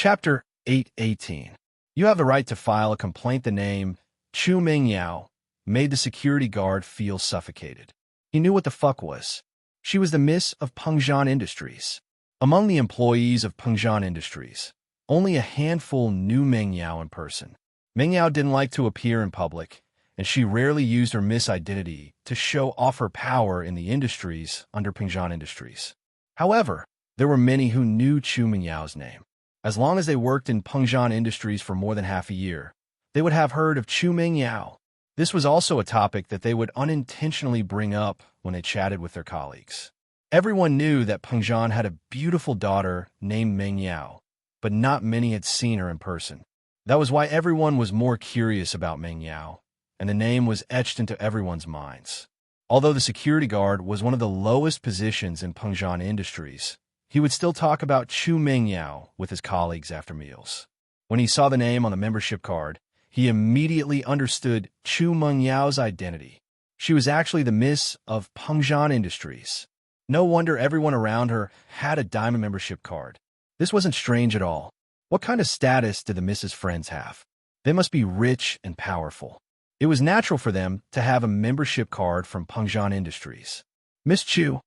Chapter 818. You have the right to file a complaint. The name Chu Mingyao made the security guard feel suffocated. He knew what the fuck was. She was the Miss of Pengzhan Industries. Among the employees of Pengzhan Industries, only a handful knew Mingyao in person. Mingyao didn't like to appear in public, and she rarely used her Miss identity to show off her power in the industries under Pengzhan Industries. However, there were many who knew Chu Mingyao's name. As long as they worked in Pengzhan Industries for more than half a year, they would have heard of Chu Mingyao. This was also a topic that they would unintentionally bring up when they chatted with their colleagues. Everyone knew that Pengzhan had a beautiful daughter named Mingyao, but not many had seen her in person. That was why everyone was more curious about Mingyao, and the name was etched into everyone's minds. Although the security guard was one of the lowest positions in Pengzhan Industries, he would still talk about Chu Mingyao with his colleagues after meals. When he saw the name on the membership card, he immediately understood Chu Mingyao's identity. She was actually the Miss of Pengzhan Industries. No wonder everyone around her had a diamond membership card. This wasn't strange at all. What kind of status did the Miss's friends have? They must be rich and powerful. It was natural for them to have a membership card from Pengzhan Industries. Miss Chu,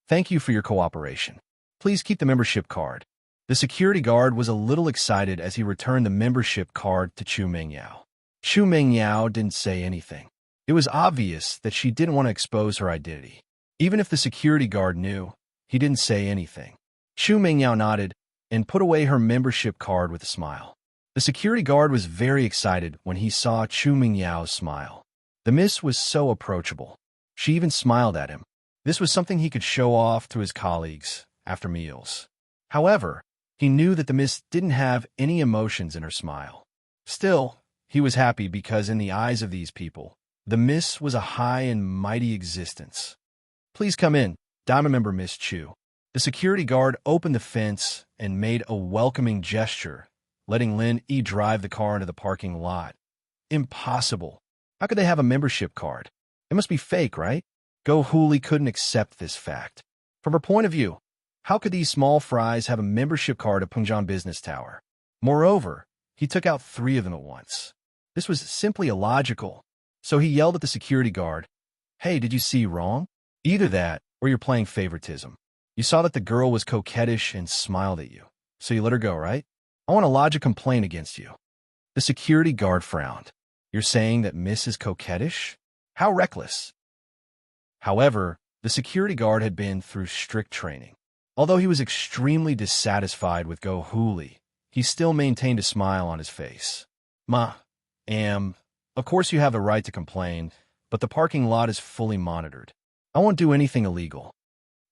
thank you for your cooperation. Please keep the membership card. The security guard was a little excited as he returned the membership card to Chu Mingyao. Chu Mingyao didn't say anything. It was obvious that she didn't want to expose her identity. Even if the security guard knew, he didn't say anything. Chu Mingyao nodded and put away her membership card with a smile. The security guard was very excited when he saw Chu Mingyao's smile. The Miss was so approachable. She even smiled at him. This was something he could show off to his colleagues after meals. However, he knew that the Miss didn't have any emotions in her smile. Still, he was happy because in the eyes of these people, the Miss was a high and mighty existence. Please come in, Diamond member Miss Chu. The security guard opened the fence and made a welcoming gesture, letting Lin Yi drive the car into the parking lot. Impossible. How could they have a membership card? It must be fake, right? Go Huli couldn't accept this fact. From her point of view, how could these small fries have a membership card at Pengzhan Business Tower? Moreover, he took out 3 of them at once. This was simply illogical. So he yelled at the security guard, "Hey, did you see wrong? Either that, or you're playing favoritism. You saw that the girl was coquettish and smiled at you, so you let her go, right? I want to lodge a complaint against you." The security guard frowned. You're saying that Miss is coquettish? How reckless. However, the security guard had been through strict training. Although he was extremely dissatisfied with Go Huli, he still maintained a smile on his face. Of course you have the right to complain, but the parking lot is fully monitored. I won't do anything illegal.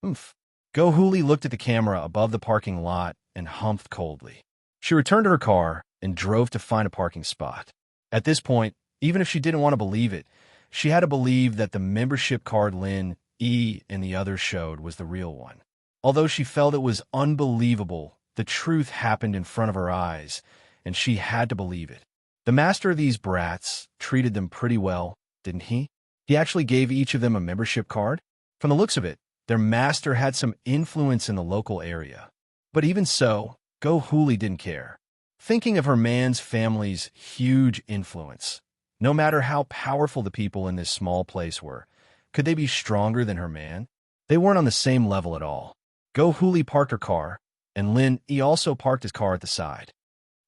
Go Huli looked at the camera above the parking lot and humphed coldly. She returned to her car and drove to find a parking spot. At this point, even if she didn't want to believe it, she had to believe that the membership card Lin Yi and the others showed was the real one. Although she felt it was unbelievable, the truth happened in front of her eyes, and she had to believe it. The master of these brats treated them pretty well, didn't he? He actually gave each of them a membership card. From the looks of it, their master had some influence in the local area. But even so, Go Huli didn't care. Thinking of her man's family's huge influence, no matter how powerful the people in this small place were, could they be stronger than her man? They weren't on the same level at all. Go Huli parked her car, and Lin Yi also parked his car at the side.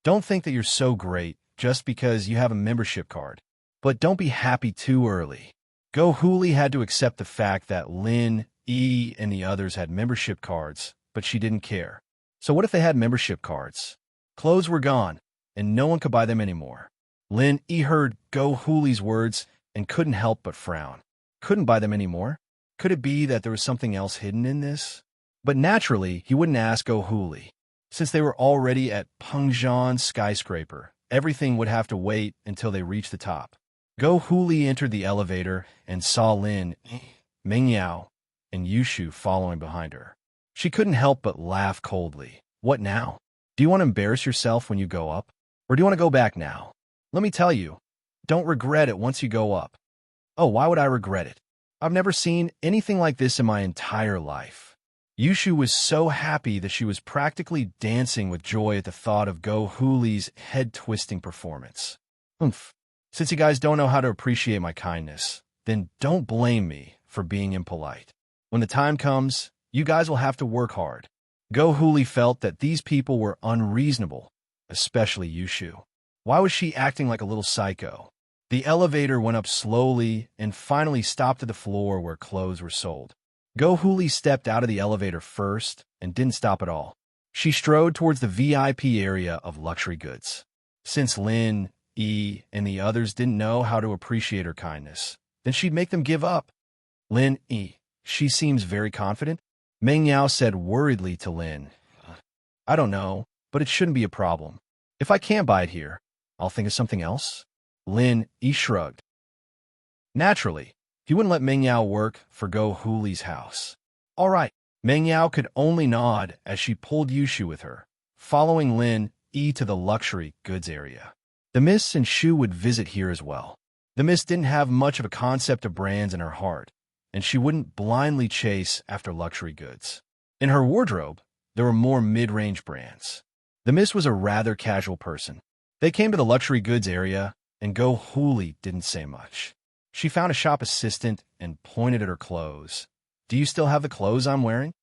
Don't think that you're so great just because you have a membership card, but don't be happy too early. Go Huli had to accept the fact that Lin Yi and the others had membership cards, but she didn't care. So what if they had membership cards? Clothes were gone, and no one could buy them anymore. Lin Yi heard Go Huli's words and couldn't help but frown. Couldn't buy them anymore? Could it be that there was something else hidden in this? But naturally, he wouldn't ask Go Huli. Since they were already at Pengzhan skyscraper, everything would have to wait until they reached the top. Go Huli entered the elevator and saw Lin, Mingyao, and Yushu following behind her. She couldn't help but laugh coldly. What now? Do you want to embarrass yourself when you go up? Or do you want to go back now? Let me tell you, don't regret it once you go up. Oh, why would I regret it? I've never seen anything like this in my entire life. Yushu was so happy that she was practically dancing with joy at the thought of Go Huli's head-twisting performance. Oomph. Since you guys don't know how to appreciate my kindness, then don't blame me for being impolite. When the time comes, you guys will have to work hard. Go Huli felt that these people were unreasonable, especially Yushu. Why was she acting like a little psycho? The elevator went up slowly and finally stopped at the floor where clothes were sold. Go Huli stepped out of the elevator first and didn't stop at all. She strode towards the VIP area of luxury goods. Since Lin, E, and the others didn't know how to appreciate her kindness, then she'd make them give up. Lin, E, she seems very confident. Meng Yao said worriedly to Lin, I don't know, but it shouldn't be a problem. If I can't buy it here, I'll think of something else. Lin, E shrugged. Naturally, he wouldn't let Meng Yao work for Go Huli's house. All right, Meng Yao could only nod as she pulled Yushu with her, following Lin, E to the luxury goods area. The Miss and Shu would visit here as well. The Miss didn't have much of a concept of brands in her heart, and she wouldn't blindly chase after luxury goods. In her wardrobe, there were more mid-range brands. The Miss was a rather casual person. They came to the luxury goods area, and Go Huli didn't say much. She found a shop assistant and pointed at her clothes. Do you still have the clothes I'm wearing?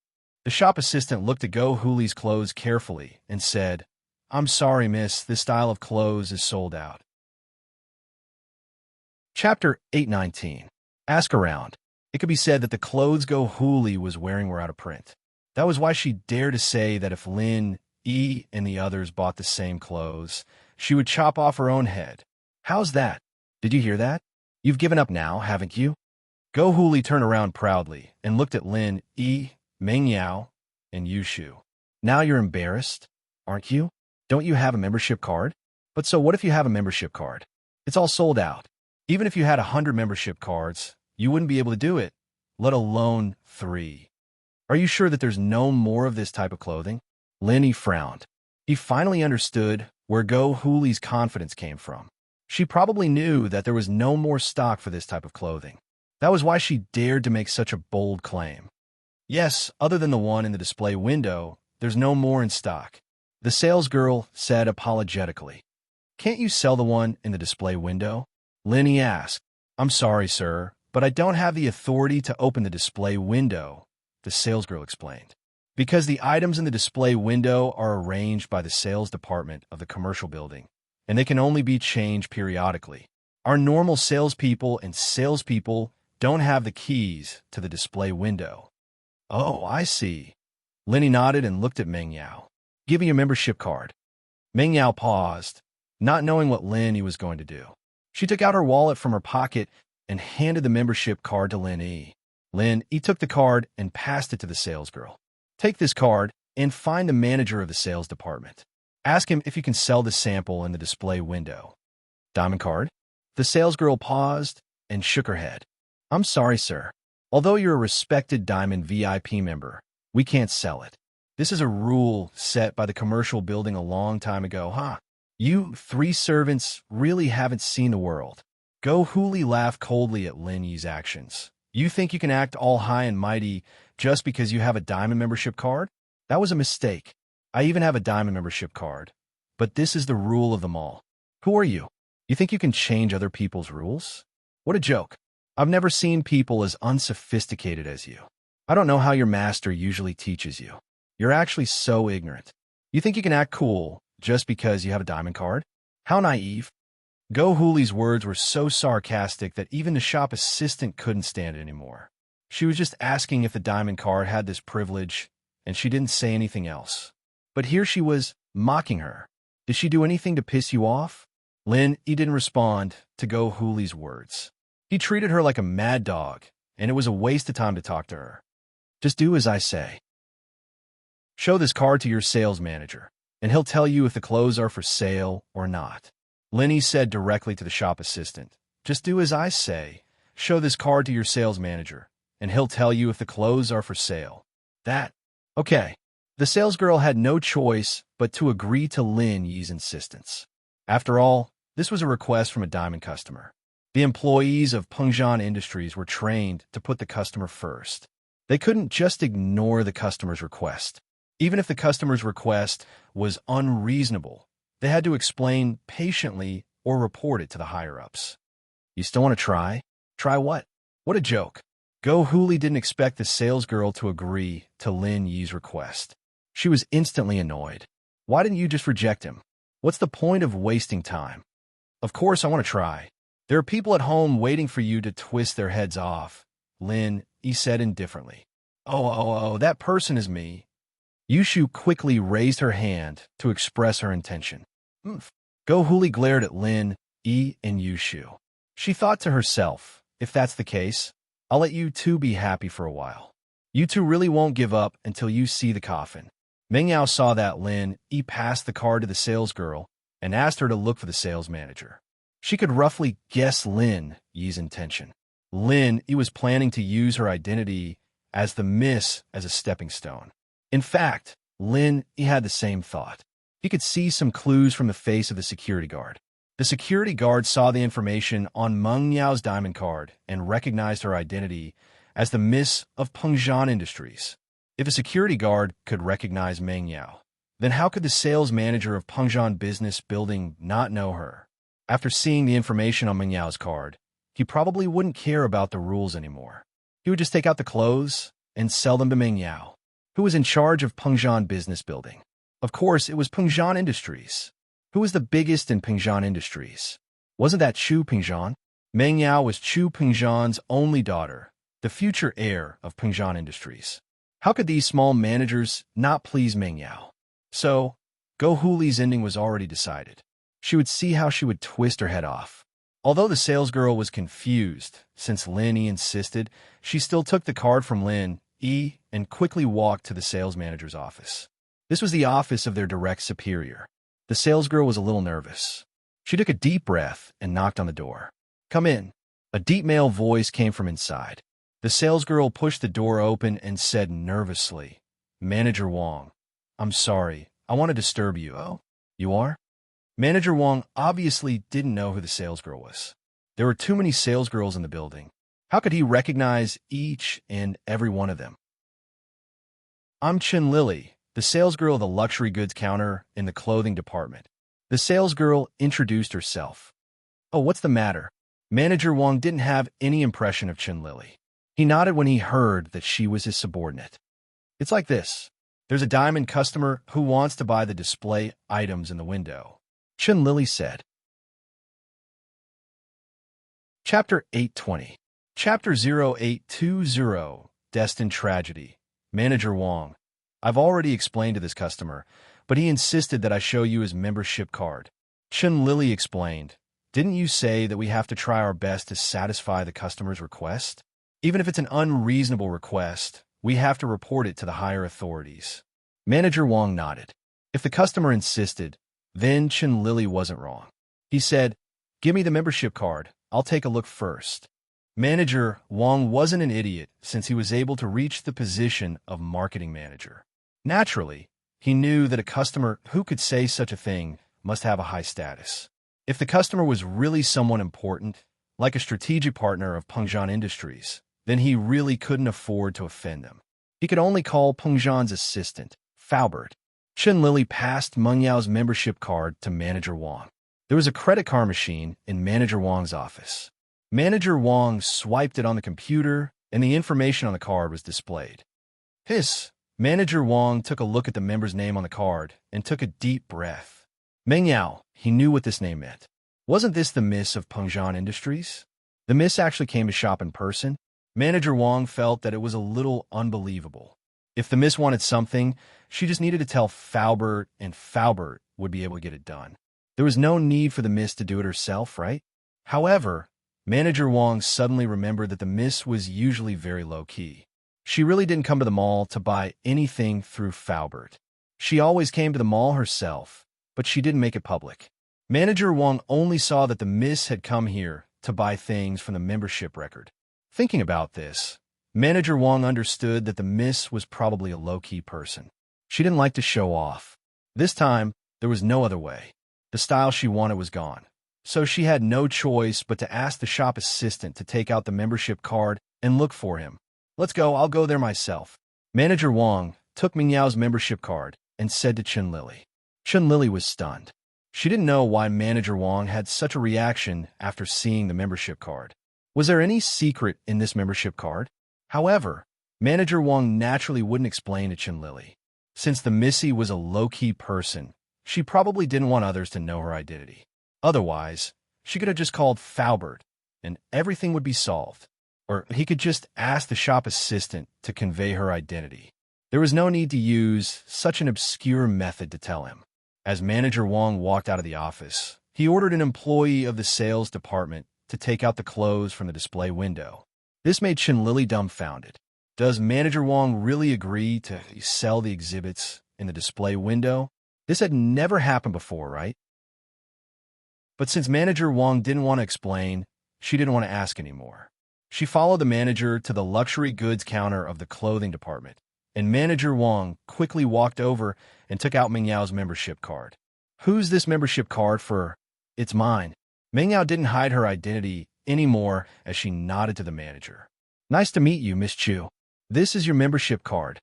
The shop assistant looked at Go Huli's clothes carefully and said, I'm sorry, miss, this style of clothes is sold out. Chapter 819. Ask around. It could be said that the clothes Go Huli was wearing were out of print. That was why she dared to say that if Lin, E, and the others bought the same clothes, she would chop off her own head. How's that? Did you hear that? You've given up now, haven't you? Go Huli turned around proudly and looked at Lin, E, Meng Yao, and Yushu. Now you're embarrassed, aren't you? Don't you have a membership card? But so what if you have a membership card? It's all sold out. Even if you had 100 membership cards, you wouldn't be able to do it, let alone 3. Are you sure that there's no more of this type of clothing? Lin E frowned. He finally understood where Go Huli's confidence came from. She probably knew that there was no more stock for this type of clothing. That was why she dared to make such a bold claim. Yes, other than the one in the display window, there's no more in stock. The salesgirl said apologetically. Can't you sell the one in the display window? Linny asked. I'm sorry, sir, but I don't have the authority to open the display window, the salesgirl explained. Because the items in the display window are arranged by the sales department of the commercial building, and they can only be changed periodically. Our normal salespeople and salespeople don't have the keys to the display window. Oh, I see. Linny nodded and looked at Meng Yao. Give me your membership card. Meng Yao paused, not knowing what Linny was going to do. She took out her wallet from her pocket and handed the membership card to Lin E. Lin E took the card and passed it to the salesgirl. Take this card and find the manager of the sales department. Ask him if you can sell the sample in the display window. Diamond card? The salesgirl paused and shook her head. I'm sorry, sir. Although you're a respected Diamond VIP member, we can't sell it. This is a rule set by the commercial building a long time ago, huh? You 3 servants really haven't seen the world. Go Huli laughed coldly at Lin Yi's actions. You think you can act all high and mighty just because you have a Diamond membership card? That was a mistake. I even have a Diamond membership card. But this is the rule of them all. Who are you? You think you can change other people's rules? What a joke. I've never seen people as unsophisticated as you. I don't know how your master usually teaches you. You're actually so ignorant. You think you can act cool just because you have a Diamond card? How naive. Go Huli's words were so sarcastic that even the shop assistant couldn't stand it anymore. She was just asking if the Diamond card had this privilege, and she didn't say anything else. But here she was, mocking her. Did she do anything to piss you off? Lin E didn't respond to Go Huli's words. He treated her like a mad dog, and it was a waste of time to talk to her. Just do as I say. Show this card to your sales manager, and he'll tell you if the clothes are for sale or not. Linny said directly to the shop assistant. Just do as I say. Show this card to your sales manager, and he'll tell you if the clothes are for sale. That. Okay. The salesgirl had no choice but to agree to Lin Yi's insistence. After all, this was a request from a Diamond customer. The employees of Pengzhan Industries were trained to put the customer first. They couldn't just ignore the customer's request. Even if the customer's request was unreasonable, they had to explain patiently or report it to the higher-ups. You still want to try? Try what? What a joke. Go Hooli didn't expect the salesgirl to agree to Lin Yi's request. She was instantly annoyed. Why didn't you just reject him? What's the point of wasting time? Of course I want to try. There are people at home waiting for you to twist their heads off, Lin Yi said indifferently. Oh, that person is me. Yushu quickly raised her hand to express her intention. Go Hooli glared at Lin Yi and Yushu. She thought to herself, if that's the case, I'll let you two be happy for a while. You two really won't give up until you see the coffin. Meng Yao saw that Lin Yi passed the card to the salesgirl and asked her to look for the sales manager. She could roughly guess Lin Yi's intention. Lin Yi was planning to use her identity as the Miss as a stepping stone. In fact, Lin Yi had the same thought. He could see some clues from the face of the security guard. The security guard saw the information on Meng Yao's diamond card and recognized her identity as the Miss of Pengzhan Industries. If a security guard could recognize Meng Yao, then how could the sales manager of Pengzhan Business Building not know her? After seeing the information on Meng Yao's card, he probably wouldn't care about the rules anymore. He would just take out the clothes and sell them to Meng Yao, who was in charge of Pengzhan Business Building. Of course, it was Pengzhan Industries. Who was the biggest in Pengzhan Industries? Wasn't that Chu Pengzhan? Meng Yao was Chu Pengzhan's only daughter, the future heir of Pengzhan Industries. How could these small managers not please Meng Yao? So, Go Hooli's ending was already decided. She would see how she would twist her head off. Although the salesgirl was confused, since Lin Yi insisted, she still took the card from Lin Yi and quickly walked to the sales manager's office. This was the office of their direct superior. The salesgirl was a little nervous. She took a deep breath and knocked on the door. Come in. A deep male voice came from inside. The salesgirl pushed the door open and said nervously, Manager Wong, I'm sorry, I want to disturb you. Oh, you are? Manager Wong obviously didn't know who the salesgirl was. There were too many salesgirls in the building. How could he recognize each and every one of them? I'm Chin Lily, the salesgirl of the luxury goods counter in the clothing department. The salesgirl introduced herself. Oh, what's the matter? Manager Wong didn't have any impression of Chin Lily. He nodded when he heard that she was his subordinate. It's like this. There's a diamond customer who wants to buy the display items in the window, Chin Lily said. Chapter 820. Chapter 0820, Destined Tragedy. Manager Wong. I've already explained to this customer, but he insisted that I show you his membership card. Chin Lily explained, didn't you say that we have to try our best to satisfy the customer's request? Even if it's an unreasonable request, we have to report it to the higher authorities. Manager Wong nodded. If the customer insisted, then Chin Lily wasn't wrong. He said, give me the membership card. I'll take a look first. Manager Wong wasn't an idiot since he was able to reach the position of marketing manager. Naturally, he knew that a customer who could say such a thing must have a high status. If the customer was really someone important, like a strategic partner of Pengzhan Industries, then he really couldn't afford to offend them. He could only call Pengzhan's assistant, Faubert. Chin Lily passed Meng Yao's membership card to Manager Wong. There was a credit card machine in Manager Wong's office. Manager Wong swiped it on the computer, and the information on the card was displayed. Manager Wong took a look at the member's name on the card and took a deep breath. Meng Yao, he knew what this name meant. Wasn't this the Miss of Pengzhan Industries? The Miss actually came to shop in person. Manager Wong felt that it was a little unbelievable. If the Miss wanted something, she just needed to tell Faubert, and Faubert would be able to get it done. There was no need for the Miss to do it herself, right? However, Manager Wong suddenly remembered that the Miss was usually very low-key. She really didn't come to the mall to buy anything through Faubert. She always came to the mall herself, but she didn't make it public. Manager Wong only saw that the Miss had come here to buy things from the membership record. Thinking about this, Manager Wong understood that the Miss was probably a low-key person. She didn't like to show off. This time, there was no other way. The style she wanted was gone. So she had no choice but to ask the shop assistant to take out the membership card and look for him. Let's go, I'll go there myself. Manager Wang took Ming Yao's membership card and said to Chen Lily. Chen Lily was stunned. She didn't know why Manager Wang had such a reaction after seeing the membership card. Was there any secret in this membership card? However, Manager Wang naturally wouldn't explain to Chen Lily. Since the Missy was a low-key person, she probably didn't want others to know her identity. Otherwise, she could have just called Faubert, and everything would be solved. Or he could just ask the shop assistant to convey her identity. There was no need to use such an obscure method to tell him. As Manager Wang walked out of the office, he ordered an employee of the sales department to take out the clothes from the display window. This made Chen Lily dumbfounded. Does Manager Wang really agree to sell the exhibits in the display window? This had never happened before, right? But since Manager Wang didn't want to explain, she didn't want to ask anymore. She followed the manager to the luxury goods counter of the clothing department, and Manager Wang quickly walked over and took out Ming Yao's membership card. Who's this membership card for? It's mine. Ming Yao didn't hide her identity anymore as she nodded to the manager. Nice to meet you, Miss Chu. This is your membership card.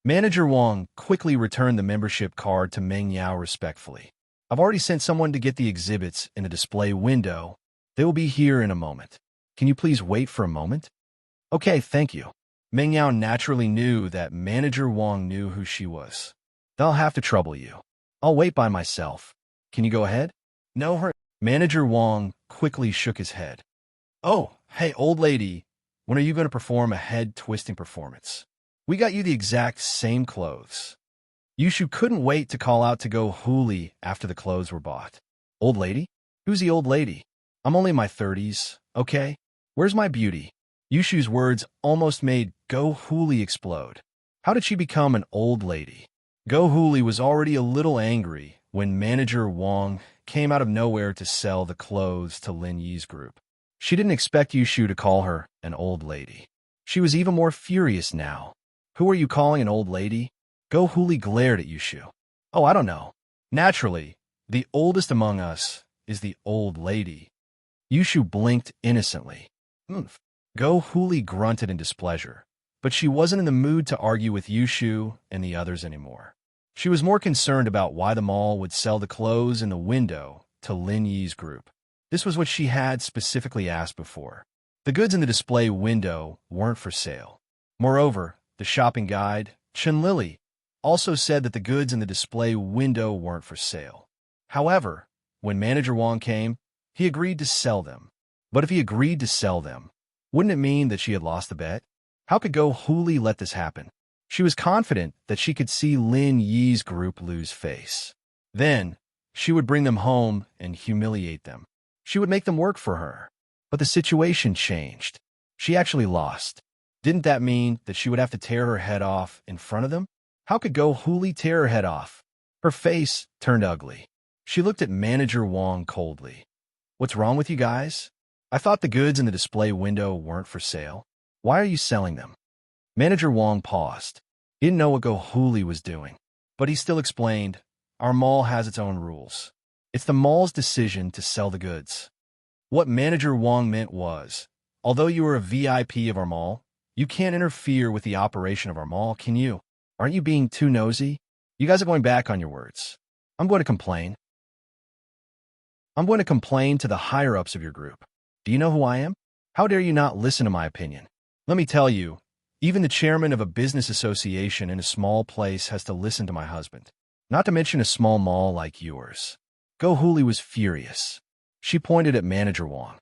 Manager Wang quickly returned the membership card to Ming Yao respectfully. I've already sent someone to get the exhibits in the display window. They will be here in a moment. Can you please wait for a moment? Okay, thank you. Ming Yao naturally knew that Manager Wang knew who she was. They'll have to trouble you. I'll wait by myself. Can you go ahead? No hurry. Manager Wang quickly shook his head. Oh, hey, old lady, when are you going to perform a head-twisting performance? We got you the exact same clothes. Yushu couldn't wait to call out to go Huli after the clothes were bought. Old lady? Who's the old lady? I'm only in my 30s, okay? Where's my beauty? Yushu's words almost made Go Huli explode. How did she become an old lady? Go Huli was already a little angry when Manager Wang came out of nowhere to sell the clothes to Lin Yi's group. She didn't expect Yushu to call her an old lady. She was even more furious now. Who are you calling an old lady? Go Huli glared at Yushu. Oh, I don't know. Naturally, the oldest among us is the old lady. Yushu blinked innocently. Go Huli grunted in displeasure, but she wasn't in the mood to argue with Yushu and the others anymore. She was more concerned about why the mall would sell the clothes in the window to Lin Yi's group. This was what she had specifically asked before. The goods in the display window weren't for sale. Moreover, the shopping guide, Chen Lily, also said that the goods in the display window weren't for sale. However, when Manager Wang came, he agreed to sell them. But if he agreed to sell them, wouldn't it mean that she had lost the bet? How could Go Huli let this happen? She was confident that she could see Lin Yi's group lose face. Then, she would bring them home and humiliate them. She would make them work for her. But the situation changed. She actually lost. Didn't that mean that she would have to tear her head off in front of them? How could Go Huli tear her head off? Her face turned ugly. She looked at Manager Wang coldly. What's wrong with you guys? I thought the goods in the display window weren't for sale. Why are you selling them? Manager Wang paused. He didn't know what Go Huli was doing, but he still explained, our mall has its own rules. It's the mall's decision to sell the goods. What Manager Wang meant was, although you are a VIP of our mall, you can't interfere with the operation of our mall, can you? Aren't you being too nosy? You guys are going back on your words. I'm going to complain. I'm going to complain to the higher-ups of your group. Do you know who I am? How dare you not listen to my opinion? Let me tell you, even the chairman of a business association in a small place has to listen to my husband. Not to mention a small mall like yours. Go Huli was furious. She pointed at Manager Wang.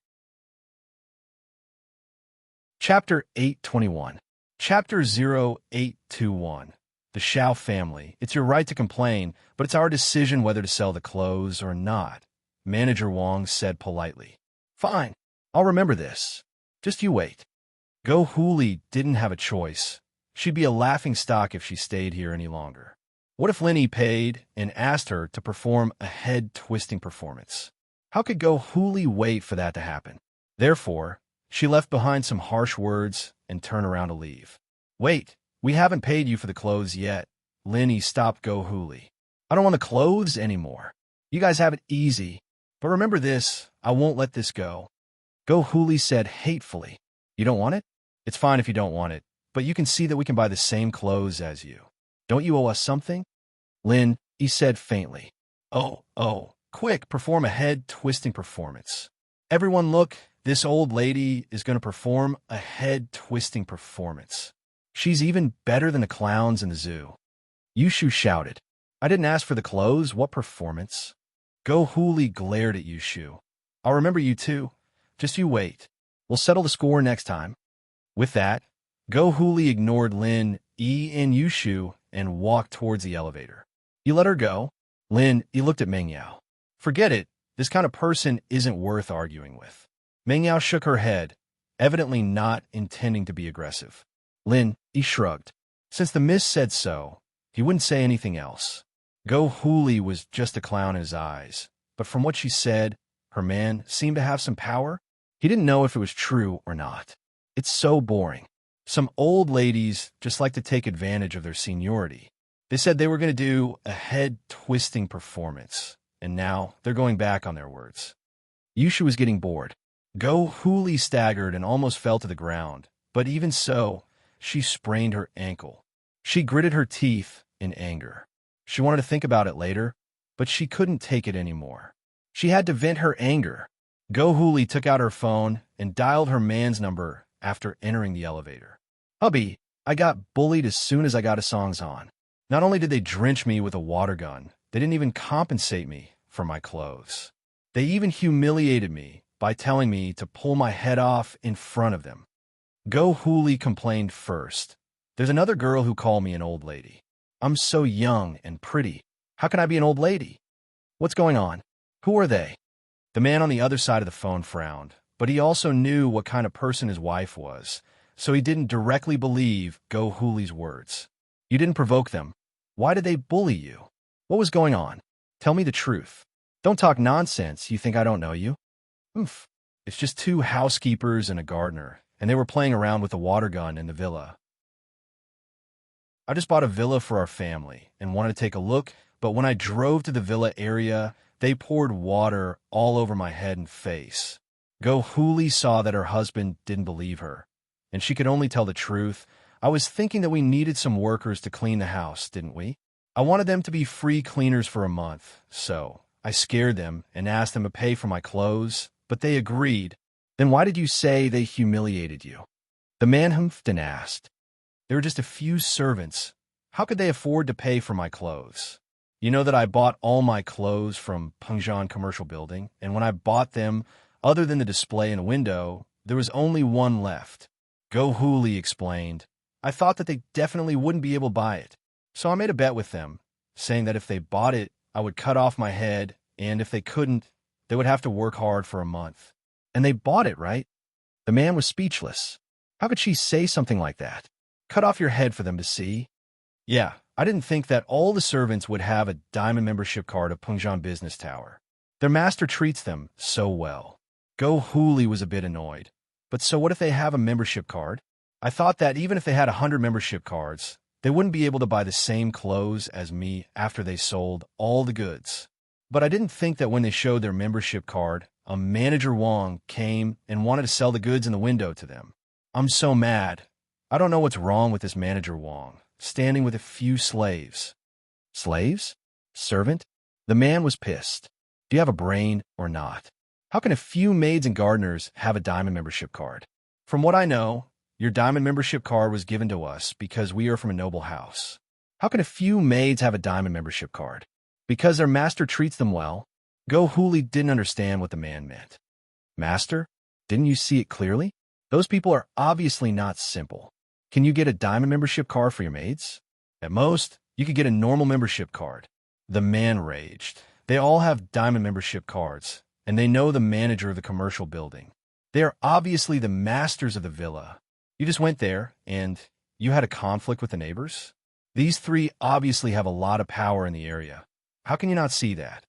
Chapter 821. Chapter 0821. The Xiao family. It's your right to complain, but it's our decision whether to sell the clothes or not. Manager Wang said politely. Fine. I'll remember this. Just you wait. Go Huli didn't have a choice. She'd be a laughingstock if she stayed here any longer. What if Lin Yi paid and asked her to perform a head-twisting performance? How could Go Huli wait for that to happen? Therefore, she left behind some harsh words and turned around to leave. Wait, we haven't paid you for the clothes yet. Lin Yi stopped Go Huli. I don't want the clothes anymore. You guys have it easy. But remember this, I won't let this go. Go Huli said hatefully. You don't want it? It's fine if you don't want it. but you can see that we can buy the same clothes as you. Don't you owe us something? Lin, he said faintly. Oh, quick, perform a head-twisting performance. Everyone look, this old lady is going to perform a head-twisting performance. She's even better than the clowns in the zoo. Yushu shouted. I didn't ask for the clothes, what performance? Go Huli glared at Yushu. I'll remember you too. Just you wait. We'll settle the score next time. With that, Go Huli ignored Lin, Yi, and Yushu and walked towards the elevator. You let her go? Lin, he looked at Meng Yao. Forget it. This kind of person isn't worth arguing with. Meng Yao shook her head, evidently not intending to be aggressive. Lin, he shrugged. Since the miss said so, he wouldn't say anything else. Go Huli was just a clown in his eyes, but from what she said, her man seemed to have some power. He didn't know if it was true or not. It's so boring. Some old ladies just like to take advantage of their seniority. They said they were going to do a head-twisting performance, and now they're going back on their words. Yushu was getting bored. Go Huli staggered and almost fell to the ground, but even so, she sprained her ankle. She gritted her teeth in anger. She wanted to think about it later, but she couldn't take it anymore. She had to vent her anger. Go Huli took out her phone and dialed her man's number after entering the elevator. Hubby, I got bullied as soon as I got a songs on. Not only did they drench me with a water gun, they didn't even compensate me for my clothes. They even humiliated me by telling me to pull my head off in front of them. Go Huli complained first. There's another girl who called me an old lady. I'm so young and pretty. How can I be an old lady? What's going on? Who are they? The man on the other side of the phone frowned, but he also knew what kind of person his wife was, so he didn't directly believe Go Huli's words. You didn't provoke them. Why did they bully you? What was going on? Tell me the truth. Don't talk nonsense. You think I don't know you? Oof. It's just two housekeepers and a gardener, and they were playing around with a water gun in the villa. I just bought a villa for our family and wanted to take a look, but when I drove to the villa area, they poured water all over my head and face. Go Huli saw that her husband didn't believe her, and she could only tell the truth. I was thinking that we needed some workers to clean the house, didn't we? I wanted them to be free cleaners for a month, so I scared them and asked them to pay for my clothes, but they agreed. Then why did you say they humiliated you? The man humphed and asked. There were just a few servants. How could they afford to pay for my clothes? You know that I bought all my clothes from Pengzhan Commercial Building, and when I bought them, other than the display in the window, there was only one left. Go Huli explained. I thought that they definitely wouldn't be able to buy it, so I made a bet with them, saying that if they bought it, I would cut off my head, and if they couldn't, they would have to work hard for a month. And they bought it, right? The man was speechless. How could she say something like that? Cut off your head for them to see? Yeah, I didn't think that all the servants would have a diamond membership card of Pengzhan Business Tower. Their master treats them so well. Go Huli was a bit annoyed. But so what if they have a membership card? I thought that even if they had 100 membership cards, they wouldn't be able to buy the same clothes as me after they sold all the goods. But I didn't think that when they showed their membership card, a manager Wong came and wanted to sell the goods in the window to them. I'm so mad. I don't know what's wrong with this manager Wong, standing with a few slaves. Slaves? Servant? The man was pissed. Do you have a brain or not? How can a few maids and gardeners have a diamond membership card? From what I know, your diamond membership card was given to us because we are from a noble house. How can a few maids have a diamond membership card? Because their master treats them well. Go Huli didn't understand what the man meant. Master? Didn't you see it clearly? Those people are obviously not simple. Can you get a diamond membership card for your maids? At most, you could get a normal membership card. The man raged. They all have diamond membership cards, and they know the manager of the commercial building. They are obviously the masters of the villa. You just went there, and you had a conflict with the neighbors? These three obviously have a lot of power in the area. How can you not see that?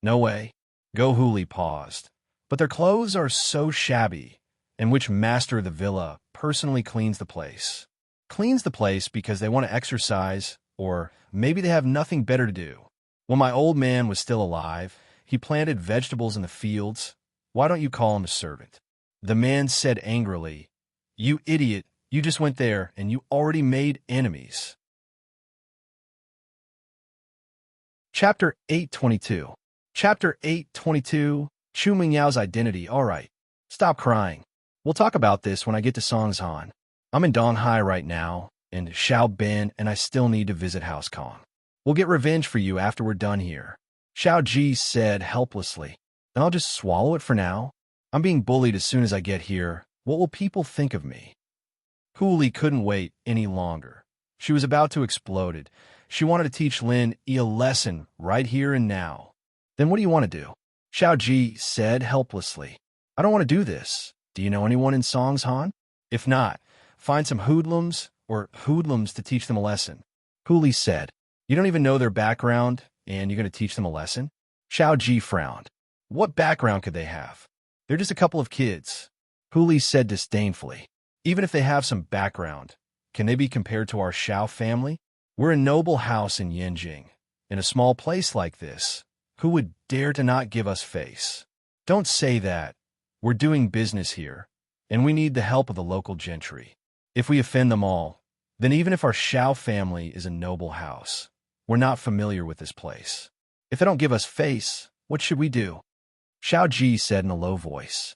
No way. Go Huli paused. But their clothes are so shabby, and which master of the villa personally cleans the place? Cleans the place because they want to exercise, or maybe they have nothing better to do. When my old man was still alive, he planted vegetables in the fields. Why don't you call him a servant? The man said angrily, You idiot, You just went there and you already made enemies. Chapter 822. Chapter 822. Chu Mingyao's identity. Alright. Stop crying. We'll talk about this when I get to Songshan. I'm in Donghai right now, and Xiaobin, and I still need to visit House Kong. We'll get revenge for you after we're done here. Xiao Ji said helplessly. Then I'll just swallow it for now. I'm being bullied as soon as I get here. What will people think of me? Cooley couldn't wait any longer. She was about to explode. She wanted to teach Lin Yi a lesson right here and now. Then what do you want to do? Xiao Ji said helplessly. I don't want to do this. Do you know anyone in Songshan? If not, find some hoodlums to teach them a lesson. Cooley said. You don't even know their background, and you're going to teach them a lesson? Xiao Ji frowned. What background could they have? They're just a couple of kids. Cooley said disdainfully. Even if they have some background, can they be compared to our Xiao family? We're a noble house in Yanjing. In a small place like this, who would dare to not give us face? Don't say that. We're doing business here, and we need the help of the local gentry. If we offend them all, then even if our Xiao family is a noble house, we're not familiar with this place. If they don't give us face, what should we do? Xiao Ji said in a low voice.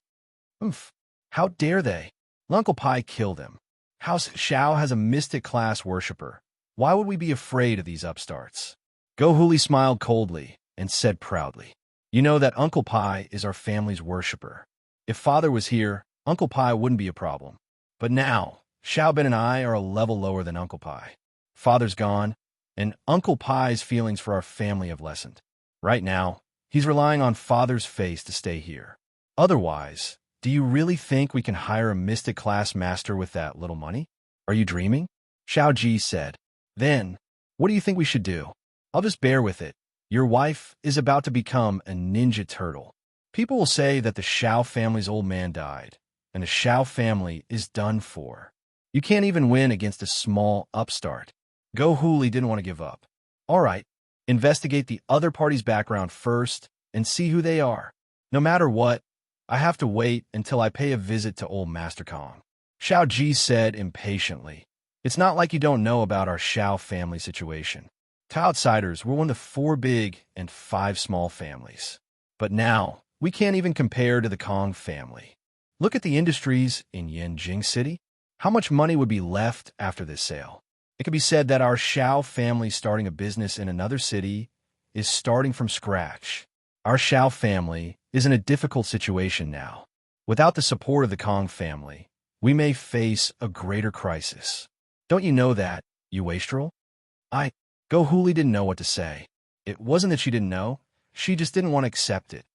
How dare they? Uncle Pai killed him. House Xiao has a mystic class worshipper. Why would we be afraid of these upstarts? Go Huli smiled coldly and said proudly. You know that Uncle Pai is our family's worshipper. If father was here, Uncle Pai wouldn't be a problem. But now, Xiaobin and I are a level lower than Uncle Pai. Father's gone, and Uncle Pai's feelings for our family have lessened. Right now, he's relying on father's face to stay here. Otherwise, do you really think we can hire a mystic class master with that little money? Are you dreaming? Xiao Ji said. Then, what do you think we should do? I'll just bear with it. Your wife is about to become a ninja turtle. People will say that the Xiao family's old man died, and the Xiao family is done for. You can't even win against a small upstart. Go Huli didn't want to give up. All right, investigate the other party's background first and see who they are. No matter what, I have to wait until I pay a visit to old Master Kong. Xiao Ji said impatiently. It's not like you don't know about our Xiao family situation. To outsiders, we're one of the 4 big and 5 small families. But now, we can't even compare to the Kong family. Look at the industries in Yanjing City. How much money would be left after this sale? It could be said that our Xiao family starting a business in another city is starting from scratch. Our Xiao family is in a difficult situation now. Without the support of the Kong family, we may face a greater crisis. Don't you know that, you wastrel? Go Huli didn't know what to say. It wasn't that she didn't know, she just didn't want to accept it.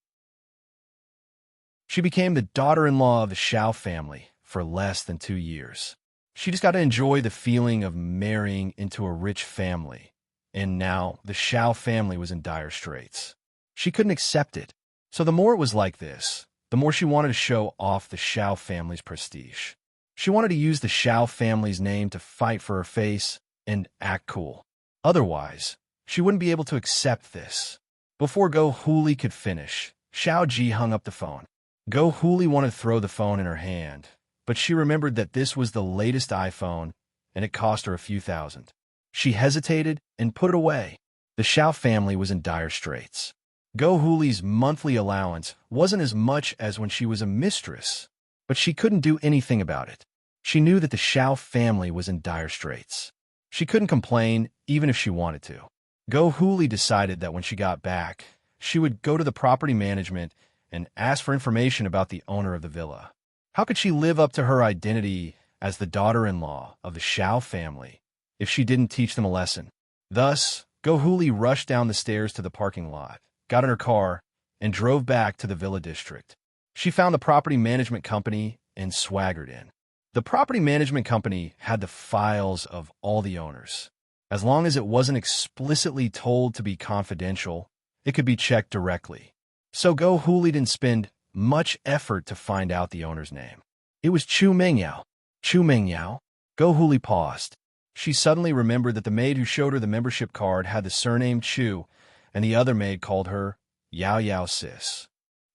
She became the daughter-in-law of the Xiao family for less than 2 years. She just got to enjoy the feeling of marrying into a rich family. And now the Xiao family was in dire straits. She couldn't accept it. So the more it was like this, the more she wanted to show off the Xiao family's prestige. She wanted to use the Xiao family's name to fight for her face and act cool. Otherwise, she wouldn't be able to accept this. Before Go Huli could finish, Xiao Ji hung up the phone. Go Huli wanted to throw the phone in her hand, but she remembered that this was the latest iPhone, and it cost her a few thousand. She hesitated and put it away. The Xiao family was in dire straits. Go Huli's monthly allowance wasn't as much as when she was a mistress, but she couldn't do anything about it. She knew that the Xiao family was in dire straits. She couldn't complain even if she wanted to. Go Huli decided that when she got back, she would go to the property management and ask for information about the owner of the villa. How could she live up to her identity as the daughter-in-law of the Xiao family if she didn't teach them a lesson? Thus, Go Huli rushed down the stairs to the parking lot, got in her car, and drove back to the villa district. She found the property management company and swaggered in. The property management company had the files of all the owners. As long as it wasn't explicitly told to be confidential, it could be checked directly. So Go Huli didn't spend much effort to find out the owner's name. It was Chu Mingyao. Chu Mingyao? Go Huli paused. She suddenly remembered that the maid who showed her the membership card had the surname Chu, and the other maid called her Yao Yao Sis.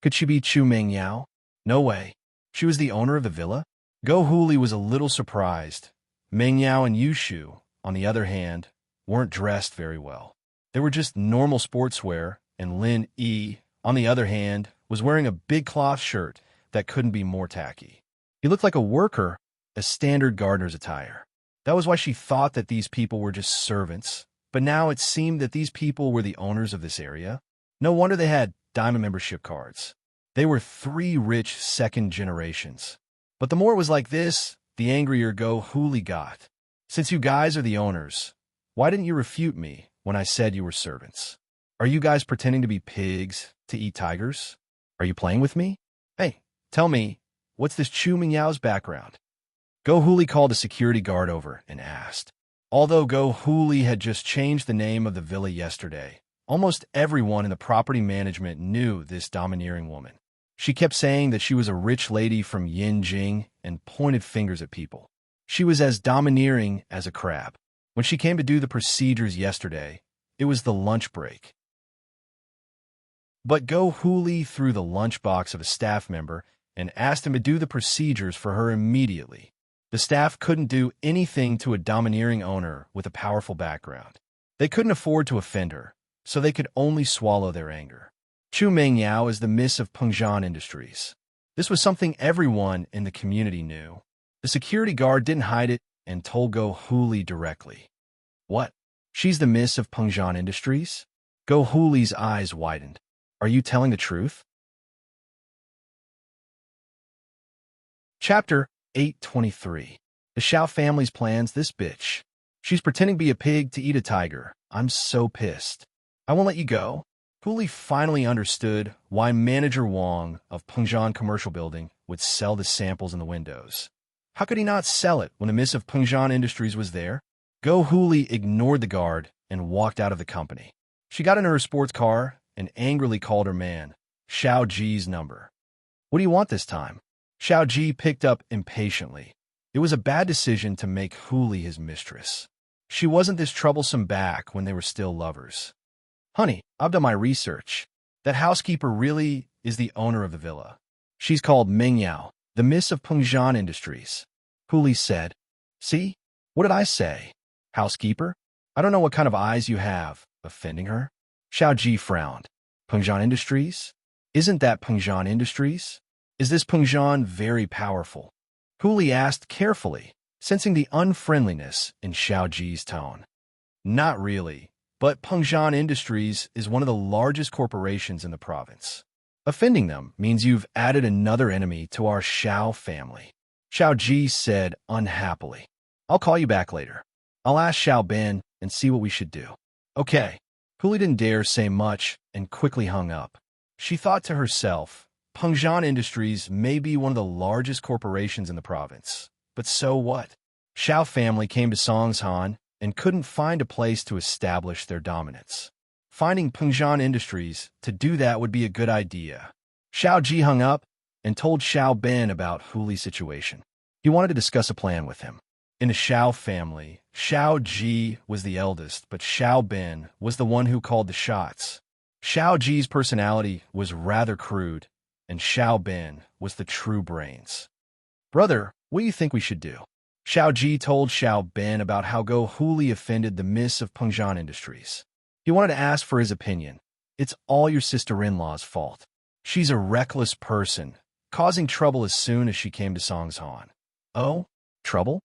Could she be Chu Mingyao? No way. She was the owner of the villa? Go Huli was a little surprised. Meng Yao and Yushu, on the other hand, weren't dressed very well. They were just normal sportswear, and Lin Yi, on the other hand, was wearing a big cloth shirt that couldn't be more tacky. He looked like a worker, a standard gardener's attire. That was why she thought that these people were just servants, but now it seemed that these people were the owners of this area. No wonder they had diamond membership cards. They were 3 rich second generations. But the more it was like this, the angrier Go Huli got. Since you guys are the owners, why didn't you refute me when I said you were servants? Are you guys pretending to be pigs to eat tigers? Are you playing with me? Hey, tell me, what's this Chu Mingyao's background? Go Huli called a security guard over and asked. Although Go Huli had just changed the name of the villa yesterday, almost everyone in the property management knew this domineering woman. She kept saying that she was a rich lady from Yinjing and pointed fingers at people. She was as domineering as a crab. When she came to do the procedures yesterday, it was the lunch break. But Go Huli threw the lunchbox of a staff member and asked him to do the procedures for her immediately. The staff couldn't do anything to a domineering owner with a powerful background. They couldn't afford to offend her, so they could only swallow their anger. Chu Mengyao is the Miss of Pengzhan Industries. This was something everyone in the community knew. The security guard didn't hide it and told Go Huli directly. What? She's the Miss of Pengzhan Industries? Go Huli's eyes widened. Are you telling the truth? Chapter 823. The Xiao family's plans this bitch. She's pretending to be a pig to eat a tiger. I'm so pissed. I won't let you go. Huli finally understood why Manager Wang of Pengzhan Commercial Building would sell the samples in the windows. How could he not sell it when the Miss of Pengzhan Industries was there? Go Huli ignored the guard and walked out of the company. She got into her sports car and angrily called her man, Xiao Ji's number. What do you want this time? Xiao Ji picked up impatiently. It was a bad decision to make Huli his mistress. She wasn't this troublesome back when they were still lovers. Honey, I've done my research. That housekeeper really is the owner of the villa. She's called Mengyao, the Miss of Pengzhan Industries. Huli said. See? What did I say? Housekeeper? I don't know what kind of eyes you have, offending her. Xiao Ji frowned. Pengzhan Industries? Isn't that Pengzhan Industries? Is this Pengzhan very powerful? Huli asked carefully, sensing the unfriendliness in Xiao Ji's tone. Not really. But Pengzhan Industries is one of the largest corporations in the province. Offending them means you've added another enemy to our Xiao family. Xiao Ji said unhappily. I'll call you back later. I'll ask Xiao Ben and see what we should do. Okay. Huli didn't dare say much and quickly hung up. She thought to herself, Pengzhan Industries may be one of the largest corporations in the province. But so what? Xiao family came to Songshan and couldn't find a place to establish their dominance. Finding Pengzhan Industries to do that would be a good idea. Xiao Ji hung up and told Xiao Ben about Huli's situation. He wanted to discuss a plan with him. In the Xiao family, Xiao Ji was the eldest, but Xiao Ben was the one who called the shots. Xiao Ji's personality was rather crude, and Xiao Ben was the true brains. Brother, what do you think we should do? Xiao Ji told Xiao Ben about how Go Huli offended the Miss of Pengzhan Industries. He wanted to ask for his opinion. It's all your sister-in-law's fault. She's a reckless person, causing trouble as soon as she came to Songshan. Oh? Trouble?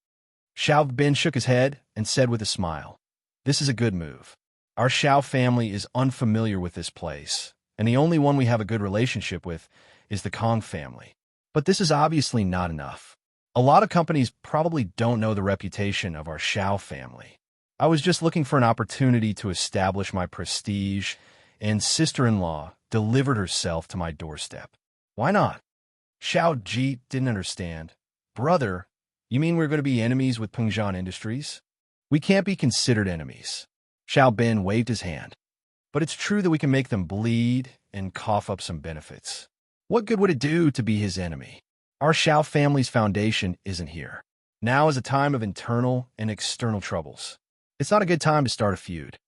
Xiao Ben shook his head and said with a smile, This is a good move. Our Xiao family is unfamiliar with this place, and the only one we have a good relationship with is the Kong family. But this is obviously not enough. A lot of companies probably don't know the reputation of our Xiao family. I was just looking for an opportunity to establish my prestige, and sister-in-law delivered herself to my doorstep. Why not? Xiao Ji didn't understand. Brother, you mean we're going to be enemies with Pengzhan Industries? We can't be considered enemies. Xiao Ben waved his hand. But it's true that we can make them bleed and cough up some benefits. What good would it do to be his enemy? Our Xiao family's foundation isn't here. Now is a time of internal and external troubles. It's not a good time to start a feud.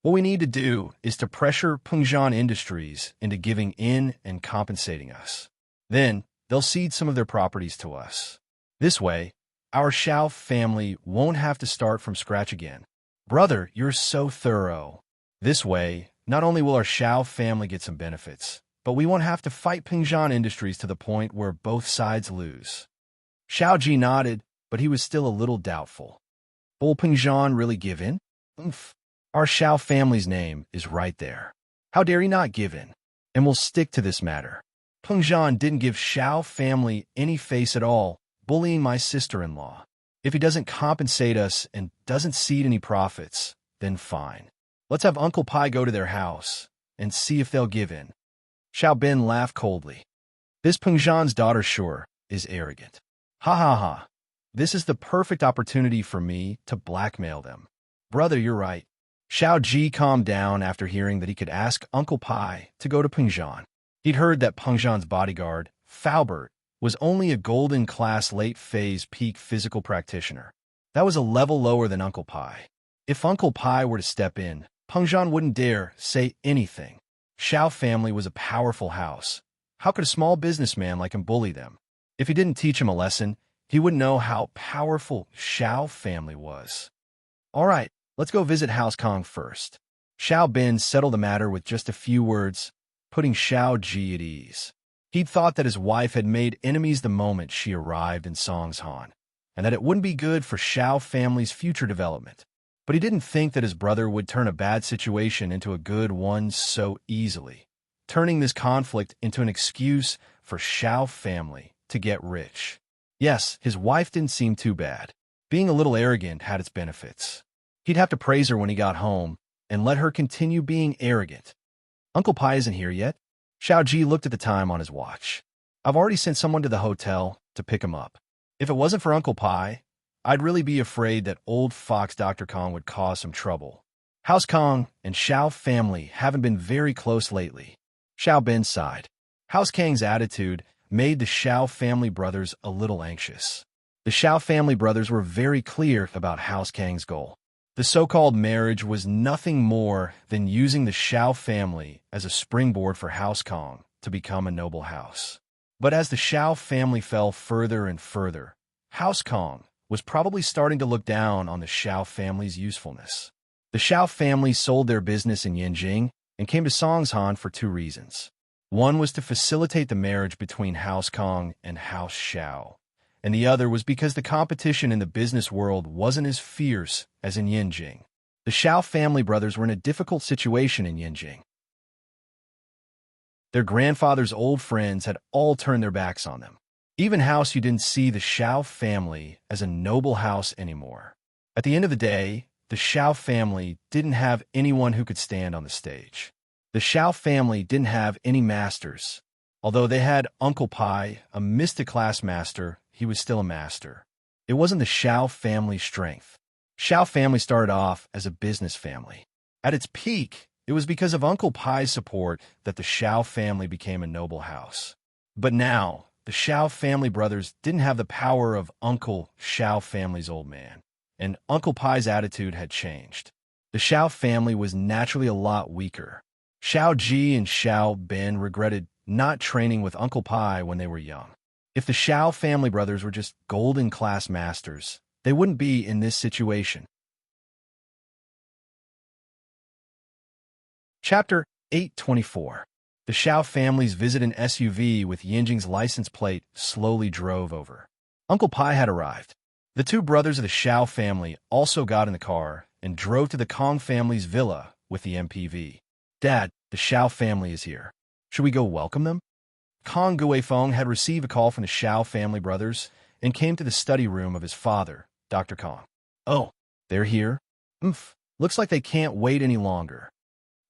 What we need to do is to pressure Pengzhan Industries into giving in and compensating us. Then, they'll cede some of their properties to us. This way, our Xiao family won't have to start from scratch again. Brother, you're so thorough. This way, not only will our Xiao family get some benefits, but we won't have to fight Pingzhan Industries to the point where both sides lose. Xiao Ji nodded, but he was still a little doubtful. Will Pingzhan really give in? Oomph. Our Xiao family's name is right there. How dare he not give in? And we'll stick to this matter. Pingzhan didn't give Xiao family any face at all, bullying my sister-in-law. If he doesn't compensate us and doesn't cede any profits, then fine. Let's have Uncle Pai go to their house and see if they'll give in. Xiao Bin laughed coldly. This Pingzhan's daughter sure is arrogant. Ha ha ha. This is the perfect opportunity for me to blackmail them. Brother, you're right. Xiao Ji calmed down after hearing that he could ask Uncle Pai to go to Pingzhan. He'd heard that Pingzhan's bodyguard, Faubert, was only a golden-class late-phase peak physical practitioner. That was a level lower than Uncle Pai. If Uncle Pai were to step in, Pingzhan wouldn't dare say anything. Xiao family was a powerful house. How could a small businessman like him bully them? If he didn't teach him a lesson, he wouldn't know how powerful Xiao family was. All right, let's go visit House Kong first. Xiao Bin settled the matter with just a few words, putting Xiao Ji at ease. He'd thought that his wife had made enemies the moment she arrived in Songshan, and that it wouldn't be good for Xiao family's future development. But he didn't think that his brother would turn a bad situation into a good one so easily, turning this conflict into an excuse for Xiao family to get rich. Yes, his wife didn't seem too bad. Being a little arrogant had its benefits. He'd have to praise her when he got home and let her continue being arrogant. Uncle Pai isn't here yet. Xiao Ji looked at the time on his watch. I've already sent someone to the hotel to pick him up. If it wasn't for Uncle Pai, I'd really be afraid that old fox Dr. Kong would cause some trouble. House Kong and Xiao family haven't been very close lately. Xiao Bin sighed. House Kang's attitude made the Xiao family brothers a little anxious. The Xiao family brothers were very clear about House Kang's goal. The so-called marriage was nothing more than using the Xiao family as a springboard for House Kong to become a noble house. But as the Xiao family fell further and further, House Kong was probably starting to look down on the Xiao family's usefulness. The Xiao family sold their business in Yinjing and came to Songshan for two reasons. One was to facilitate the marriage between House Kong and House Xiao, and the other was because the competition in the business world wasn't as fierce as in Yinjing. The Xiao family brothers were in a difficult situation in Yinjing. Their grandfather's old friends had all turned their backs on them. Even House, you didn't see the Xiao family as a noble house anymore. At the end of the day, the Xiao family didn't have anyone who could stand on the stage. The Xiao family didn't have any masters. Although they had Uncle Pai, a mystic class master, he was still a master. It wasn't the Xiao family's strength. Xiao family started off as a business family. At its peak, it was because of Uncle Pai's support that the Xiao family became a noble house. But now, the Xiao family brothers didn't have the power of Uncle Xiao family's old man, and Uncle Pai's attitude had changed. The Xiao family was naturally a lot weaker. Xiao Ji and Xiao Bin regretted not training with Uncle Pai when they were young. If the Xiao family brothers were just golden class masters, they wouldn't be in this situation. Chapter 824. The Xiao family's visit in SUV with Yinjing's license plate slowly drove over. Uncle Pai had arrived. The two brothers of the Xiao family also got in the car and drove to the Kong family's villa with the MPV. Dad, the Xiao family is here. Should we go welcome them? Kong Guifeng had received a call from the Xiao family brothers and came to the study room of his father, Dr. Kong. Oh, they're here? Looks like they can't wait any longer.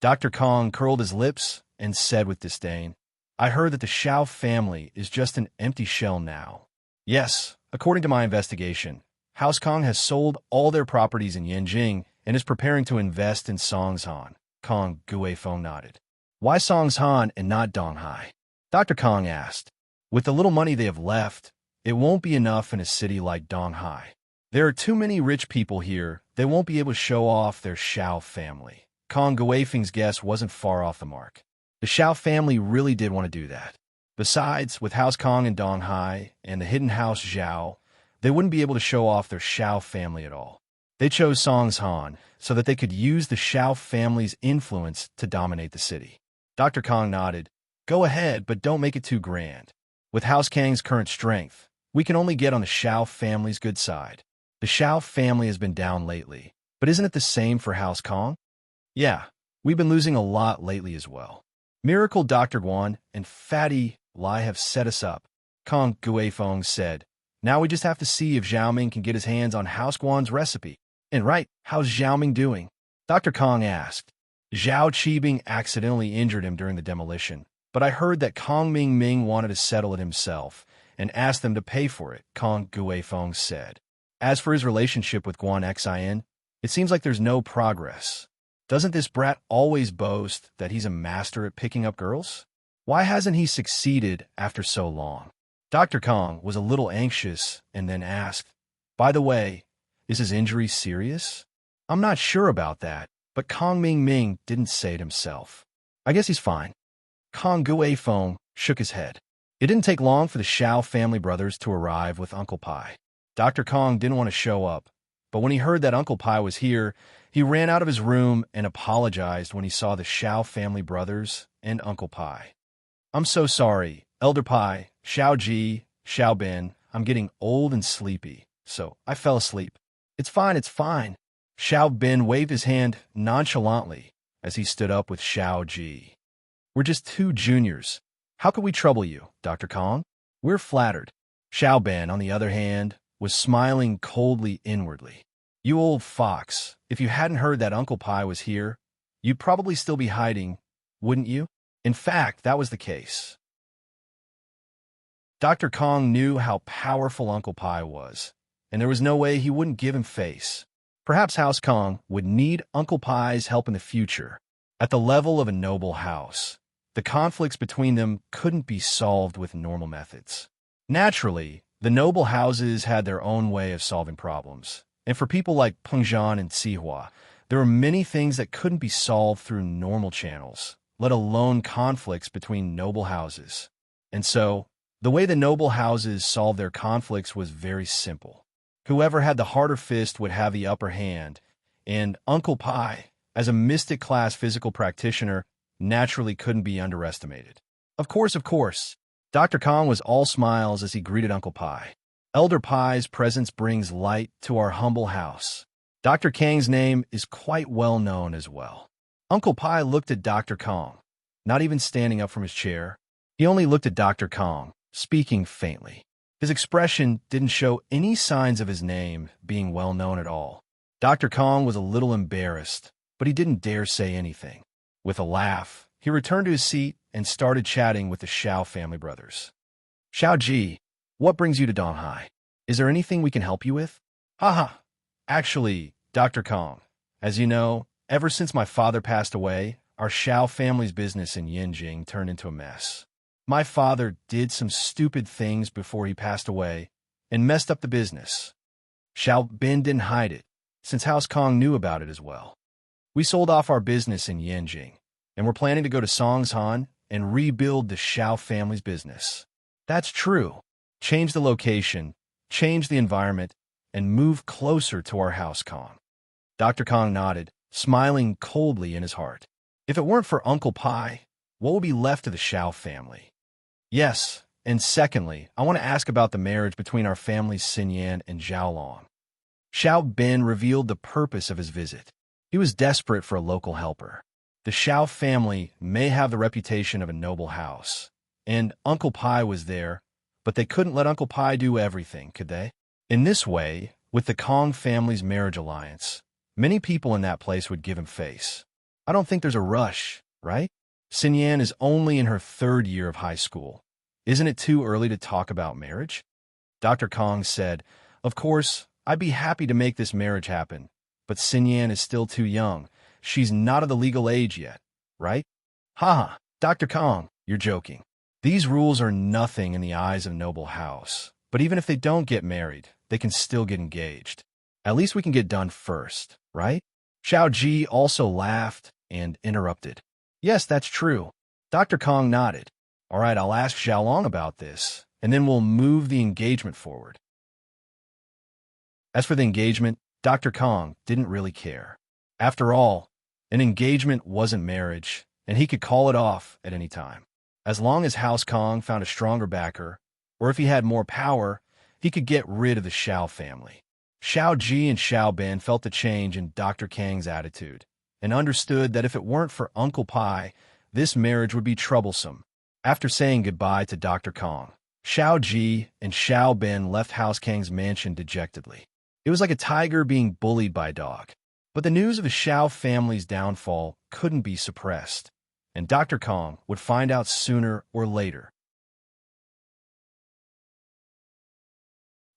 Dr. Kong curled his lips and said with disdain, I heard that the Xiao family is just an empty shell now. Yes, according to my investigation, House Kong has sold all their properties in Yinjing and is preparing to invest in Songshan. Kong Guifeng nodded. Why Songshan and not Donghai? Dr. Kong asked. With the little money they have left, it won't be enough in a city like Donghai. There are too many rich people here, they won't be able to show off their Xiao family. Kong Guifeng's guess wasn't far off the mark. The Xiao family really did want to do that. Besides, with House Kong and Dong Hai and the hidden House Zhao, they wouldn't be able to show off their Shao family at all. They chose Song's Han so that they could use the Shao family's influence to dominate the city. Dr. Kong nodded. Go ahead, but don't make it too grand. With House Kang's current strength, we can only get on the Shao family's good side. The Shao family has been down lately, but isn't it the same for House Kong? Yeah, we've been losing a lot lately as well. Miracle Dr. Guan and Fatty Lai have set us up, Kong Guifeng said. Now we just have to see if Xiaoming can get his hands on House Guan's recipe. And right, how's Xiaoming doing? Dr. Kong asked. Zhao Qibing accidentally injured him during the demolition, but I heard that Kong Ming wanted to settle it himself and asked them to pay for it, Kong Guifeng said. As for his relationship with Guan Xin, it seems like there's no progress. Doesn't this brat always boast that he's a master at picking up girls? Why hasn't he succeeded after so long? Dr. Kong was a little anxious and then asked, by the way, is his injury serious? I'm not sure about that, but Kong Ming didn't say it himself. I guess he's fine. Kong Guifeng shook his head. It didn't take long for the Shao family brothers to arrive with Uncle Pai. Dr. Kong didn't want to show up, but when he heard that Uncle Pai was here, he ran out of his room and apologized when he saw the Shao family brothers and Uncle Pai. I'm so sorry, Elder Pai, Xiao Ji, Xiao Bin. I'm getting old and sleepy, so I fell asleep. It's fine, it's fine. Xiao Bin waved his hand nonchalantly as he stood up with Xiao Ji. We're just two juniors. How could we trouble you, Dr. Kong? We're flattered. Xiao Bin, on the other hand, was smiling coldly inwardly. You old fox, if you hadn't heard that Uncle Pai was here, you'd probably still be hiding, wouldn't you? In fact, that was the case. Dr. Kong knew how powerful Uncle Pai was, and there was no way he wouldn't give him face. Perhaps House Kong would need Uncle Pai's help in the future. At the level of a noble house, the conflicts between them couldn't be solved with normal methods. Naturally, the noble houses had their own way of solving problems, and for people like Pengzhan and Sihua, there were many things that couldn't be solved through normal channels, let alone conflicts between noble houses. And so, the way the noble houses solved their conflicts was very simple. Whoever had the harder fist would have the upper hand, and Uncle Pai, as a mystic-class physical practitioner, naturally couldn't be underestimated. Of course, Dr. Kong was all smiles as he greeted Uncle Pai. Elder Pai's presence brings light to our humble house. Dr. Kang's name is quite well known as well. Uncle Pai looked at Dr. Kong, not even standing up from his chair. He only looked at Dr. Kong, speaking faintly. His expression didn't show any signs of his name being well known at all. Dr. Kong was a little embarrassed, but he didn't dare say anything. With a laugh, he returned to his seat and started chatting with the Shao family brothers. Xiao Ji, what brings you to Donghai? Is there anything we can help you with? Haha. Actually, Dr. Kong, as you know, ever since my father passed away, our Shao family's business in Yinjing turned into a mess. My father did some stupid things before he passed away and messed up the business. Xiao Bin didn't hide it, since House Kong knew about it as well. We sold off our business in Yinjing, and we're planning to go to Songshan and rebuild the Shao family's business. That's true. Change the location, change the environment, and move closer to our House Kong. Dr. Kong nodded, smiling coldly in his heart. If it weren't for Uncle Pai, what would be left of the Shao family? Yes, and secondly, I want to ask about the marriage between our families Xinyan and Zhaolong. Xiao Bin revealed the purpose of his visit. He was desperate for a local helper. The Shao family may have the reputation of a noble house, and Uncle Pai was there, but they couldn't let Uncle Pai do everything, could they? In this way, with the Kong family's marriage alliance, many people in that place would give him face. I don't think there's a rush, right? Xinyan is only in her 3rd year of high school. Isn't it too early to talk about marriage? Dr. Kong said, Of course, I'd be happy to make this marriage happen, but Xinyan is still too young. She's not of the legal age yet, right? Haha, Dr. Kong, you're joking. These rules are nothing in the eyes of noble house, but even if they don't get married, they can still get engaged. At least we can get done first, right? Xiao Ji also laughed and interrupted. Yes, that's true. Dr. Kong nodded. All right, I'll ask Xiaolong about this, and then we'll move the engagement forward. As for the engagement, Dr. Kong didn't really care. After all, an engagement wasn't marriage, and he could call it off at any time. As long as House Kong found a stronger backer, or if he had more power, he could get rid of the Xiao family. Xiao Ji and Xiao Ben felt the change in Dr. Kang's attitude, and understood that if it weren't for Uncle Pai, this marriage would be troublesome. After saying goodbye to Dr. Kong, Xiao Ji and Xiao Ben left House Kang's mansion dejectedly. It was like a tiger being bullied by a dog. But the news of the Xiao family's downfall couldn't be suppressed, and Dr. Kong would find out sooner or later.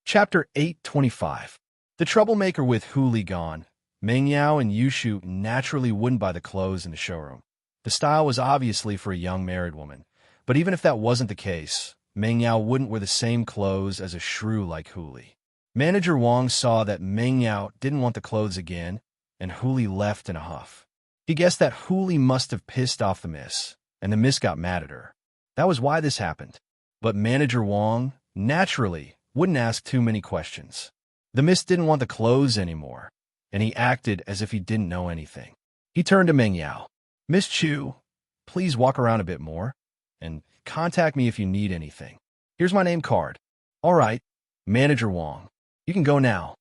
Chapter 825. The troublemaker with Hu Li gone, Meng Yao and Yushu naturally wouldn't buy the clothes in the showroom. The style was obviously for a young married woman, but even if that wasn't the case, Meng Yao wouldn't wear the same clothes as a shrew like Hu Li. Manager Wang saw that Meng Yao didn't want the clothes again, and Hu Li left in a huff. He guessed that Hu Li must have pissed off the miss, and the miss got mad at her. That was why this happened. But Manager Wang, naturally, wouldn't ask too many questions. The miss didn't want the clothes anymore, and he acted as if he didn't know anything. He turned to Meng Yao. Miss Chu, please walk around a bit more, and contact me if you need anything. Here's my name card. All right, Manager Wang. You can go now.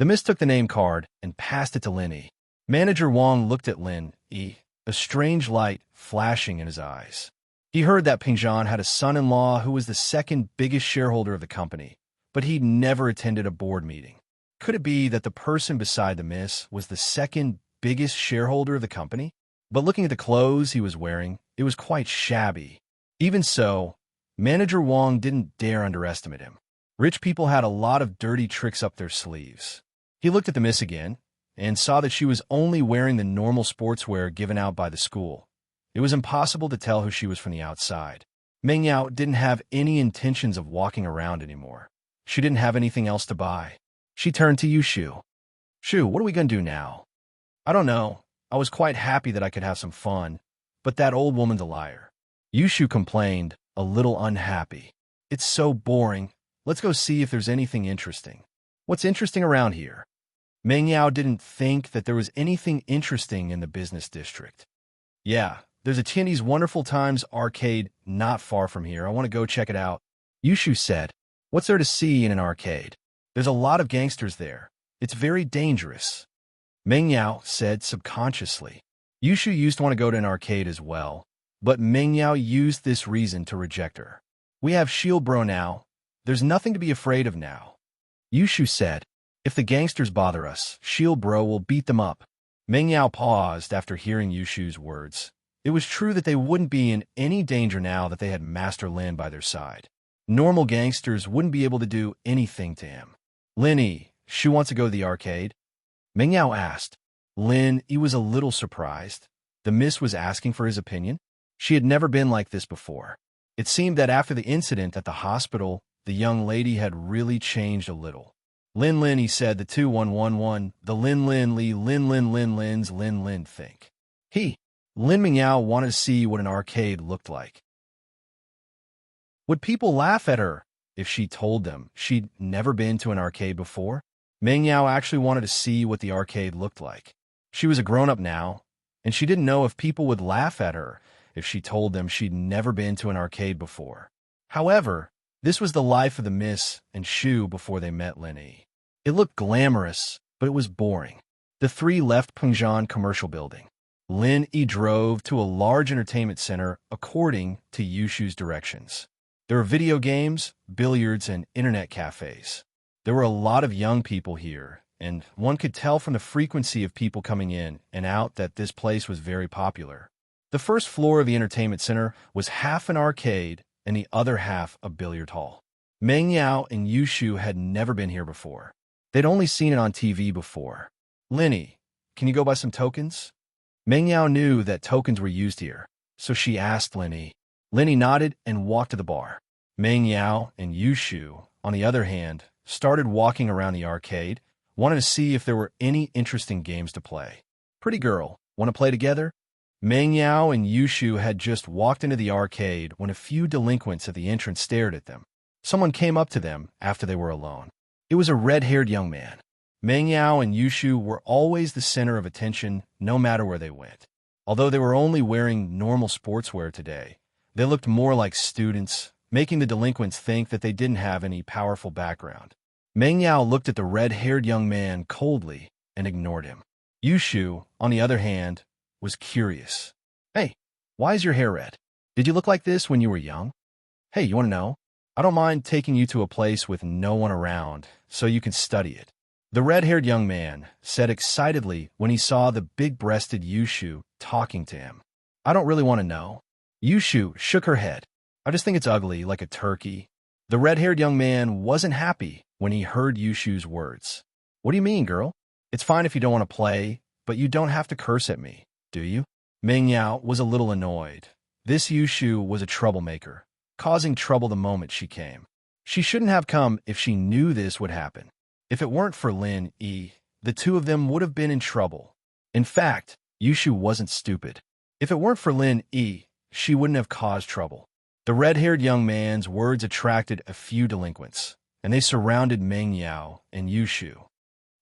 The miss took the name card and passed it to Lin Yi. Manager Wang looked at Lin Yi, a strange light flashing in his eyes. He heard that Pingzhan had a son-in-law who was the second biggest shareholder of the company, but he'd never attended a board meeting. Could it be that the person beside the miss was the second biggest shareholder of the company? But looking at the clothes he was wearing, it was quite shabby. Even so, Manager Wang didn't dare underestimate him. Rich people had a lot of dirty tricks up their sleeves. He looked at the miss again and saw that she was only wearing the normal sportswear given out by the school. It was impossible to tell who she was from the outside. Meng Yao didn't have any intentions of walking around anymore. She didn't have anything else to buy. She turned to Yushu. Shu, what are we going to do now? I don't know. I was quite happy that I could have some fun, but that old woman's a liar. Yushu complained, a little unhappy. It's so boring. Let's go see if there's anything interesting. What's interesting around here? Meng Yao didn't think that there was anything interesting in the business district. Yeah, there's a Tiany's Wonderful Times arcade not far from here. I want to go check it out. Yushu said, what's there to see in an arcade? There's a lot of gangsters there. It's very dangerous. Meng Yao said subconsciously. Yushu used to want to go to an arcade as well, but Meng Yao used this reason to reject her. We have Shield Bro now. There's nothing to be afraid of now. Yushu said, if the gangsters bother us, Shield Bro will beat them up. Meng Yao paused after hearing Yushu's words. It was true that they wouldn't be in any danger now that they had Master Lin by their side. Normal gangsters wouldn't be able to do anything to him. Lin Yi, Shu wants to go to the arcade? Meng Yao asked. Lin Yi was a little surprised. The miss was asking for his opinion. She had never been like this before. It seemed that after the incident at the hospital, the young lady had really changed a little. Lin, he said, the 2111, the Lin Li, Lin's Lin think. Lin Meng Yao wanted to see what an arcade looked like. Would people laugh at her if she told them she'd never been to an arcade before? Meng Yao actually wanted to see what the arcade looked like. She was a grown-up now, and she didn't know if people would laugh at her if she told them she'd never been to an arcade before. However, this was the life of the miss and Shu before they met Lin Yi. It looked glamorous, but it was boring. The three left Pengzhan Commercial Building. Lin Yi drove to a large entertainment center according to Yushu's directions. There were video games, billiards, and internet cafes. There were a lot of young people here, and one could tell from the frequency of people coming in and out that this place was very popular. The first floor of the entertainment center was half an arcade and the other half a billiard hall. Meng Yao and Yushu had never been here before. They'd only seen it on TV before. Lin Yi, can you go buy some tokens? Meng Yao knew that tokens were used here, so she asked Lin Yi. Lin Yi nodded and walked to the bar. Meng Yao and Yushu, on the other hand, started walking around the arcade, wanted to see if there were any interesting games to play. Pretty girl, want to play together? Meng Yao and Yushu had just walked into the arcade when a few delinquents at the entrance stared at them. Someone came up to them after they were alone. It was a red-haired young man. Meng Yao and Yushu were always the center of attention, no matter where they went. Although they were only wearing normal sportswear today, they looked more like students, making the delinquents think that they didn't have any powerful background. Meng Yao looked at the red-haired young man coldly and ignored him. Yushu, on the other hand, was curious. Hey, why is your hair red? Did you look like this when you were young? Hey, you want to know? I don't mind taking you to a place with no one around so you can study it. The red-haired young man said excitedly when he saw the big-breasted Yushu talking to him. I don't really want to know. Yushu shook her head. I just think it's ugly, like a turkey. The red-haired young man wasn't happy when he heard Yushu's words. What do you mean, girl? It's fine if you don't want to play, but you don't have to curse at me, do you? Meng Yao was a little annoyed. This Yushu was a troublemaker, causing trouble the moment she came. She shouldn't have come if she knew this would happen. If it weren't for Lin Yi, the two of them would have been in trouble. In fact, Yushu wasn't stupid. If it weren't for Lin Yi, she wouldn't have caused trouble. The red-haired young man's words attracted a few delinquents, and they surrounded Meng Yao and Yushu.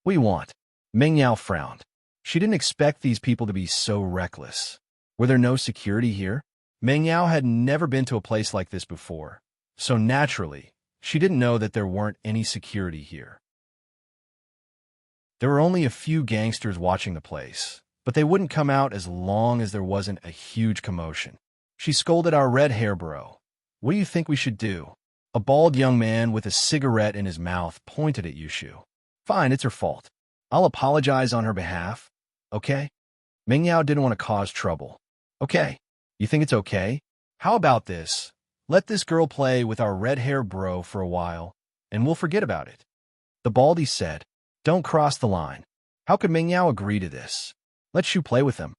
What do you want? Meng Yao frowned. She didn't expect these people to be so reckless. Were there no security here? Meng Yao had never been to a place like this before, so naturally, she didn't know that there weren't any security here. There were only a few gangsters watching the place, but they wouldn't come out as long as there wasn't a huge commotion. She scolded our red-hair bro. What do you think we should do? A bald young man with a cigarette in his mouth pointed at Yushu. Fine, it's her fault. I'll apologize on her behalf. Okay? Meng Yao didn't want to cause trouble. Okay. You think it's okay? How about this? Let this girl play with our red-hair bro for a while, and we'll forget about it. The baldy said, don't cross the line. How could Meng Yao agree to this? Let Shu play with him.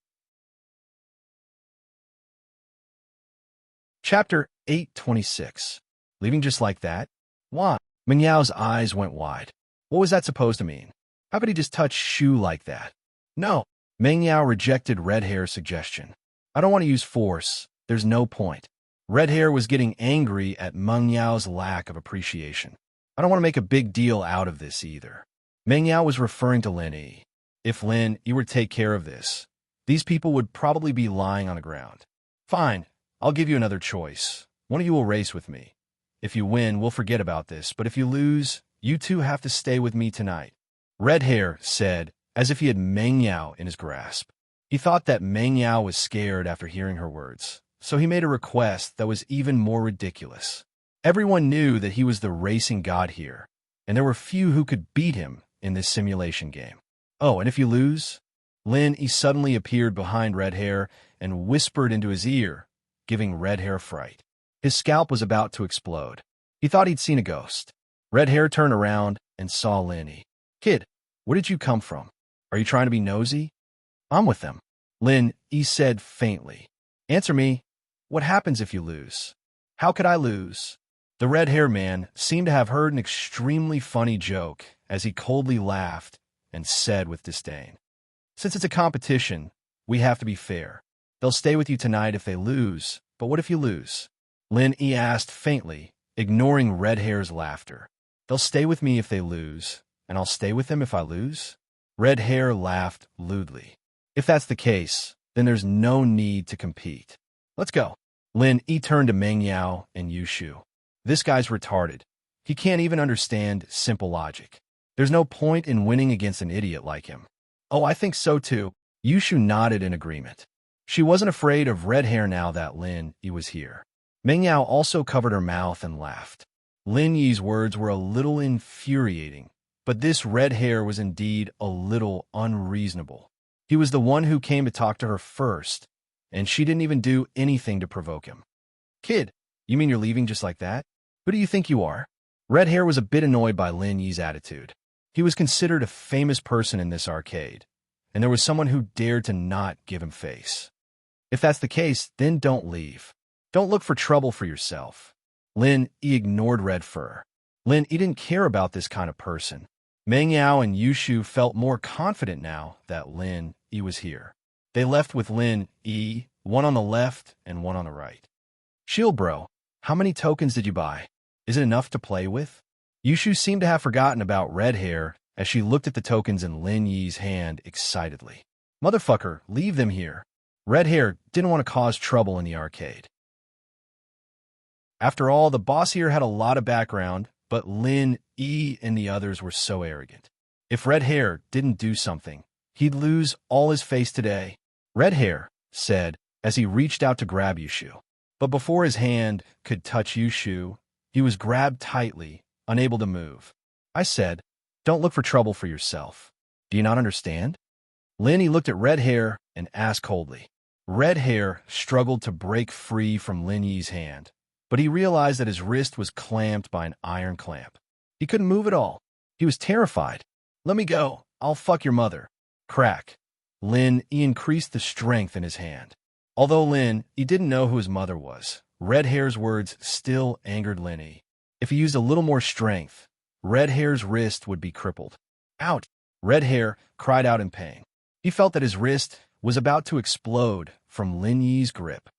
Chapter 826. Leaving just like that? Why? Meng Yao's eyes went wide. What was that supposed to mean? How could he just touch Shu like that? No. Meng Yao rejected Red Hair's suggestion. I don't want to use force. There's no point. Red Hair was getting angry at Meng Yao's lack of appreciation. I don't want to make a big deal out of this either. Meng Yao was referring to Lin Yi. If Lin Yi were to take care of this, these people would probably be lying on the ground. Fine, I'll give you another choice. One of you will race with me. If you win, we'll forget about this, but if you lose, you two have to stay with me tonight. Red Hair said, as if he had Meng Yao in his grasp. He thought that Meng Yao was scared after hearing her words, so he made a request that was even more ridiculous. Everyone knew that he was the racing god here, and there were few who could beat him in this simulation game. Oh, and if you lose? Lin Yi suddenly appeared behind Red Hair and whispered into his ear, giving Red Hair fright. His scalp was about to explode. He thought he'd seen a ghost. Red Hair turned around and saw Lin Yi. Kid, where did you come from? Are you trying to be nosy? I'm with them. Lin Yi said faintly. Answer me. What happens if you lose? How could I lose? The red-haired man seemed to have heard an extremely funny joke as he coldly laughed and said with disdain, since it's a competition, we have to be fair. They'll stay with you tonight if they lose, but what if you lose? Lin Yi asked faintly, ignoring Red Hair's laughter. They'll stay with me if they lose, and I'll stay with them if I lose? Red Hair laughed lewdly. If that's the case, then there's no need to compete. Let's go. Lin Yi turned to Meng Yao and Yushu. This guy's retarded. He can't even understand simple logic. There's no point in winning against an idiot like him. Oh, I think so too. Yushu nodded in agreement. She wasn't afraid of Red Hair now that Lin Yi was here. Meng Yao also covered her mouth and laughed. Lin Yi's words were a little infuriating, but this Red Hair was indeed a little unreasonable. He was the one who came to talk to her first, and she didn't even do anything to provoke him. Kid, you mean you're leaving just like that? Who do you think you are? Red Hair was a bit annoyed by Lin Yi's attitude. He was considered a famous person in this arcade, and there was someone who dared to not give him face. If that's the case, then don't leave. Don't look for trouble for yourself. Lin Yi ignored Red Fur. Lin Yi didn't care about this kind of person. Meng Yao and Yushu felt more confident now that Lin Yi was here. They left with Lin E, one on the left and one on the right. Shield bro, how many tokens did you buy? Is it enough to play with? Yushu seemed to have forgotten about red hair as she looked at the tokens in Lin Yi's hand excitedly. Motherfucker, leave them here. Red hair didn't want to cause trouble in the arcade. After all, the boss here had a lot of background, but Lin E and the others were so arrogant. If Red Hair didn't do something, he'd lose all his face today. Red Hair said as he reached out to grab Yushu. But before his hand could touch Yushu, he was grabbed tightly, unable to move. I said, don't look for trouble for yourself. Do you not understand? Linny looked at Red Hair and asked coldly. Red Hair struggled to break free from Lin Yi's hand, but he realized that his wrist was clamped by an iron clamp. He couldn't move at all. He was terrified. Let me go. I'll fuck your mother. Crack. Lin E increased the strength in his hand. Although Lin E didn't know who his mother was, Red Hair's words still angered Lin E. If he used a little more strength, Red Hair's wrist would be crippled. Ouch! Red Hair cried out in pain. He felt that his wrist was about to explode from Lin Yi's grip.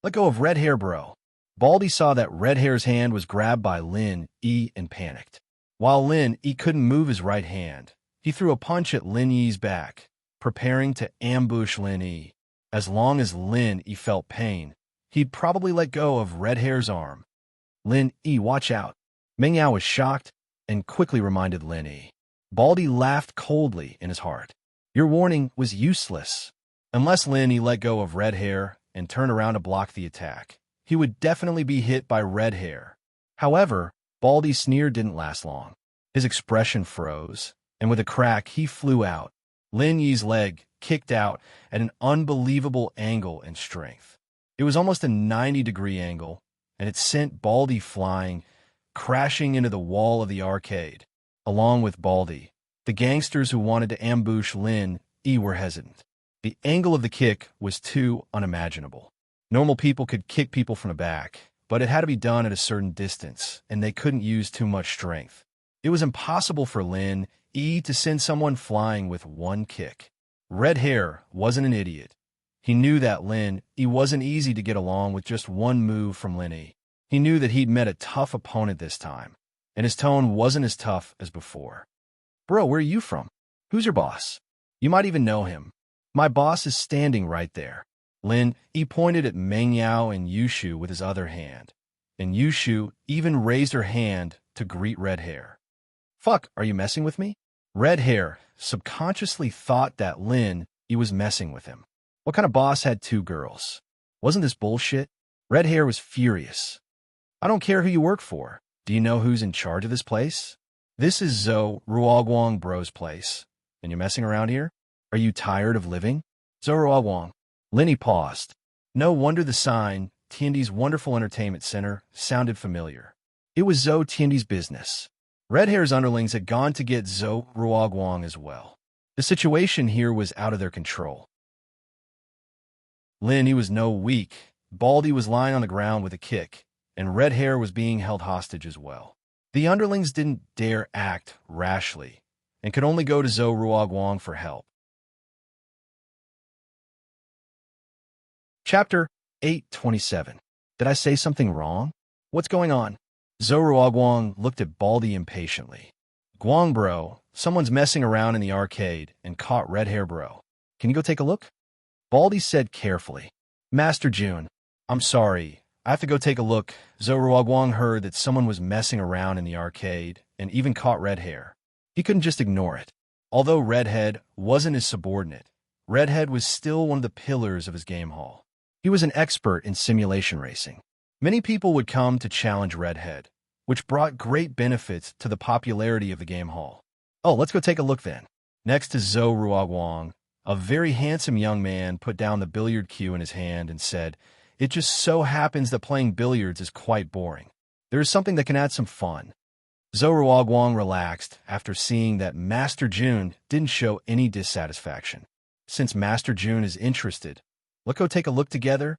Let go of Red Hair, bro. Baldy saw that Red Hair's hand was grabbed by Lin E and panicked. While Lin E couldn't move his right hand, he threw a punch at Lin Yi's back, preparing to ambush Lin E. As long as Lin E felt pain, he'd probably let go of Red Hair's arm. Lin E, watch out. Meng Yao was shocked and quickly reminded Lin E. Baldy laughed coldly in his heart. Your warning was useless. Unless Lin E let go of Red Hair and turned around to block the attack, he would definitely be hit by Red Hair. However, Baldy's sneer didn't last long. His expression froze, and with a crack, he flew out. Lin Yi's leg kicked out at an unbelievable angle and strength. It was almost a 90-degree angle, and it sent Baldy flying, crashing into the wall of the arcade. Along with Baldy, the gangsters who wanted to ambush Lin E were hesitant. The angle of the kick was too unimaginable. Normal people could kick people from the back, but it had to be done at a certain distance, and they couldn't use too much strength. It was impossible for Lin E to send someone flying with one kick. Red Hair wasn't an idiot. He knew that Lin E wasn't easy to get along with just one move from Lin E. He knew that he'd met a tough opponent this time, and his tone wasn't as tough as before. Bro, where are you from? Who's your boss? You might even know him. My boss is standing right there. Lin E pointed at Meng Yao and Yushu with his other hand, and Yushu even raised her hand to greet Red Hair. Fuck, are you messing with me? Red Hair subconsciously thought that Lin E was messing with him. What kind of boss had two girls? Wasn't this bullshit? Red Hair was furious. I don't care who you work for. Do you know who's in charge of this place? This is Zhou Ruoguang Bro's place, and you're messing around here? Are you tired of living? Zhou Ruoguang. Linny paused. No wonder the sign, Tiandi's Wonderful Entertainment Center, sounded familiar. It was Zhou Tiandi's business. Red Hair's underlings had gone to get Zhou Ruoguang as well. The situation here was out of their control. Linny was no weak. Baldy was lying on the ground with a kick, and Red Hair was being held hostage as well. The underlings didn't dare act rashly, and could only go to Zhou Ruoguang for help. Chapter 827. Did I say something wrong? What's going on? Zhou Ruoguang looked at Baldy impatiently. Guang bro, someone's messing around in the arcade and caught Red Hair bro. Can you go take a look? Baldy said carefully. Master June, I'm sorry. I have to go take a look. Zhou Ruoguang heard that someone was messing around in the arcade and even caught Red Hair. He couldn't just ignore it. Although Redhead wasn't his subordinate, Redhead was still one of the pillars of his game hall. He was an expert in simulation racing. Many people would come to challenge Redhead, which brought great benefits to the popularity of the game hall. Oh, let's go take a look then. Next to Zhou Ruoguang, a very handsome young man put down the billiard cue in his hand and said, It just so happens that playing billiards is quite boring. There is something that can add some fun. Zhou Ruoguang relaxed after seeing that Master June didn't show any dissatisfaction. Since Master June is interested, let's go take a look together.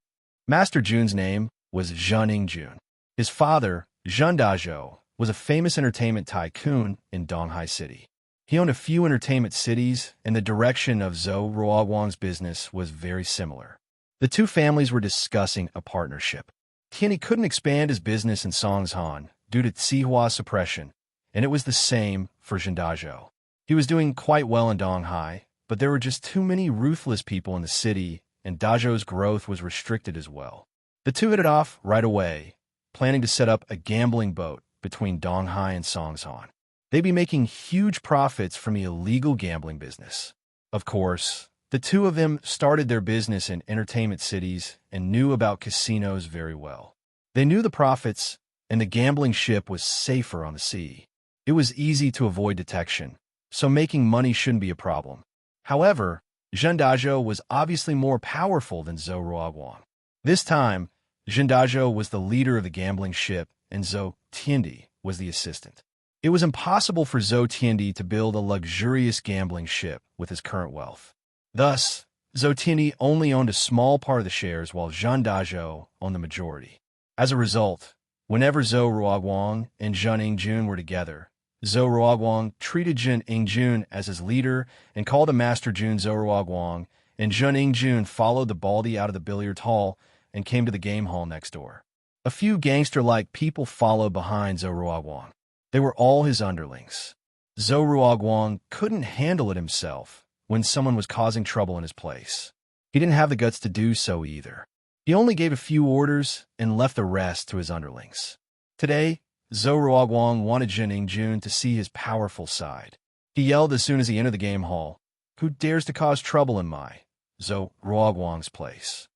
Master June's name was Zhening Jun. His father, Zhen Dazhou, was a famous entertainment tycoon in Donghai City. He owned a few entertainment cities, and the direction of Zhou Ruoguang's business was very similar. The two families were discussing a partnership. Tianyi couldn't expand his business in Songshan due to Xihua's suppression, and it was the same for Zhendazhou. He was doing quite well in Donghai, but there were just too many ruthless people in the city, and Dazhou's growth was restricted as well. The two hit it off right away, planning to set up a gambling boat between Donghai and Songshan. They'd be making huge profits from the illegal gambling business. Of course, the two of them started their business in entertainment cities and knew about casinos very well. They knew the profits, and the gambling ship was safer on the sea. It was easy to avoid detection, so making money shouldn't be a problem. However, Zhendazhou was obviously more powerful than Zhou Ruoguang. This time, Zhendazhou was the leader of the gambling ship, and Zhou Tiandi was the assistant. It was impossible for Zhou Tiandi to build a luxurious gambling ship with his current wealth. Thus, Zhou Tiandi only owned a small part of the shares while Zhendazhou owned the majority. As a result, whenever Zhou Ruoguang and Zhen Yingjun were together, Zhou Ruoguang treated Zhen Yingjun as his leader and called him Master Jun Zhou Ruoguang, and Zhen Yingjun followed the baldy out of the billiard hall and came to the game hall next door. A few gangster-like people followed behind Zhou Ruoguang. They were all his underlings. Zhou Ruoguang couldn't handle it himself when someone was causing trouble in his place. He didn't have the guts to do so either. He only gave a few orders and left the rest to his underlings. Today, Zhou Ruoguang wanted Zhen Yingjun to see his powerful side. He yelled as soon as he entered the game hall, "Who dares to cause trouble in my Zhou Ruoguang's place?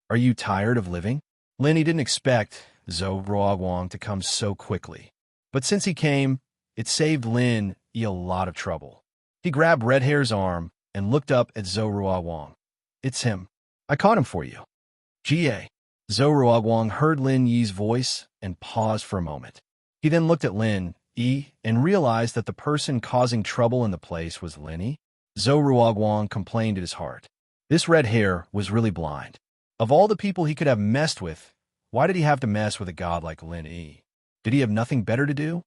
Are you tired of living?" Lin didn't expect Zhou Ruoguang to come so quickly. But since he came, it saved Lin a lot of trouble. He grabbed Red Hair's arm and looked up at Zhou Ruoguang. "It's him. I caught him for you." "Ga." Zhou Ruoguang heard Lin Yi's voice and paused for a moment. He then looked at Lin Yi and realized that the person causing trouble in the place was Lin Yi. Zhou Ruoguang complained at his heart. This Red Hair was really blind. Of all the people he could have messed with, why did he have to mess with a god like Lin Yi? Did he have nothing better to do?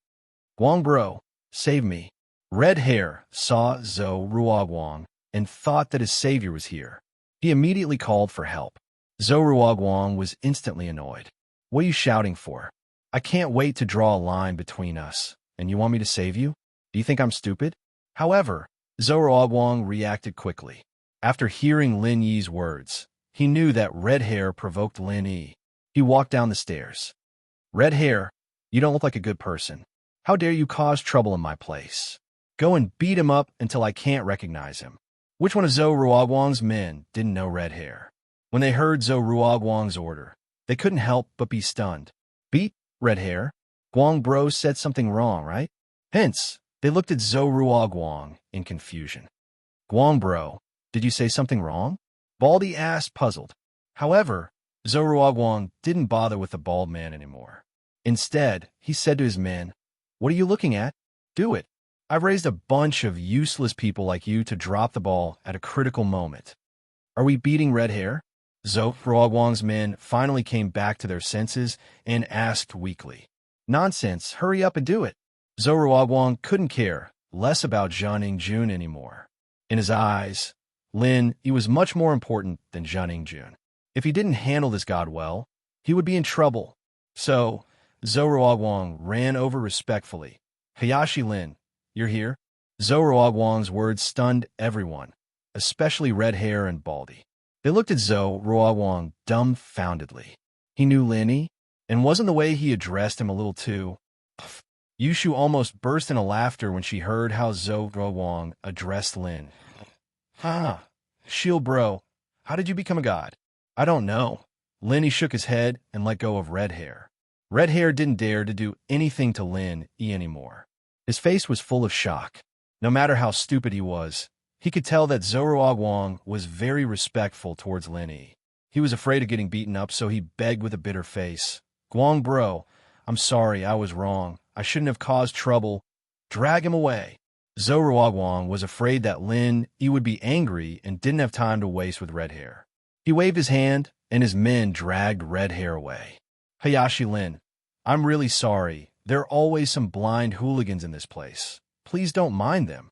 "Guang bro, save me." Red Hair saw Zhou Ruoguang and thought that his savior was here. He immediately called for help. Zhou Ruoguang was instantly annoyed. "What are you shouting for? I can't wait to draw a line between us, and you want me to save you? Do you think I'm stupid?" However, Zhou Ruoguang reacted quickly. After hearing Lin Yi's words, he knew that Red Hair provoked Lin Yi. He walked down the stairs. "Red Hair, you don't look like a good person. How dare you cause trouble in my place? Go and beat him up until I can't recognize him." Which one of Zhou Ruoguang's men didn't know Red Hair? When they heard Zhou Ruoguang's order, they couldn't help but be stunned. "Beat Red Hair? Guang bro said something wrong, right?" Hence, they looked at Zhou Ruoguang in confusion. "Guang bro, did you say something wrong?" Baldy asked, puzzled. However, Zhou Ruoguang didn't bother with the bald man anymore. Instead, he said to his men, "What are you looking at? Do it. I've raised a bunch of useless people like you to drop the ball at a critical moment. Are we beating Red Hair?" Zhou Ruoguang's men finally came back to their senses and asked weakly. "Nonsense, hurry up and do it." Zhou Ruoguang couldn't care less about Zhen Yingjun anymore. In his eyes, Lin Yi was much more important than Zhen Yingjun. If he didn't handle this god well, he would be in trouble. So, Zhou Ruoguang ran over respectfully. "Hayashi Lin, you're here?" Zhou Ruoguang's words stunned everyone, especially Red Hair and Baldy. They looked at Zhou Ruoguang dumbfoundedly. He knew Lin Yi, and wasn't the way he addressed him a little too? Yushu almost burst into laughter when she heard how Zhou Ruoguang addressed Lin. Shield bro, how did you become a god?" "I don't know." Lin Yi shook his head and let go of Red Hair. Red Hair didn't dare to do anything to Lin Yi anymore. His face was full of shock. No matter how stupid he was, he could tell that Zhou Ruoguang was very respectful towards Lin Yi. He was afraid of getting beaten up, so he begged with a bitter face. "Guang bro, I'm sorry, I was wrong. I shouldn't have caused trouble. Drag him away." Zhou Ruoguang was afraid that Lin Yi would be angry and didn't have time to waste with Red Hair. He waved his hand, and his men dragged Red Hair away. "Hayashi Lin, I'm really sorry. There are always some blind hooligans in this place. Please don't mind them.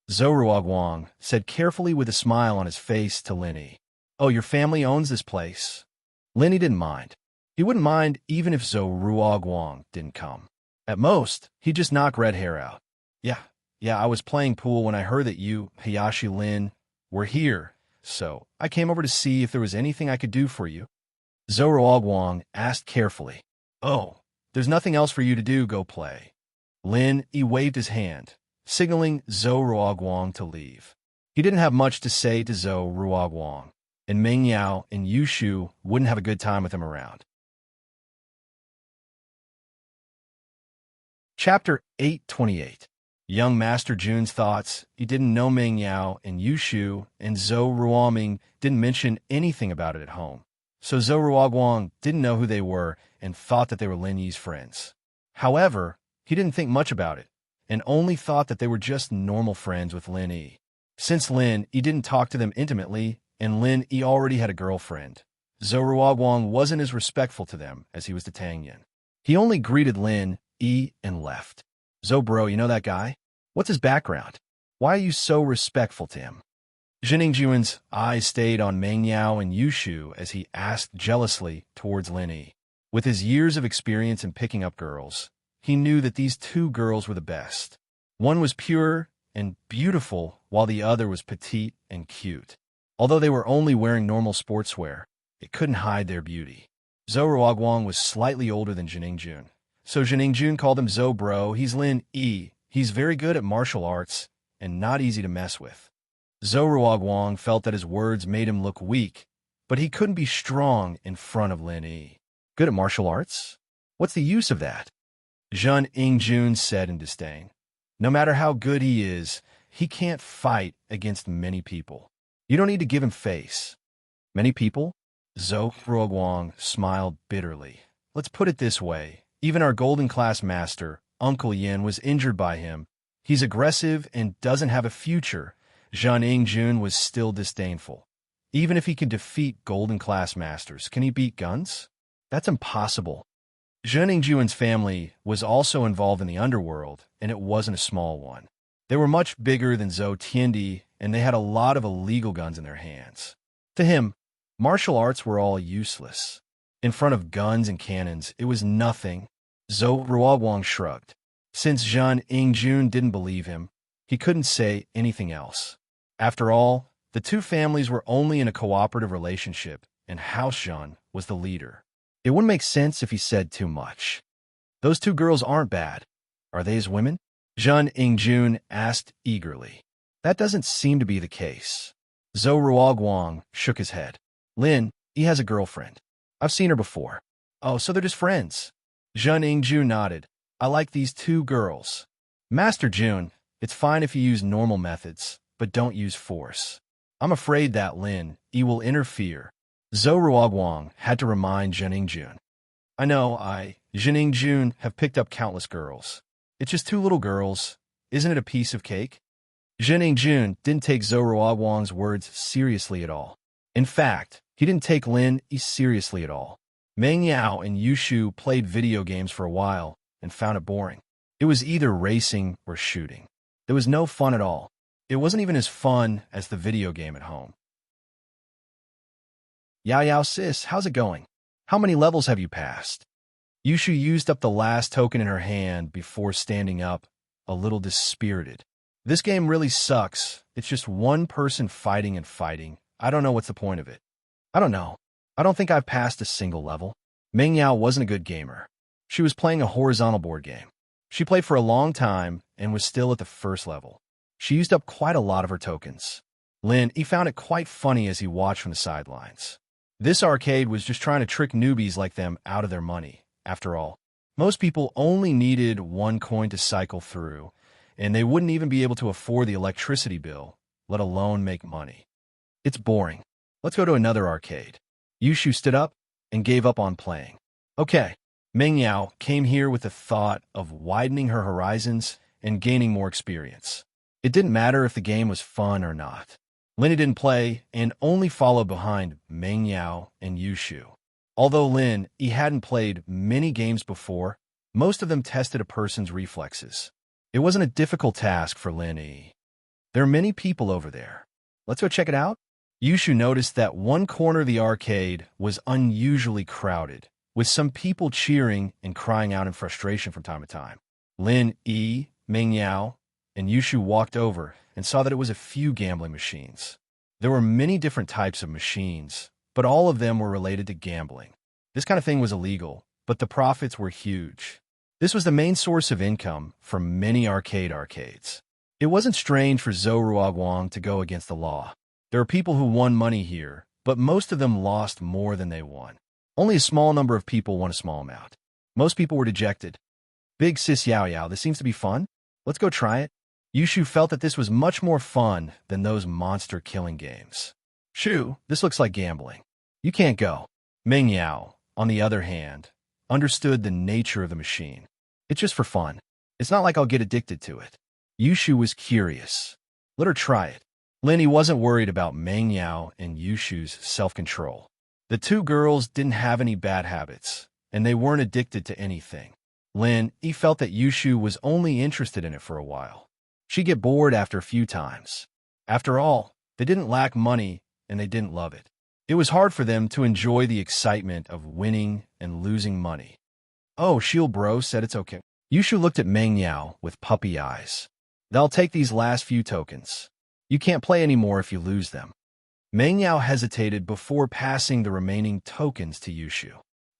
Zhou Wang said carefully with a smile on his face to Lin Yi. Oh, your family owns this place. Lin Yi didn't mind. He wouldn't mind even if Zhou Wang didn't come. At most, he'd just knock red hair out. Yeah, I was playing pool when I heard that you, Hayashi Lin, were here, so I came over to see if there was anything I could do for you. Zhou Wang asked carefully. Oh, there's nothing else for you to do, go play. Lin Yi waved his hand, signaling Zhou Wang to leave. He didn't have much to say to Zhou Wang, and Meng Yao and Yu Shu wouldn't have a good time with him around. Chapter 828. Young Master Jun's thoughts. He didn't know Meng Yao and Yu Shu, and Zhou Ruoming didn't mention anything about it at home. So Zhou Wang didn't know who they were and thought that they were Lin Yi's friends. However, he didn't think much about it, and only thought that they were just normal friends with Lin Yi. Since Lin Yi didn't talk to them intimately, and Lin Yi already had a girlfriend, Zhou Wang wasn't as respectful to them as he was to Tang Yin. He only greeted Lin Yi and left. Zhou bro, you know that guy? What's his background? Why are you so respectful to him? Zheningjuan's eyes stayed on Meng Yao and Yu Shu as he asked jealously towards Lin Yi. With his years of experience in picking up girls, he knew that these two girls were the best. One was pure and beautiful, while the other was petite and cute. Although they were only wearing normal sportswear, it couldn't hide their beauty. Zhou Wang was slightly older than Zheningjuan, so Zheningjuan called him Zhou bro. He's Lin Yi. He's very good at martial arts and not easy to mess with. Zhou Wang felt that his words made him look weak, but he couldn't be strong in front of Lin Yi. Good at martial arts? What's the use of that? Zhen Yingjun said in disdain. No matter how good he is, he can't fight against many people. You don't need to give him face. Many people? Zhou Wang smiled bitterly. Let's put it this way. Even our golden class master, Uncle Yin, was injured by him. He's aggressive and doesn't have a future. Zhen Yingjun was still disdainful. Even if he can defeat golden class masters, can he beat guns? That's impossible. Zhen Yingjuan's family was also involved in the underworld, and it wasn't a small one. They were much bigger than Zhou Tiandi, and they had a lot of illegal guns in their hands. To him, martial arts were all useless. In front of guns and cannons, it was nothing. Zhou Ruoguang shrugged. Since Zhen Yingjun didn't believe him, he couldn't say anything else. After all, the two families were only in a cooperative relationship, and House Zhen was the leader. It wouldn't make sense if he said too much. Those two girls aren't bad. Are they his women? Zhen Yingjun asked eagerly. That doesn't seem to be the case. Zhou Ruoguang shook his head. Lin, he has a girlfriend. I've seen her before. Oh, so they're just friends. Zhen Yingjun nodded. I like these two girls. Master Jun, it's fine if you use normal methods, but don't use force. I'm afraid that Lin Yi will interfere. Zhou Ruoguang had to remind Zhen Yingjun. I know Zhen Yingjun, have picked up countless girls. It's just two little girls. Isn't it a piece of cake? Zhen Yingjun didn't take Zhou Ruoguang's words seriously at all. In fact, he didn't take Lin Yi seriously at all. Meng Yao and Yu Shu played video games for a while and found it boring. It was either racing or shooting. There was no fun at all. It wasn't even as fun as the video game at home. Yao sis, how's it going? How many levels have you passed? Yu Shu used up the last token in her hand before standing up, a little dispirited. This game really sucks. It's just one person fighting and fighting. I don't know what's the point of it. I don't know. I don't think I've passed a single level. Meng Yao wasn't a good gamer. She was playing a horizontal board game. She played for a long time and was still at the first level. She used up quite a lot of her tokens. Lin Yi found it quite funny as he watched from the sidelines. This arcade was just trying to trick newbies like them out of their money. After all, most people only needed one coin to cycle through, and they wouldn't even be able to afford the electricity bill, let alone make money. It's boring. Let's go to another arcade. Yu Shu stood up and gave up on playing. Okay. Meng Yao came here with the thought of widening her horizons and gaining more experience. It didn't matter if the game was fun or not. Lin Yi didn't play and only followed behind Meng Yao and Yu Shu. Although Lin Yi hadn't played many games before, Most of them tested a person's reflexes. It wasn't a difficult task for Lin Yi. There are many people over there. Let's go check it out. Yushu noticed that one corner of the arcade was unusually crowded, with some people cheering and crying out in frustration from time to time. Lin Yi, Meng Yao, and Yushu walked over and saw that it was a few gambling machines. There were many different types of machines, but all of them were related to gambling. This kind of thing was illegal, but the profits were huge. This was the main source of income for many arcades. It wasn't strange for Zhou Ruoguang to go against the law. There are people who won money here, but most of them lost more than they won. Only a small number of people won a small amount. Most people were dejected. Big sis Yao Yao, this seems to be fun. Let's go try it. Yushu felt that this was much more fun than those monster-killing games. Shu, this looks like gambling. You can't go. Meng Yao, on the other hand, understood the nature of the machine. It's just for fun. It's not like I'll get addicted to it. Yushu was curious. Let her try it. Lin Yi wasn't worried about Meng Yao and Yushu's self-control. The two girls didn't have any bad habits, and they weren't addicted to anything. Lin Yi felt that Yushu was only interested in it for a while. She'd get bored after a few times. After all, they didn't lack money, and they didn't love it. It was hard for them to enjoy the excitement of winning and losing money. Oh, Shield Bro said it's okay. Yushu looked at Meng Yao with puppy eyes. They'll take these last few tokens. You can't play anymore if you lose them. Meng Yao hesitated before passing the remaining tokens to Yushu.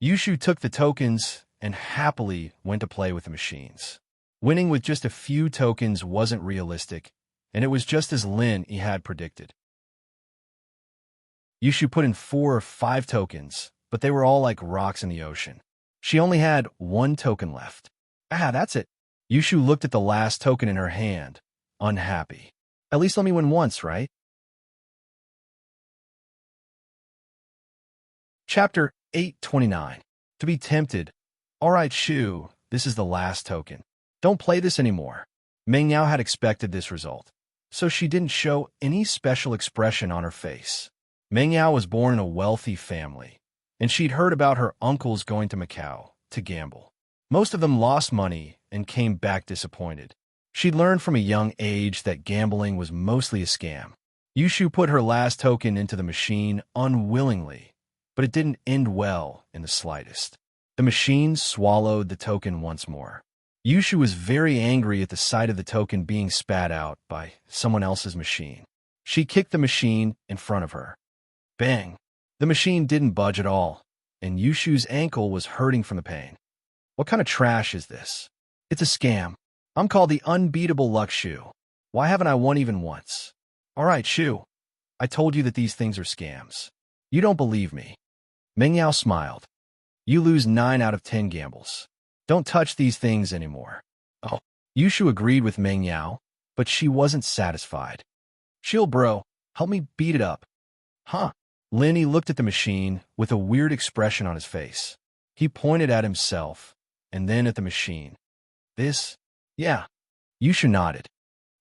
Yushu took the tokens and happily went to play with the machines. Winning with just a few tokens wasn't realistic, and it was just as Lin Yi had predicted. Yushu put in 4 or 5 tokens, but they were all like rocks in the ocean. She only had 1 token left. Ah, that's it. Yushu looked at the last token in her hand, unhappy. At least let me win once, right? Chapter 829. To be tempted. All right, Shu, this is the last token. Don't play this anymore. Meng Yao had expected this result, so she didn't show any special expression on her face. Meng Yao was born in a wealthy family, and she'd heard about her uncles going to Macau to gamble. Most of them lost money and came back disappointed. She'd learned from a young age that gambling was mostly a scam. Yushu put her last token into the machine unwillingly, but it didn't end well in the slightest. The machine swallowed the token once more. Yushu was very angry at the sight of the token being spat out by someone else's machine. She kicked the machine in front of her. Bang! The machine didn't budge at all, and Yushu's ankle was hurting from the pain. What kind of trash is this? It's a scam. I'm called the unbeatable Luck Shu. Why haven't I won even once? All right, Shu. I told you that these things are scams. You don't believe me. Meng Yao smiled. You lose 9 out of 10 gambles. Don't touch these things anymore. Oh, Yushu agreed with Meng Yao, but she wasn't satisfied. Chill, bro. Help me beat it up. Huh? Lin Yi looked at the machine with a weird expression on his face. He pointed at himself, and then at the machine. This? Yeah. Yushu nodded.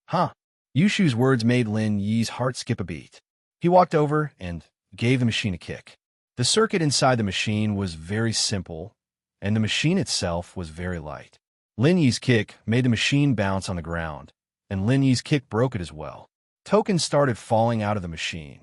Huh? Yushu's words made Lin Yi's heart skip a beat. He walked over and gave the machine a kick. The circuit inside the machine was very simple, and the machine itself was very light. Lin Yi's kick made the machine bounce on the ground, and Lin Yi's kick broke it as well. Tokens started falling out of the machine.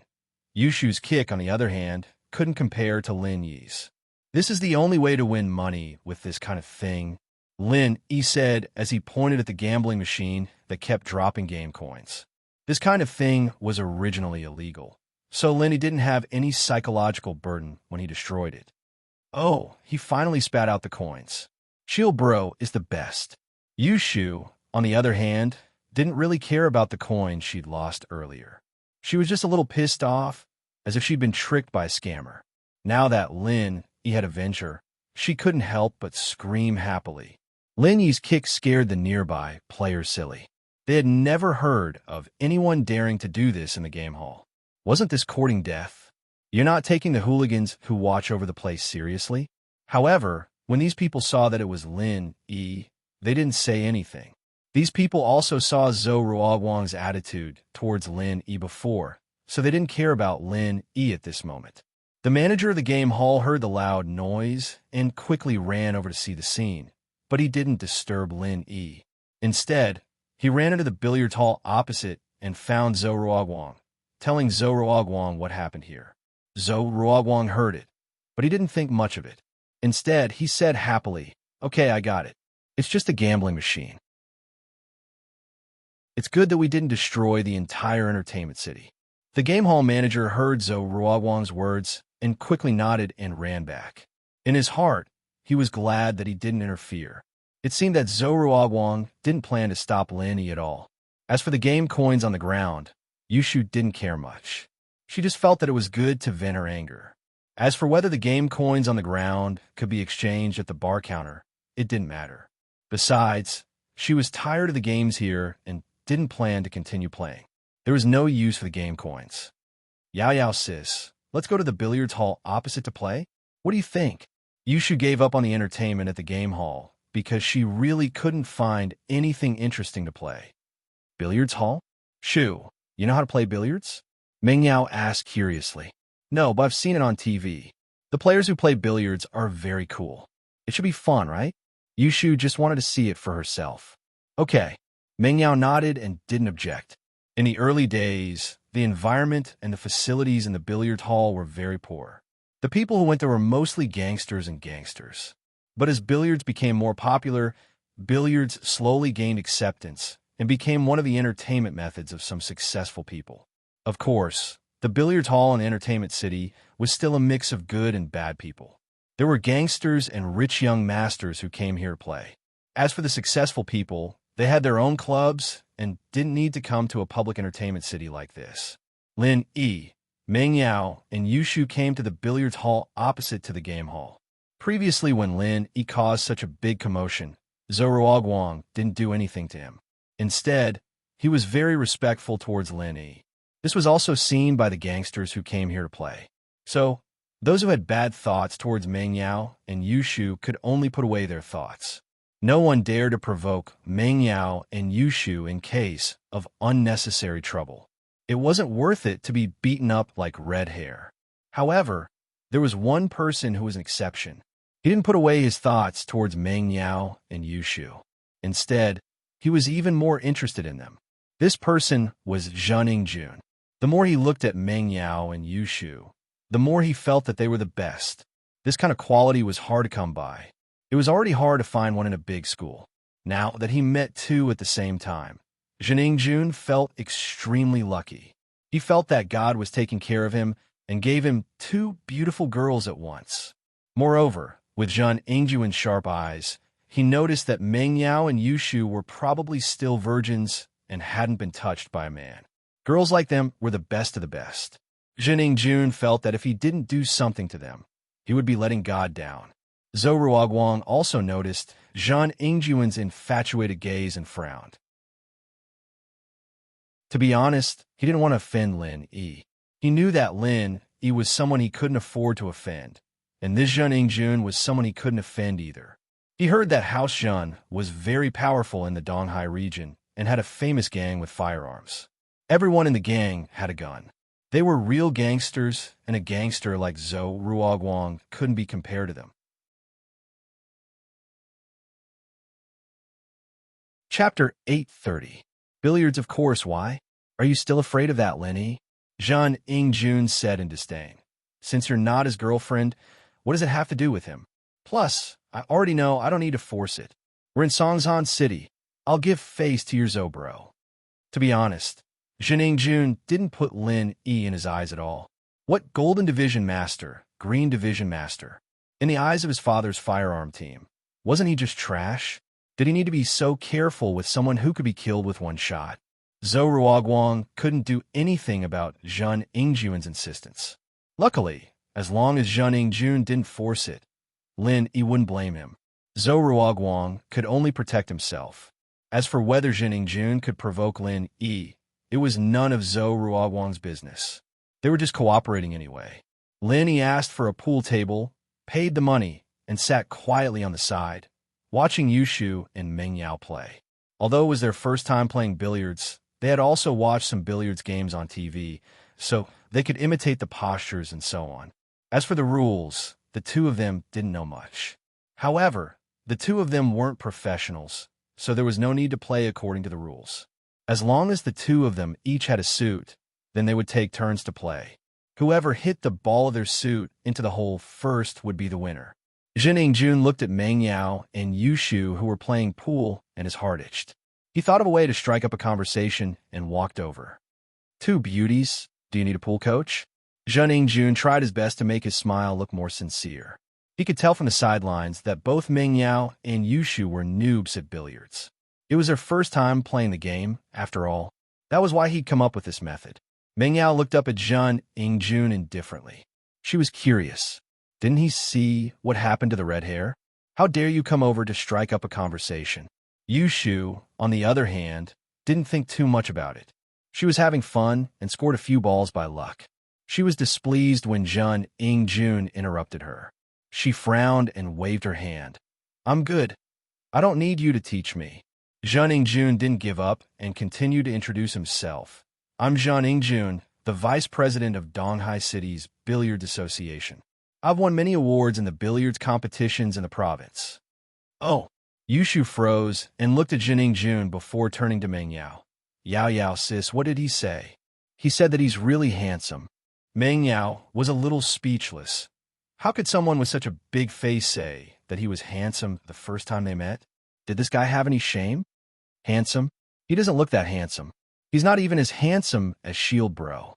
Yushu's kick, on the other hand, couldn't compare to Lin Yi's. This is the only way to win money with this kind of thing, Lin Yi said as he pointed at the gambling machine that kept dropping game coins. This kind of thing was originally illegal, so Lin Yi didn't have any psychological burden when he destroyed it. Oh, he finally spat out the coins. Chill Bro is the best. Yushu, on the other hand, didn't really care about the coin she'd lost earlier. She was just a little pissed off, as if she'd been tricked by a scammer. Now that Lin Yi had avenged her, she couldn't help but scream happily. Lin Yi's kick scared the nearby players silly. They had never heard of anyone daring to do this in the game hall. Wasn't this courting death? You're not taking the hooligans who watch over the place seriously? However, when these people saw that it was Lin Yi, they didn't say anything. These people also saw Zhou Ruoguang's attitude towards Lin Yi before, so they didn't care about Lin Yi at this moment. The manager of the game hall heard the loud noise and quickly ran over to see the scene. but he didn't disturb Lin Yi. Instead, he ran into the billiards hall opposite and found Zhou Ruoguang, telling Zhou Ruoguang what happened here. Zhou Ruoguang heard it, but he didn't think much of it. Instead, he said happily, "Okay, I got it. It's just a gambling machine. It's good that we didn't destroy the entire entertainment city." The game hall manager heard Zhou Ruoguang's words and quickly nodded and ran back. In his heart, he was glad that he didn't interfere. It seemed that Zhou Ruoguang didn't plan to stop Lin Yi at all. As for the game coins on the ground, Yushu didn't care much. She just felt that it was good to vent her anger. As for whether the game coins on the ground could be exchanged at the bar counter, it didn't matter. Besides, she was tired of the games here and didn't plan to continue playing. There was no use for the game coins. "Yao Yao sis, let's go to the billiards hall opposite to play? What do you think?" Yushu gave up on the entertainment at the game hall because she really couldn't find anything interesting to play. "Billiards hall? Shu, you know how to play billiards?" Meng Yao asked curiously. "No, but I've seen it on TV. The players who play billiards are very cool. It should be fun, right?" Yushu just wanted to see it for herself. "Okay." Meng Yao nodded and didn't object. In the early days, the environment and the facilities in the billiard hall were very poor. The people who went there were mostly gangsters and gangsters. But as billiards became more popular, billiards slowly gained acceptance and became one of the entertainment methods of some successful people. Of course, the billiard hall in Entertainment City was still a mix of good and bad people. There were gangsters and rich young masters who came here to play. As for the successful people, they had their own clubs and didn't need to come to a public entertainment city like this. Lin Yi, Meng Yao, and Yushu came to the billiards hall opposite to the game hall. Previously, when Lin Yi caused such a big commotion, Zhou Ruoguang didn't do anything to him. Instead, he was very respectful towards Lin Yi. This was also seen by the gangsters who came here to play. So, those who had bad thoughts towards Meng Yao and Yushu could only put away their thoughts. No one dared to provoke Meng Yao and Yushu in case of unnecessary trouble. It wasn't worth it to be beaten up like red hair. However, there was one person who was an exception. He didn't put away his thoughts towards Meng Yao and Yushu. Instead, he was even more interested in them. This person was Zhening Jun. The more he looked at Meng Yao and Yushu, the more he felt that they were the best. This kind of quality was hard to come by. It was already hard to find one in a big school. Now that he met two at the same time, Zhening Jun felt extremely lucky. He felt that God was taking care of him and gave him two beautiful girls at once. Moreover, with Zhening Jun's sharp eyes, he noticed that Meng Yao and Yushu were probably still virgins and hadn't been touched by a man. Girls like them were the best of the best. Zhening Jun felt that if he didn't do something to them, he would be letting God down. Zhou Ruoguang also noticed Zhening Jun's infatuated gaze and frowned. To be honest, he didn't want to offend Lin Yi. He knew that Lin Yi was someone he couldn't afford to offend, and this Zhening Jun was someone he couldn't offend either. He heard that House Zhen was very powerful in the Donghai region and had a famous gang with firearms. Everyone in the gang had a gun. They were real gangsters, and a gangster like Zhou Ruoguang couldn't be compared to them. Chapter 830. Billiards, of course, why? Are you still afraid of that, Lin Yi? Zhening Jun said in disdain. Since you're not his girlfriend, what does it have to do with him? Plus, I already know I don't need to force it. We're in Songzhan City. I'll give face to your Zhou bro. To be honest, Zhening Jun didn't put Lin Yi in his eyes at all. What Golden Division Master, Green Division Master? In the eyes of his father's firearm team, wasn't he just trash? Did he need to be so careful with someone who could be killed with one shot? Zhou Ruoguang couldn't do anything about Zhening Jun's insistence. Luckily, as long as Zhening Jun didn't force it, Lin Yi wouldn't blame him. Zhou Ruoguang could only protect himself. As for whether Zhening Jun could provoke Lin Yi, it was none of Zhou Ruoguang's business. They were just cooperating anyway. Lin Yi asked for a pool table, paid the money, and sat quietly on the side, watching Yushu and Meng Yao play. Although it was their first time playing billiards, they had also watched some billiards games on TV, so they could imitate the postures and so on. As for the rules, the two of them didn't know much. However, The two of them weren't professionals, so there was no need to play according to the rules. As long as the two of them each had a suit, then they would take turns to play. Whoever hit the ball of their suit into the hole first would be the winner. Jun looked at Meng Yao and Yushu, who were playing pool, and his heart itched. He thought of a way to strike up a conversation and walked over. "Two beauties, do you need a pool coach?" Jun tried his best to make his smile look more sincere. He could tell from the sidelines that both Meng Yao and Yushu were noobs at billiards. It was their first time playing the game, after all. That was why he'd come up with this method. Meng Yao looked up at Jun indifferently. She was curious. Didn't he see what happened to the red hair? How dare you come over to strike up a conversation? Yushu, on the other hand, didn't think too much about it. She was having fun and scored a few balls by luck. She was displeased when Jun interrupted her. She frowned and waved her hand. "I'm good. I don't need you to teach me." Jun didn't give up and continued to introduce himself. "I'm Jun, the vice president of Donghai City's Billiards Association. I've won many awards in the billiards competitions in the province." "Oh." Yushu froze and looked at Jun before turning to Meng Yao. Yao, sis, what did he say?" "He said that he's really handsome." Meng Yao was a little speechless. How could someone with such a big face say that he was handsome the first time they met? Did this guy have any shame? Handsome? He doesn't look that handsome. He's not even as handsome as Shield Bro.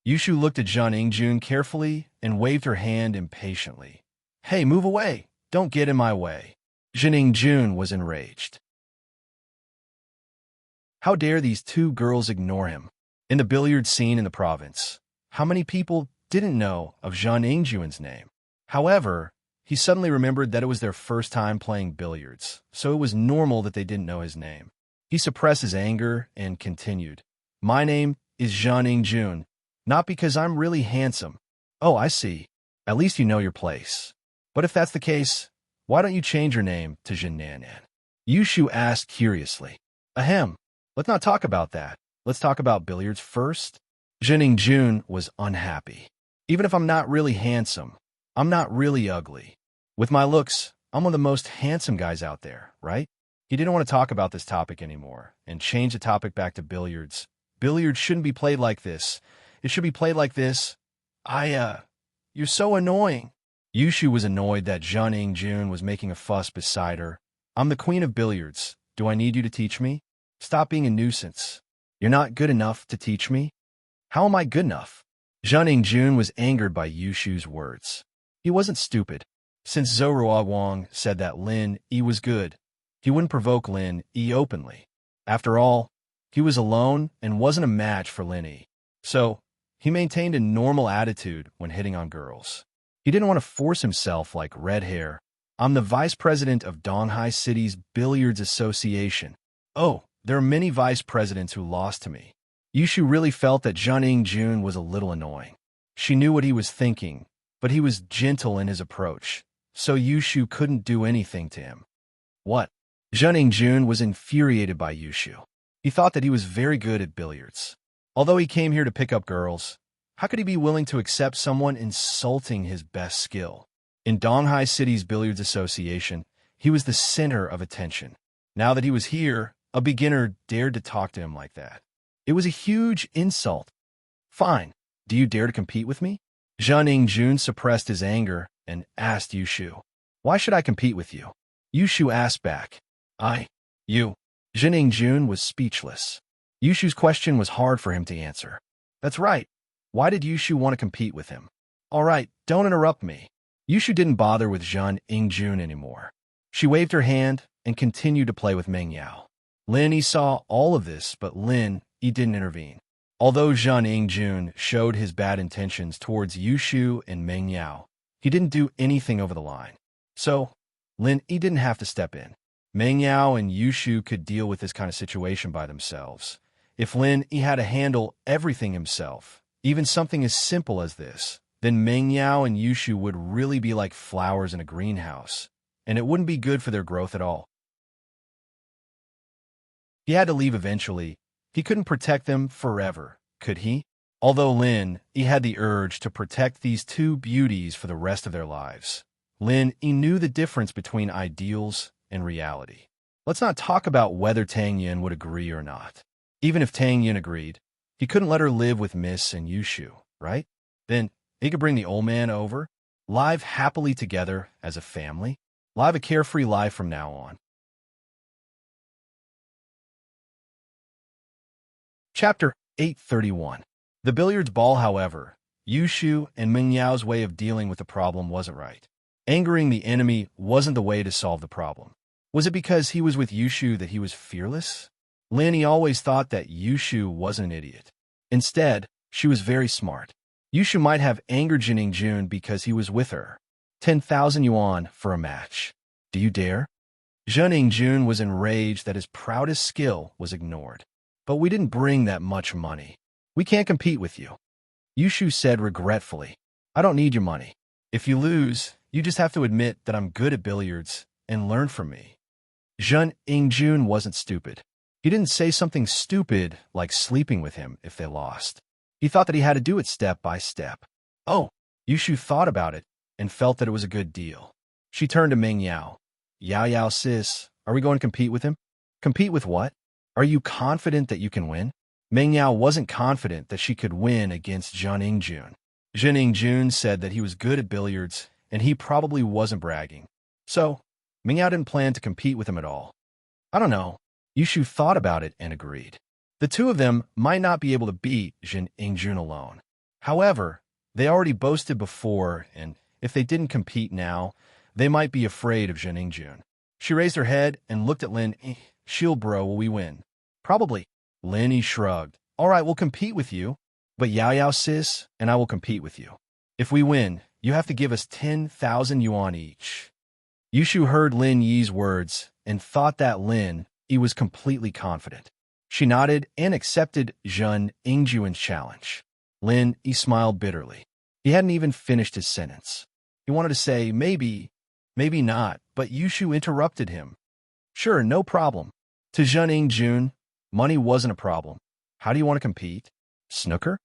Yushu looked at Jun carefully and waved her hand impatiently. "Hey, move away! Don't get in my way." Jun was enraged. How dare these two girls ignore him? In the billiard scene in the province, how many people didn't know of Jun's name? However, he suddenly remembered that it was their first time playing billiards, so it was normal that they didn't know his name. He suppressed his anger and continued. "My name is Jun, not because I'm really handsome." "Oh, I see. At least you know your place. But if that's the case, why don't you change your name to Jinnanan?" Yushu asked curiously. "Ahem. Let's not talk about that. Let's talk about billiards first." Jun was unhappy. "Even if I'm not really handsome, I'm not really ugly. With my looks, I'm one of the most handsome guys out there, right?" He didn't want to talk about this topic anymore and changed the topic back to billiards. "Billiards shouldn't be played like this. It should be played like this. You're so annoying." Yushu was annoyed that Jun was making a fuss beside her. "I'm the queen of billiards. Do I need you to teach me? Stop being a nuisance. You're not good enough to teach me?" "How am I good enough?" Jun was angered by Yushu's words. He wasn't stupid. Since Zhou Wang said that Lin Yi was good, he wouldn't provoke Lin Yi openly. After all, he was alone and wasn't a match for Lin Yi. So, he maintained a normal attitude when hitting on girls. He didn't want to force himself like red hair. "I'm the vice president of Donghai City's Billiards Association." "Oh, there are many vice presidents who lost to me." Yushu really felt that Jun was a little annoying. She knew what he was thinking, but he was gentle in his approach, so Yushu couldn't do anything to him. "What?" Jun was infuriated by Yushu. He thought that he was very good at billiards. Although he came here to pick up girls, how could he be willing to accept someone insulting his best skill? In Donghai City's Billiards Association, he was the center of attention. Now that he was here, a beginner dared to talk to him like that. It was a huge insult. "Fine. Do you dare to compete with me?" Jun suppressed his anger and asked Yushu. "Why should I compete with you?" Yushu asked back. You." Jun was speechless. Yushu's question was hard for him to answer. That's right. Why did Yushu want to compete with him? "All right, don't interrupt me." Yushu didn't bother with Jun anymore. She waved her hand and continued to play with Meng Yao. Lin Yi saw all of this, but Lin Yi didn't intervene. Although Jun showed his bad intentions towards Yushu and Meng Yao, he didn't do anything over the line. So, Lin Yi didn't have to step in. Meng Yao and Yushu could deal with this kind of situation by themselves. If Lin Yi had to handle everything himself, even something as simple as this, then Meng Yao and Yushu would really be like flowers in a greenhouse, and it wouldn't be good for their growth at all. He had to leave eventually. He couldn't protect them forever, could he? Although Lin Yi had the urge to protect these two beauties for the rest of their lives. Lin Yi knew the difference between ideals and reality. Let's not talk about whether Tang Yin would agree or not. Even if Tang Yin agreed, he couldn't let her live with Miss and Yushu, right? Then he could bring the old man over, live happily together as a family, live a carefree life from now on. Chapter 831. The billiards ball, however, Yushu and Ming Yao's way of dealing with the problem wasn't right. Angering the enemy wasn't the way to solve the problem. Was it because he was with Yushu that he was fearless? Lin Yi always thought that Yushu wasn't an idiot. Instead, she was very smart. Yushu might have angered Jining Jun because he was with her. 10,000 yuan for a match. Do you dare? Jining Jun was enraged that his proudest skill was ignored. But we didn't bring that much money. We can't compete with you. Yushu said regretfully, I don't need your money. If you lose, you just have to admit that I'm good at billiards and learn from me. Jining Jun wasn't stupid. He didn't say something stupid like sleeping with him if they lost. He thought that he had to do it step by step. Oh, Yushu thought about it and felt that it was a good deal. She turned to Ming Yao. Yao sis, are we going to compete with him? Compete with what? Are you confident that you can win? Ming Yao wasn't confident that she could win against Jining Jun. Jining Jun said that he was good at billiards and he probably wasn't bragging. So, Ming Yao didn't plan to compete with him at all. I don't know. Yushu thought about it and agreed. The two of them might not be able to beat Jining Jun alone. However, they already boasted before, and if they didn't compete now, they might be afraid of Jining Jun. She raised her head and looked at Lin Yi. Shield bro, will we win? Probably. Lin Yi shrugged. All right, we'll compete with you. But Yao sis and I will compete with you. If we win, you have to give us 10,000 yuan each. Yushu heard Lin Yi's words and thought that Lin Yi was completely confident. She nodded and accepted Jining Jun's challenge. Lin Yi smiled bitterly. He hadn't even finished his sentence. He wanted to say, maybe not, but Yushu interrupted him. Sure, no problem. To Jining Jun, money wasn't a problem. How do you want to compete? Snooker?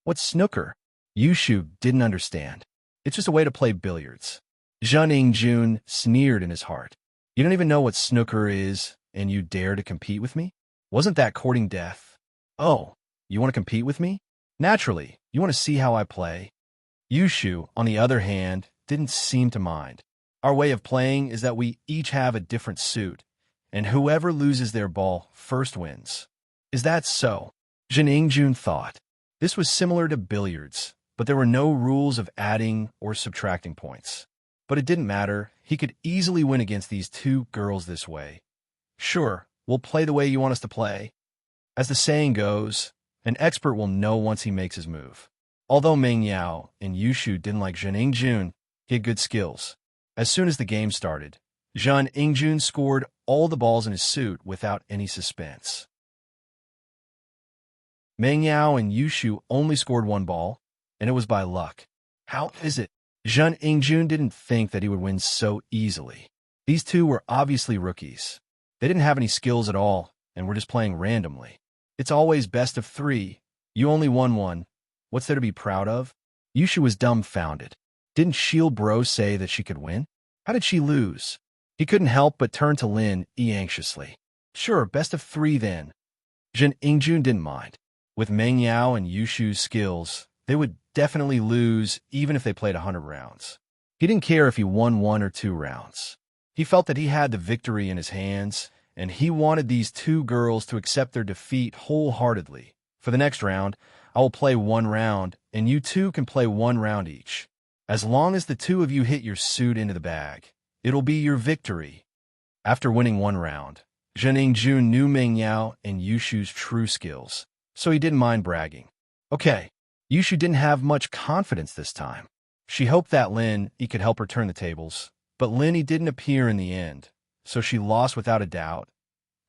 What's snooker? Yushu didn't understand. It's just a way to play billiards. Jining Jun sneered in his heart. You don't even know what snooker is, and you dare to compete with me? Wasn't that courting death? Oh, you want to compete with me? Naturally, you want to see how I play? Yushu, on the other hand, didn't seem to mind. Our way of playing is that we each have a different suit, and whoever loses their ball first wins. Is that so? Jining Jun thought. This was similar to billiards, but there were no rules of adding or subtracting points. But it didn't matter. He could easily win against these two girls this way. Sure, we'll play the way you want us to play. As the saying goes, an expert will know once he makes his move. Although Ming Yao and Yushu didn't like Jining Jun, he had good skills. As soon as the game started, Jining Jun scored all the balls in his suit without any suspense. Ming Yao and Yushu only scored one ball, and it was by luck. How is it? Jining Jun didn't think that he would win so easily. These two were obviously rookies. They didn't have any skills at all, and were just playing randomly. It's always best of three. You only won one. What's there to be proud of? Yushu was dumbfounded. Didn't Shield Bro say that she could win? How did she lose? He couldn't help but turn to Lin Yi anxiously. Sure, best of three then. Jining Jun didn't mind. With Ming Yao and Yushu's skills, they would definitely lose even if they played 100 rounds. He didn't care if he won 1 or 2 rounds. He felt that he had the victory in his hands, and he wanted these two girls to accept their defeat wholeheartedly. For the next round, I will play 1 round, and you two can play 1 round each. As long as the two of you hit your suit into the bag, it'll be your victory. After winning 1 round, Jining Jun knew Ming Yao and Yushu's true skills, so he didn't mind bragging. Okay, Yushu didn't have much confidence this time. She hoped that Lin Yi could help her turn the tables, but Lin Yi didn't appear in the end, so she lost without a doubt.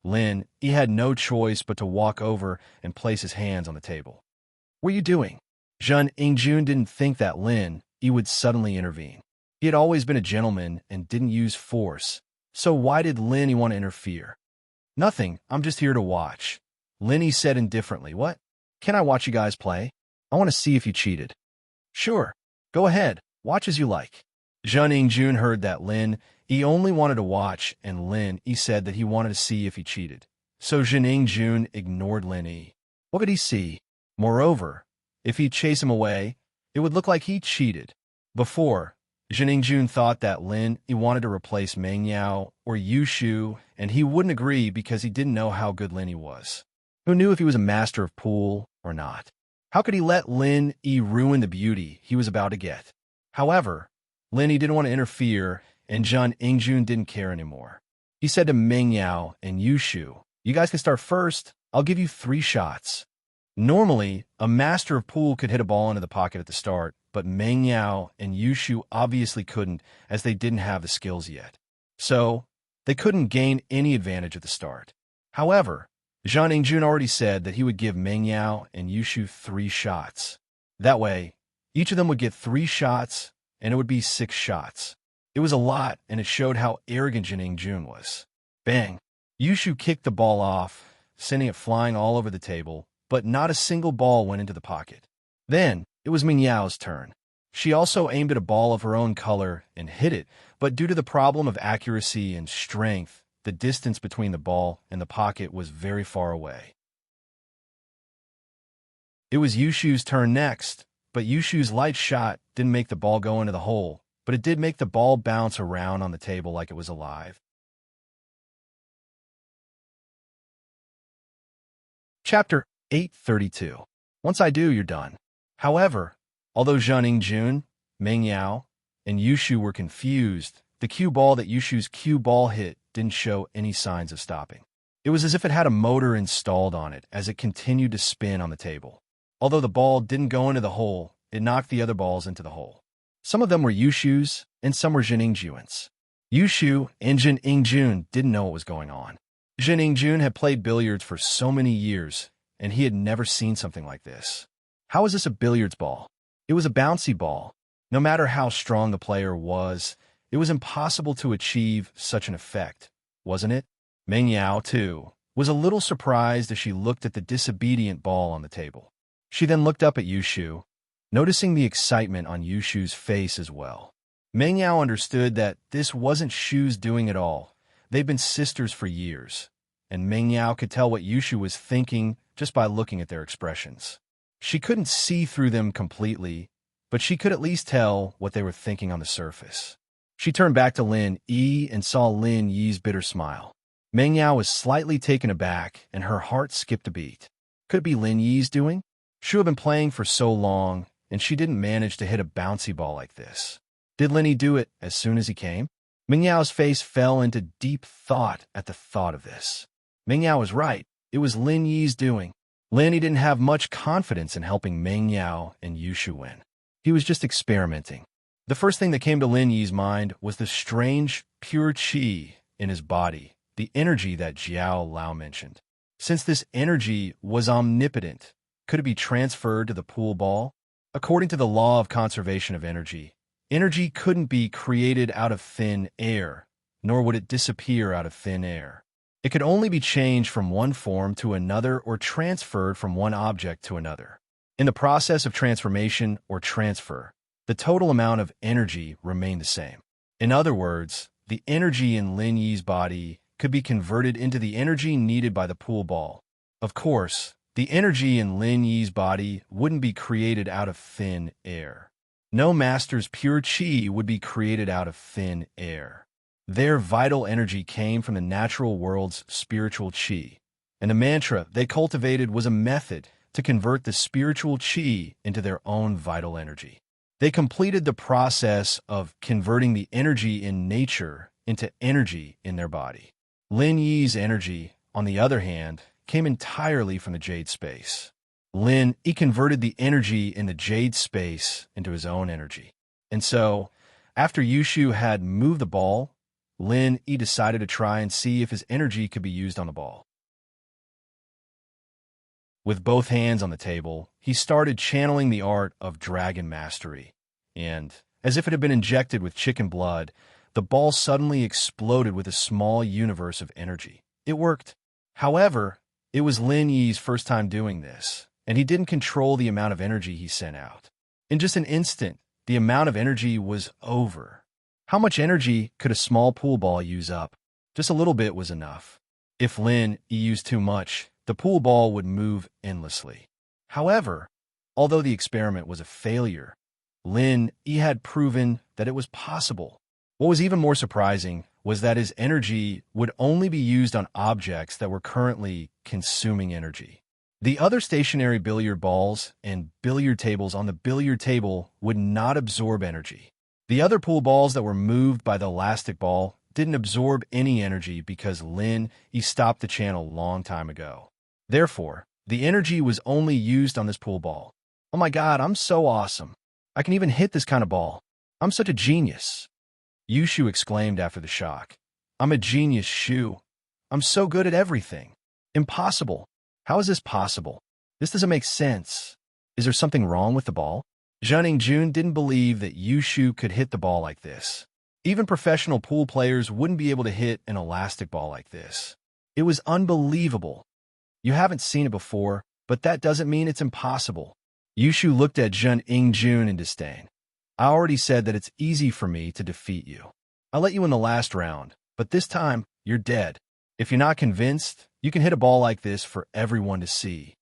Lin Yi had no choice but to walk over and place his hands on the table. What are you doing? Jining Jun didn't think that Lin Yi would suddenly intervene. He had always been a gentleman and didn't use force, so why did Lin Yi want to interfere? Nothing, I'm just here to watch. Lin Yi said indifferently. What? Can I watch you guys play? I want to see if you cheated. Sure, go ahead, watch as you like. Zhang Yingjun heard that Lin Yi only wanted to watch, and Lin Yi said that he wanted to see if he cheated. So Zhang Yingjun ignored Lin Yi. What could he see? Moreover, if he'd chase him away, it would look like he cheated. Before, Zhang Yingjun thought that Lin Yi wanted to replace Meng Yao or Yu Shu, and he wouldn't agree because he didn't know how good Lin Yi was. Who knew if he was a master of pool or not? How could he let Lin Yi ruin the beauty he was about to get? However, Lin Yi didn't want to interfere, and Zhang Yingjun didn't care anymore. He said to Meng Yao and Yu Shu, "You guys can start first. I'll give you 3 shots." Normally, a master of pool could hit a ball into the pocket at the start, but Meng Yao and Yu Shu obviously couldn't, as they didn't have the skills yet. So, they couldn't gain any advantage at the start. However, Zhang Yingjun already said that he would give Meng Yao and Yu Shu 3 shots. That way, each of them would get 3 shots, and it would be 6 shots. It was a lot, and it showed how arrogant Zhang Yingjun was. Bang! Yu Shu kicked the ball off, sending it flying all over the table, but not a single ball went into the pocket. Then, it was Meng Yao's turn. She also aimed at a ball of her own color and hit it, but due to the problem of accuracy and strength, the distance between the ball and the pocket was very far away. It was Yu Shu's turn next, but Yu Shu's light shot didn't make the ball go into the hole, but it did make the ball bounce around on the table like it was alive. Chapter 832. Once I do, you're done. However, although Zhang Yingjun, Meng Yao, and Yu Shu were confused, the cue ball that Yu Shu's cue ball hit didn't show any signs of stopping. It was as if it had a motor installed on it as it continued to spin on the table. Although the ball didn't go into the hole, it knocked the other balls into the hole. Some of them were Yu Shu's, and some were Zhang Yingjun's. Yu Shu and Zhang Yingjun didn't know what was going on. Zhang Yingjun had played billiards for so many years, and he had never seen something like this. How was this a billiards ball? It was a bouncy ball. No matter how strong the player was, it was impossible to achieve such an effect, wasn't it? Meng Yao, too, was a little surprised as she looked at the disobedient ball on the table. She then looked up at Yu Shu, noticing the excitement on Yu Shu's face as well. Meng Yao understood that this wasn't Shu's doing at all. They'd been sisters for years, and Meng Yao could tell what Yu Shu was thinking just by looking at their expressions. She couldn't see through them completely, but she could at least tell what they were thinking on the surface. She turned back to Lin Yi and saw Lin Yi's bitter smile. Meng Yao was slightly taken aback, and her heart skipped a beat. Could it be Lin Yi's doing? She had been playing for so long, and she didn't manage to hit a bouncy ball like this. Did Lin Yi do it as soon as he came? Meng Yao's face fell into deep thought at the thought of this. Meng Yao was right. It was Lin Yi's doing. Lin Yi didn't have much confidence in helping Meng Yao and Yu Shu win. He was just experimenting. The first thing that came to Lin Yi's mind was the strange, pure qi in his body, the energy that Jiao Lao mentioned. Since this energy was omnipotent, could it be transferred to the pool ball? According to the law of conservation of energy, energy couldn't be created out of thin air, nor would it disappear out of thin air. It could only be changed from one form to another or transferred from one object to another. In the process of transformation or transfer, the total amount of energy remained the same. In other words, the energy in Lin Yi's body could be converted into the energy needed by the pool ball. Of course, the energy in Lin Yi's body wouldn't be created out of thin air. No master's pure qi would be created out of thin air. Their vital energy came from the natural world's spiritual qi, and the mantra they cultivated was a method to convert the spiritual qi into their own vital energy. They completed the process of converting the energy in nature into energy in their body. Lin Yi's energy, on the other hand, came entirely from the jade space. Lin Yi converted the energy in the jade space into his own energy. And so, after Yu Shu had moved the ball, Lin Yi decided to try and see if his energy could be used on the ball. With both hands on the table, he started channeling the art of dragon mastery, and, as if it had been injected with chicken blood, the ball suddenly exploded with a small universe of energy. It worked. However, it was Lin Yi's first time doing this, and he didn't control the amount of energy he sent out. In just an instant, the amount of energy was over, How much energy could a small pool ball use up? Just a little bit was enough. If Lin used too much, the pool ball would move endlessly. However, although the experiment was a failure, Lin had proven that it was possible. What was even more surprising was that his energy would only be used on objects that were currently consuming energy. The other stationary billiard balls and billiard tables on the billiard table would not absorb energy. The other pool balls that were moved by the elastic ball didn't absorb any energy because Lin stopped the channel a long time ago. Therefore, the energy was only used on this pool ball. Oh my god, I'm so awesome. I can even hit this kind of ball. I'm such a genius. Yushu exclaimed after the shock. I'm a genius, Shu. I'm so good at everything. Impossible. How is this possible? This doesn't make sense. Is there something wrong with the ball? Zhang Jun didn't believe that Yushu could hit the ball like this. Even professional pool players wouldn't be able to hit an elastic ball like this. It was unbelievable. You haven't seen it before, but that doesn't mean it's impossible. Yushu looked at Zhang Jun in disdain. I already said that it's easy for me to defeat you. I let you in the last round, but this time, you're dead. If you're not convinced, you can hit a ball like this for everyone to see.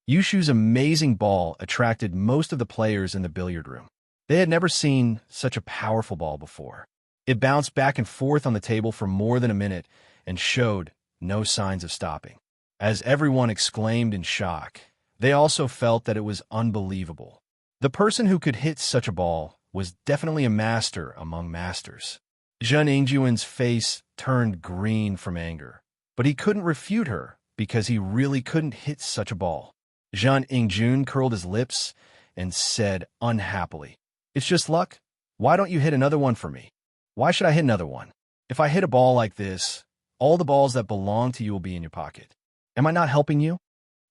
Yushu's amazing ball attracted most of the players in the billiard room. They had never seen such a powerful ball before. It bounced back and forth on the table for more than a minute and showed no signs of stopping. As everyone exclaimed in shock, they also felt that it was unbelievable. The person who could hit such a ball was definitely a master among masters. Zhang Ingjuan's face turned green from anger, but he couldn't refute her because he really couldn't hit such a ball. Zhang Ingjun curled his lips and said unhappily, It's just luck. Why don't you hit another one for me? Why should I hit another one? If I hit a ball like this, all the balls that belong to you will be in your pocket. Am I not helping you?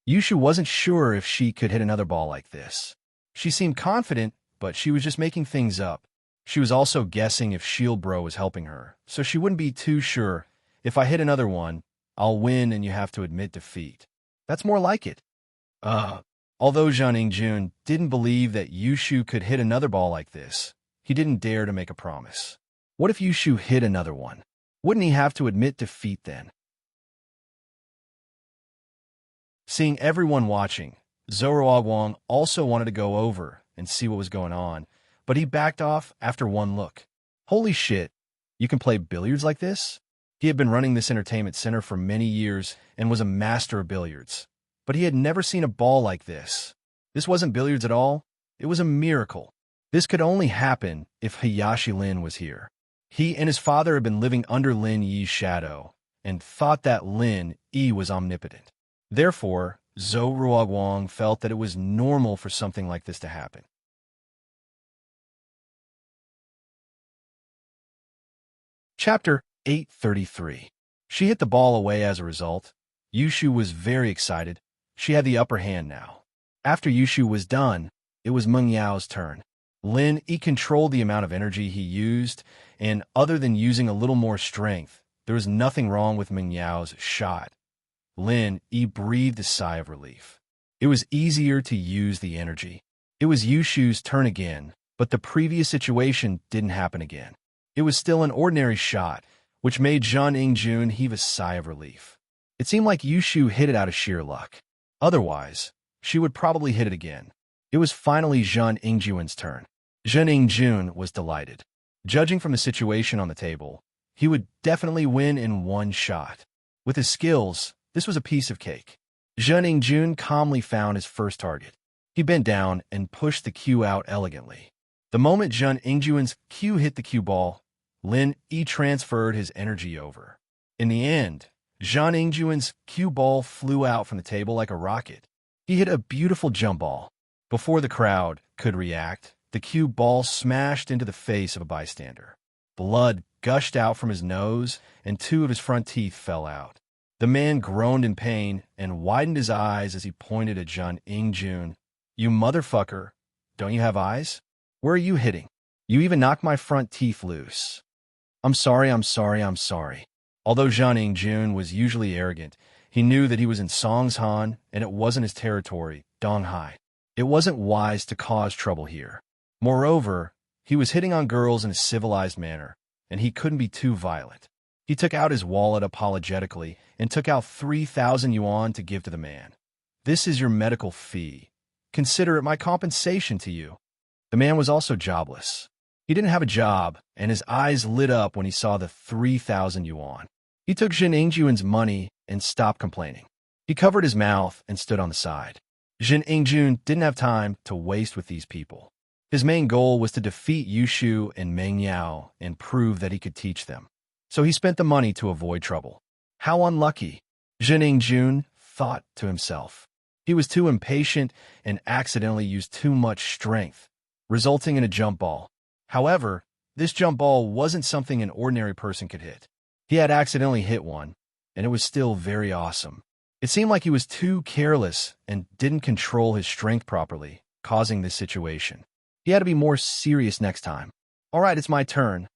Yushu wasn't sure if she could hit another ball like this. She seemed confident, but she was just making things up. She was also guessing if Shield Bro was helping her, so she wouldn't be too sure. If I hit another one, I'll win and you have to admit defeat. That's more like it. Although Zhang Ingjun didn't believe that Yushu could hit another ball like this, he didn't dare to make a promise. What if Yushu hit another one? Wouldn't he have to admit defeat then? Seeing everyone watching, Zoroagwang also wanted to go over and see what was going on, but he backed off after one look. Holy shit, you can play billiards like this? He had been running this entertainment center for many years and was a master of billiards, but he had never seen a ball like this. This wasn't billiards at all. It was a miracle. This could only happen if Hayashi Lin was here. He and his father had been living under Lin Yi's shadow and thought that Lin Yi was omnipotent. Therefore, Zhou Ruoguang felt that it was normal for something like this to happen. Chapter 833. She hit the ball away as a result. Yushu was very excited. She had the upper hand now. After Yushu was done, it was Meng Yao's turn. Lin Yi controlled the amount of energy he used, and other than using a little more strength, there was nothing wrong with Meng Yao's shot. Lin Yi breathed a sigh of relief. It was easier to use the energy. It was Yushu's turn again, but the previous situation didn't happen again. It was still an ordinary shot, which made Zhang Ingjun heave a sigh of relief. It seemed like Yushu hit it out of sheer luck. Otherwise, she would probably hit it again. It was finally Zhang Ingjuan's turn. Zhang Ingjun was delighted. Judging from the situation on the table, he would definitely win in one shot. With his skills, this was a piece of cake. Zhang Ingjun calmly found his first target. He bent down and pushed the cue out elegantly. The moment Zhang Ingjuan's cue hit the cue ball, Lin Yi transferred his energy over. In the end, Zhang Ingjuan's cue ball flew out from the table like a rocket. He hit a beautiful jump ball. Before the crowd could react, the cue ball smashed into the face of a bystander. Blood gushed out from his nose, and two of his front teeth fell out. The man groaned in pain and widened his eyes as he pointed at Zhang Ingjun. You motherfucker, don't you have eyes? Where are you hitting? You even knocked my front teeth loose. I'm sorry. Although Zhang Ingjun was usually arrogant, he knew that he was in Songshan and it wasn't his territory, Donghai. It wasn't wise to cause trouble here. Moreover, He was hitting on girls in a civilized manner, and he couldn't be too violent. He took out his wallet apologetically and took out 3,000 yuan to give to the man. "This is your medical fee. Consider it my compensation to you." The man was also jobless. He didn't have a job, and his eyes lit up when he saw the 3,000 yuan. He took Jin Ingjuan's money and stopped complaining. He covered his mouth and stood on the side. Jin Ingjun didn't have time to waste with these people. His main goal was to defeat Yushu and Meng Yao and prove that he could teach them. So he spent the money to avoid trouble. How unlucky, Jin Ingjun thought to himself. He was too impatient and accidentally used too much strength, resulting in a jump ball. However, this jump ball wasn't something an ordinary person could hit. He had accidentally hit one, and it was still very awesome. It seemed like he was too careless and didn't control his strength properly, causing this situation. He had to be more serious next time. "All right, it's my turn."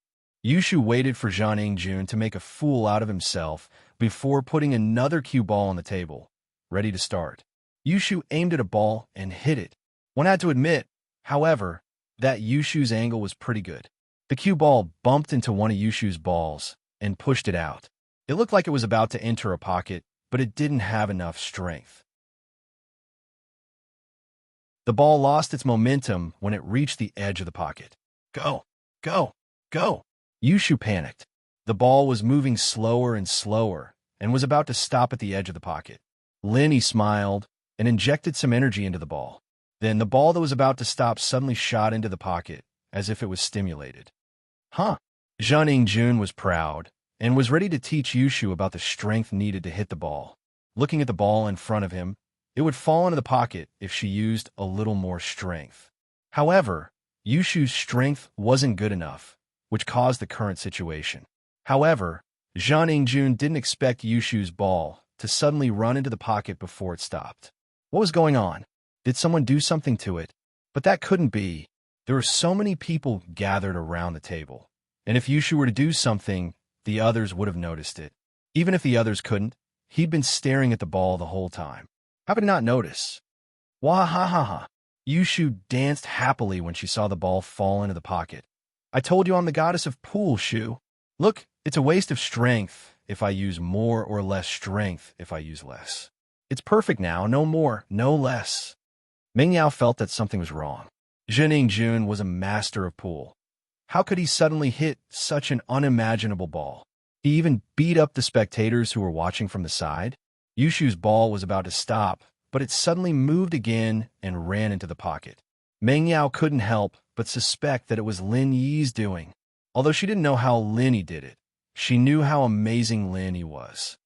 Yushu waited for Zhang Ingjun to make a fool out of himself before putting another cue ball on the table, ready to start. Yushu aimed at a ball and hit it. One had to admit, however, that Yushu's angle was pretty good. The cue ball bumped into one of Yushu's balls and pushed it out. It looked like it was about to enter a pocket, but it didn't have enough strength. The ball lost its momentum when it reached the edge of the pocket. Go, go, go. Yushu panicked. The ball was moving slower and slower and was about to stop at the edge of the pocket. Lin smiled and injected some energy into the ball. Then the ball that was about to stop suddenly shot into the pocket, as if it was stimulated. Zhang Ingjun was proud and was ready to teach Yushu about the strength needed to hit the ball. Looking at the ball in front of him, it would fall into the pocket if she used a little more strength. However, Yushu's strength wasn't good enough, which caused the current situation. However, Zhang Ingjun didn't expect Yushu's ball to suddenly run into the pocket before it stopped. What was going on? Did someone do something to it? But that couldn't be. There were so many people gathered around the table, and if Yushu were to do something, the others would have noticed it. Even if the others couldn't, he'd been staring at the ball the whole time. How could he not notice? Wahahaha! Yushu danced happily when she saw the ball fall into the pocket. "I told you I'm the goddess of pool, Shu. Look, it's a waste of strength if I use more or less strength if I use less. It's perfect now, no more, no less." Meng Yao felt that something was wrong. Jin Ingjun was a master of pool. How could he suddenly hit such an unimaginable ball? He even beat up the spectators who were watching from the side. Yushu's ball was about to stop, but it suddenly moved again and ran into the pocket. Meng Yao couldn't help but suspect that it was Lin Yi's doing. Although she didn't know how Lin Yi did it, she knew how amazing Lin Yi was.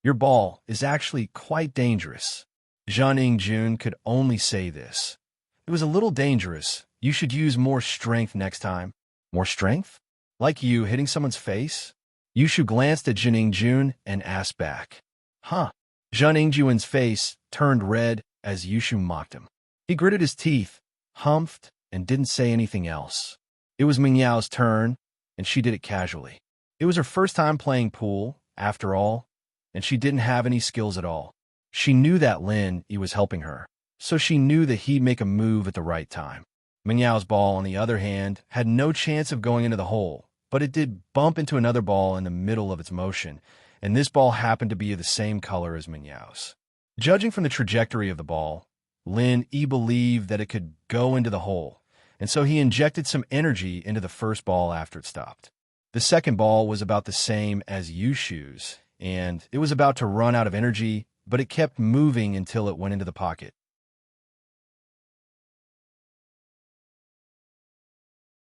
"Your ball is actually quite dangerous." Zhang Ingjun could only say this. "It was a little dangerous. You should use more strength next time." "More strength? Like you hitting someone's face?" Yushu glanced at Jin Ingjun and asked back. Zhang Ingjun's face turned red as Yushu mocked him. He gritted his teeth, humphed, and didn't say anything else. It was Meng Yao's turn, and she did it casually. It was her first time playing pool, after all, and she didn't have any skills at all. She knew that Lin Yi was helping her, so she knew that he'd make a move at the right time. Meng Yao's ball, on the other hand, had no chance of going into the hole, but it did bump into another ball in the middle of its motion, and this ball happened to be the same color as Meng Yao's. Judging from the trajectory of the ball, Lin Yi believed that it could go into the hole, and so he injected some energy into the first ball after it stopped. The second ball was about the same as Yushu's, and it was about to run out of energy, but it kept moving until it went into the pocket.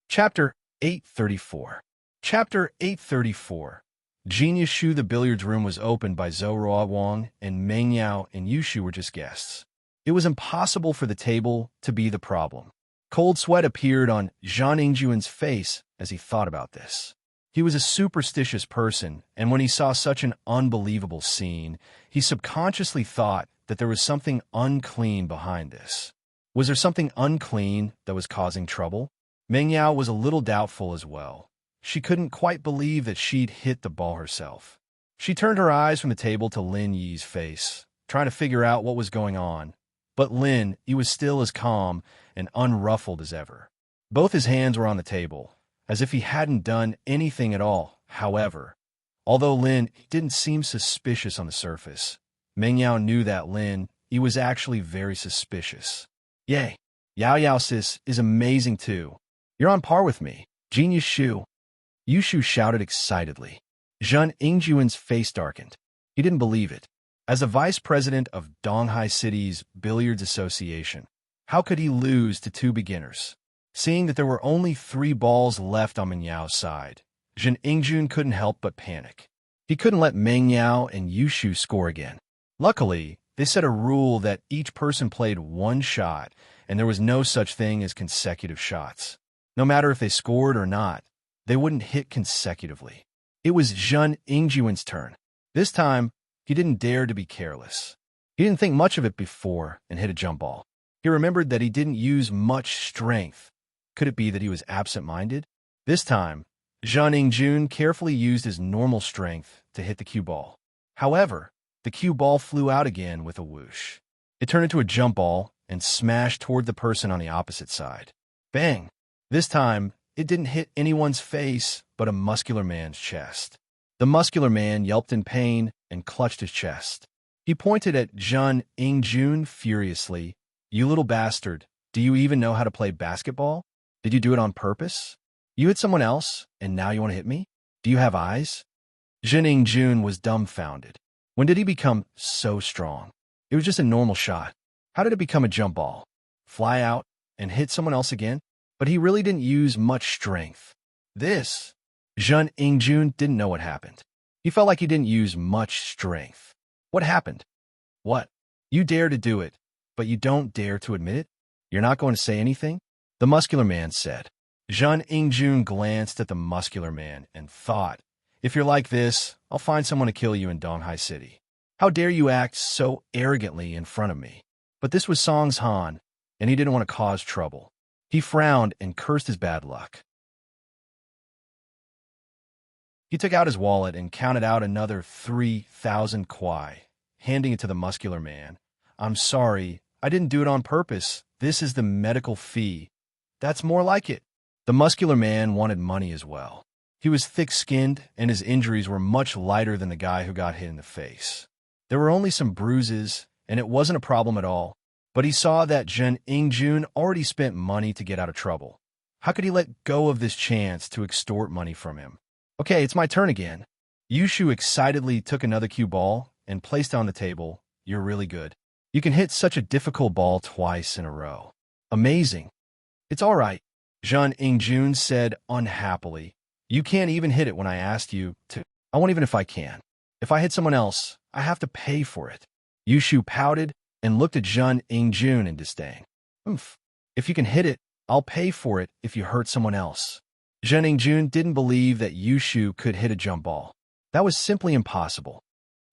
Chapter 834. Chapter 834. Genius Shu. The billiards room was opened by Zhou Wang, and Meng Yao and Yushu were just guests. It was impossible for the table to be the problem. Cold sweat appeared on Zhang Ingjun's face as he thought about this. He was a superstitious person, and when he saw such an unbelievable scene, he subconsciously thought that there was something unclean behind this. Was there something unclean that was causing trouble? Meng Yao was a little doubtful as well. She couldn't quite believe that she'd hit the ball herself. She turned her eyes from the table to Lin Yi's face, trying to figure out what was going on. But Lin Yi was still as calm and unruffled as ever. Both his hands were on the table, as if he hadn't done anything at all. However, although Lin didn't seem suspicious on the surface, Meng Yao knew that Lin, he was actually very suspicious. Yay! Yao Yao sis is amazing too. You're on par with me. Genius Shu. Yushu shouted excitedly. Zhen Yingjuan's face darkened. He didn't believe it. As the vice president of Donghai City's Billiards Association, how could he lose to two beginners? Seeing that there were only 3 balls left on Meng Yao's side, Zhen Yingjun couldn't help but panic. He couldn't let Meng Yao and Yushu score again. Luckily, they set a rule that each person played 1 shot, and there was no such thing as consecutive shots. No matter if they scored or not, they wouldn't hit consecutively. It was Zhen Yingjuan's turn. This time, he didn't dare to be careless. He didn't think much of it before and hit a jump ball. He remembered that he didn't use much strength. Could it be that he was absent-minded? This time, Zhen Yingjun carefully used his normal strength to hit the cue ball. However, the cue ball flew out again with a whoosh. It turned into a jump ball and smashed toward the person on the opposite side. Bang! This time, it didn't hit anyone's face but a muscular man's chest. The muscular man yelped in pain and clutched his chest. He pointed at Zhen Yingjun furiously. You little bastard, do you even know how to play basketball? Did you do it on purpose? You hit someone else, and now you want to hit me? Do you have eyes? Zhen Yingjun was dumbfounded. When did he become so strong? It was just a normal shot. How did it become a jump ball? Fly out and hit someone else again? But he really didn't use much strength. Zhen Yingjun didn't know what happened. He felt like he didn't use much strength. What happened? What? You dare to do it, but you don't dare to admit it? You're not going to say anything? The muscular man said. Zhen Yingjun glanced at the muscular man and thought, if you're like this, I'll find someone to kill you in Donghai City. How dare you act so arrogantly in front of me? But this was Song's Han, and he didn't want to cause trouble. He frowned and cursed his bad luck. He took out his wallet and counted out another 3,000 kwai, handing it to the muscular man. I'm sorry, I didn't do it on purpose. This is the medical fee. That's more like it. The muscular man wanted money as well. He was thick-skinned, and his injuries were much lighter than the guy who got hit in the face. There were only some bruises, and it wasn't a problem at all. But he saw that Zhen Yingjun already spent money to get out of trouble. How could he let go of this chance to extort money from him? Okay, it's my turn again. Yushu excitedly took another cue ball and placed it on the table. You're really good. You can hit such a difficult ball twice in a row. Amazing. It's all right, Zhen Yingjun said unhappily. You can't even hit it when I asked you to. I won't even if I can. If I hit someone else, I have to pay for it. Yushu pouted and looked at Zhen Yingjun in disdain. If you can hit it, I'll pay for it if you hurt someone else. Zhen Yingjun didn't believe that Yushu could hit a jump ball. That was simply impossible.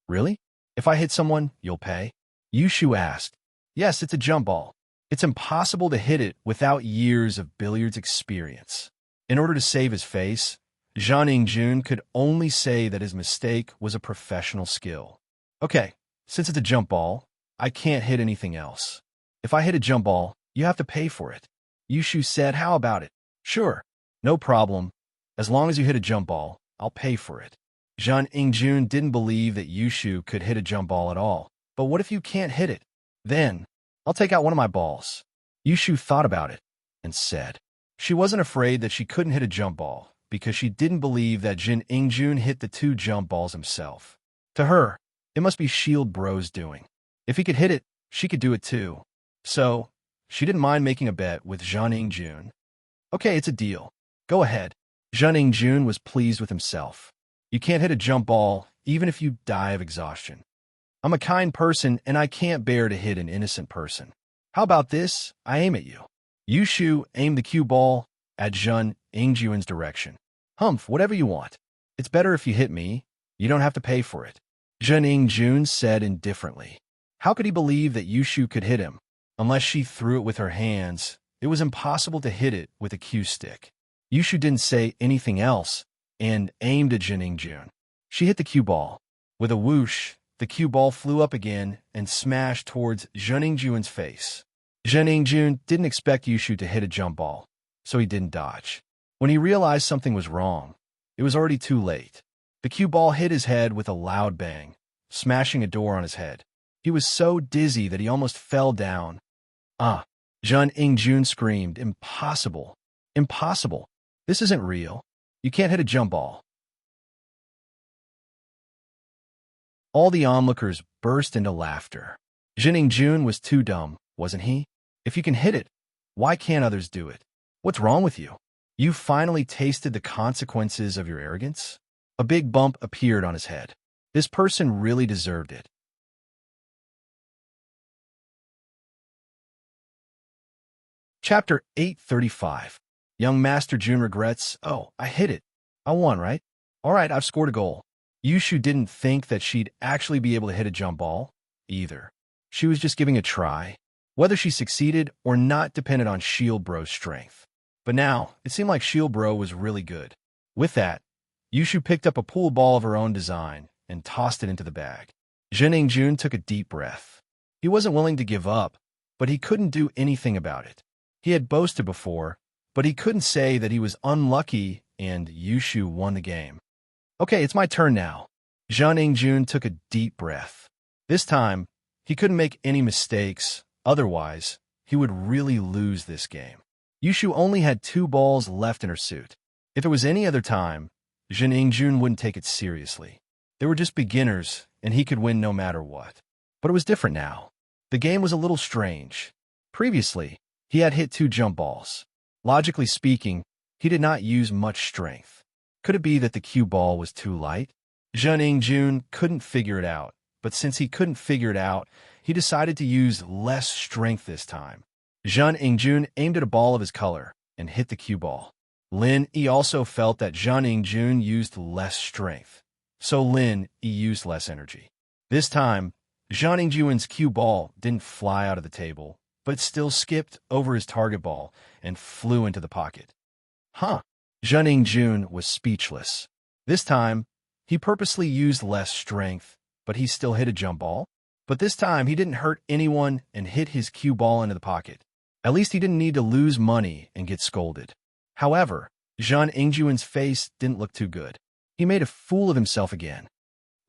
Really? If I hit someone, you'll pay? Yushu asked. Yes, it's a jump ball. It's impossible to hit it without years of billiards experience. In order to save his face, Zhen Yingjun could only say that his mistake was a professional skill. Okay, since it's a jump ball, I can't hit anything else. If I hit a jump ball, you have to pay for it. Yushu said, how about it? Sure, no problem. As long as you hit a jump ball, I'll pay for it. Zhen Yingjun didn't believe that Yushu could hit a jump ball at all. But what if you can't hit it? Then, I'll take out one of my balls. Yushu thought about it and said. She wasn't afraid that she couldn't hit a jump ball because she didn't believe that Zhen Yingjun hit the 2 jump balls himself. To her, it must be Shield Bro's doing. If he could hit it, she could do it too. So, she didn't mind making a bet with Zhen Yingjun. Okay, it's a deal. Go ahead. Zhen Yingjun was pleased with himself. You can't hit a jump ball even if you die of exhaustion. I'm a kind person and I can't bear to hit an innocent person. How about this? I aim at you. Yushu aimed the cue ball at Zhen Yingjun's direction. Whatever you want. It's better if you hit me. You don't have to pay for it. Zhen Yingjun said indifferently. How could he believe that Yushu could hit him? Unless she threw it with her hands, it was impossible to hit it with a cue stick. Yushu didn't say anything else and aimed at Zhen Yingjun. She hit the cue ball. With a whoosh, the cue ball flew up again and smashed towards Zhen Yingjun's face. Zhen Yingjun didn't expect Yushu to hit a jump ball. so he didn't dodge. When he realized something was wrong, it was already too late. The cue ball hit his head with a loud bang, smashing a door on his head. He was so dizzy that he almost fell down. Ah! Jun Ingjun screamed, "Impossible! Impossible! This isn't real. You can't hit a jump ball." All the onlookers burst into laughter. Jin Ingjun was too dumb, wasn't he? If you can hit it, why can't others do it? What's wrong with you? You finally tasted the consequences of your arrogance? A big bump appeared on his head. This person really deserved it. Chapter 835. Young Master Jun regrets. "Oh, I hit it. I won, right? All right, I've scored a goal." Yushu didn't think that she'd actually be able to hit a jump ball, either. She was just giving a try. Whether she succeeded or not depended on Shield Bro's strength. But now, it seemed like Shield Bro was really good. With that, Yushu picked up a pool ball of her own design and tossed it into the bag. Jin Ingjun took a deep breath. He wasn't willing to give up, but he couldn't do anything about it. He had boasted before, but he couldn't say that he was unlucky and Yushu won the game. "Okay, it's my turn now." Jun Ingjun took a deep breath. This time, he couldn't make any mistakes, otherwise, he would really lose this game. Yushu only had 2 balls left in her suit. If it was any other time, Jin Ingjun wouldn't take it seriously. They were just beginners, and he could win no matter what. But it was different now. The game was a little strange. Previously, he had hit 2 jump balls. Logically speaking, he did not use much strength. Could it be that the cue ball was too light? Jun Ingjun couldn't figure it out, but since he couldn't figure it out, he decided to use less strength this time. Jun Ingjun aimed at a ball of his color and hit the cue ball. Lin Yi also felt that Jun Ingjun used less strength, so Lin Yi used less energy. This time, Jun Ingjun's cue ball didn't fly out of the table, but still skipped over his target ball and flew into the pocket. Jun Ingjun was speechless. This time, he purposely used less strength, but he still hit a jump ball. But this time, he didn't hurt anyone and hit his cue ball into the pocket. At least he didn't need to lose money and get scolded. However, Jun Ingjun's face didn't look too good. He made a fool of himself again.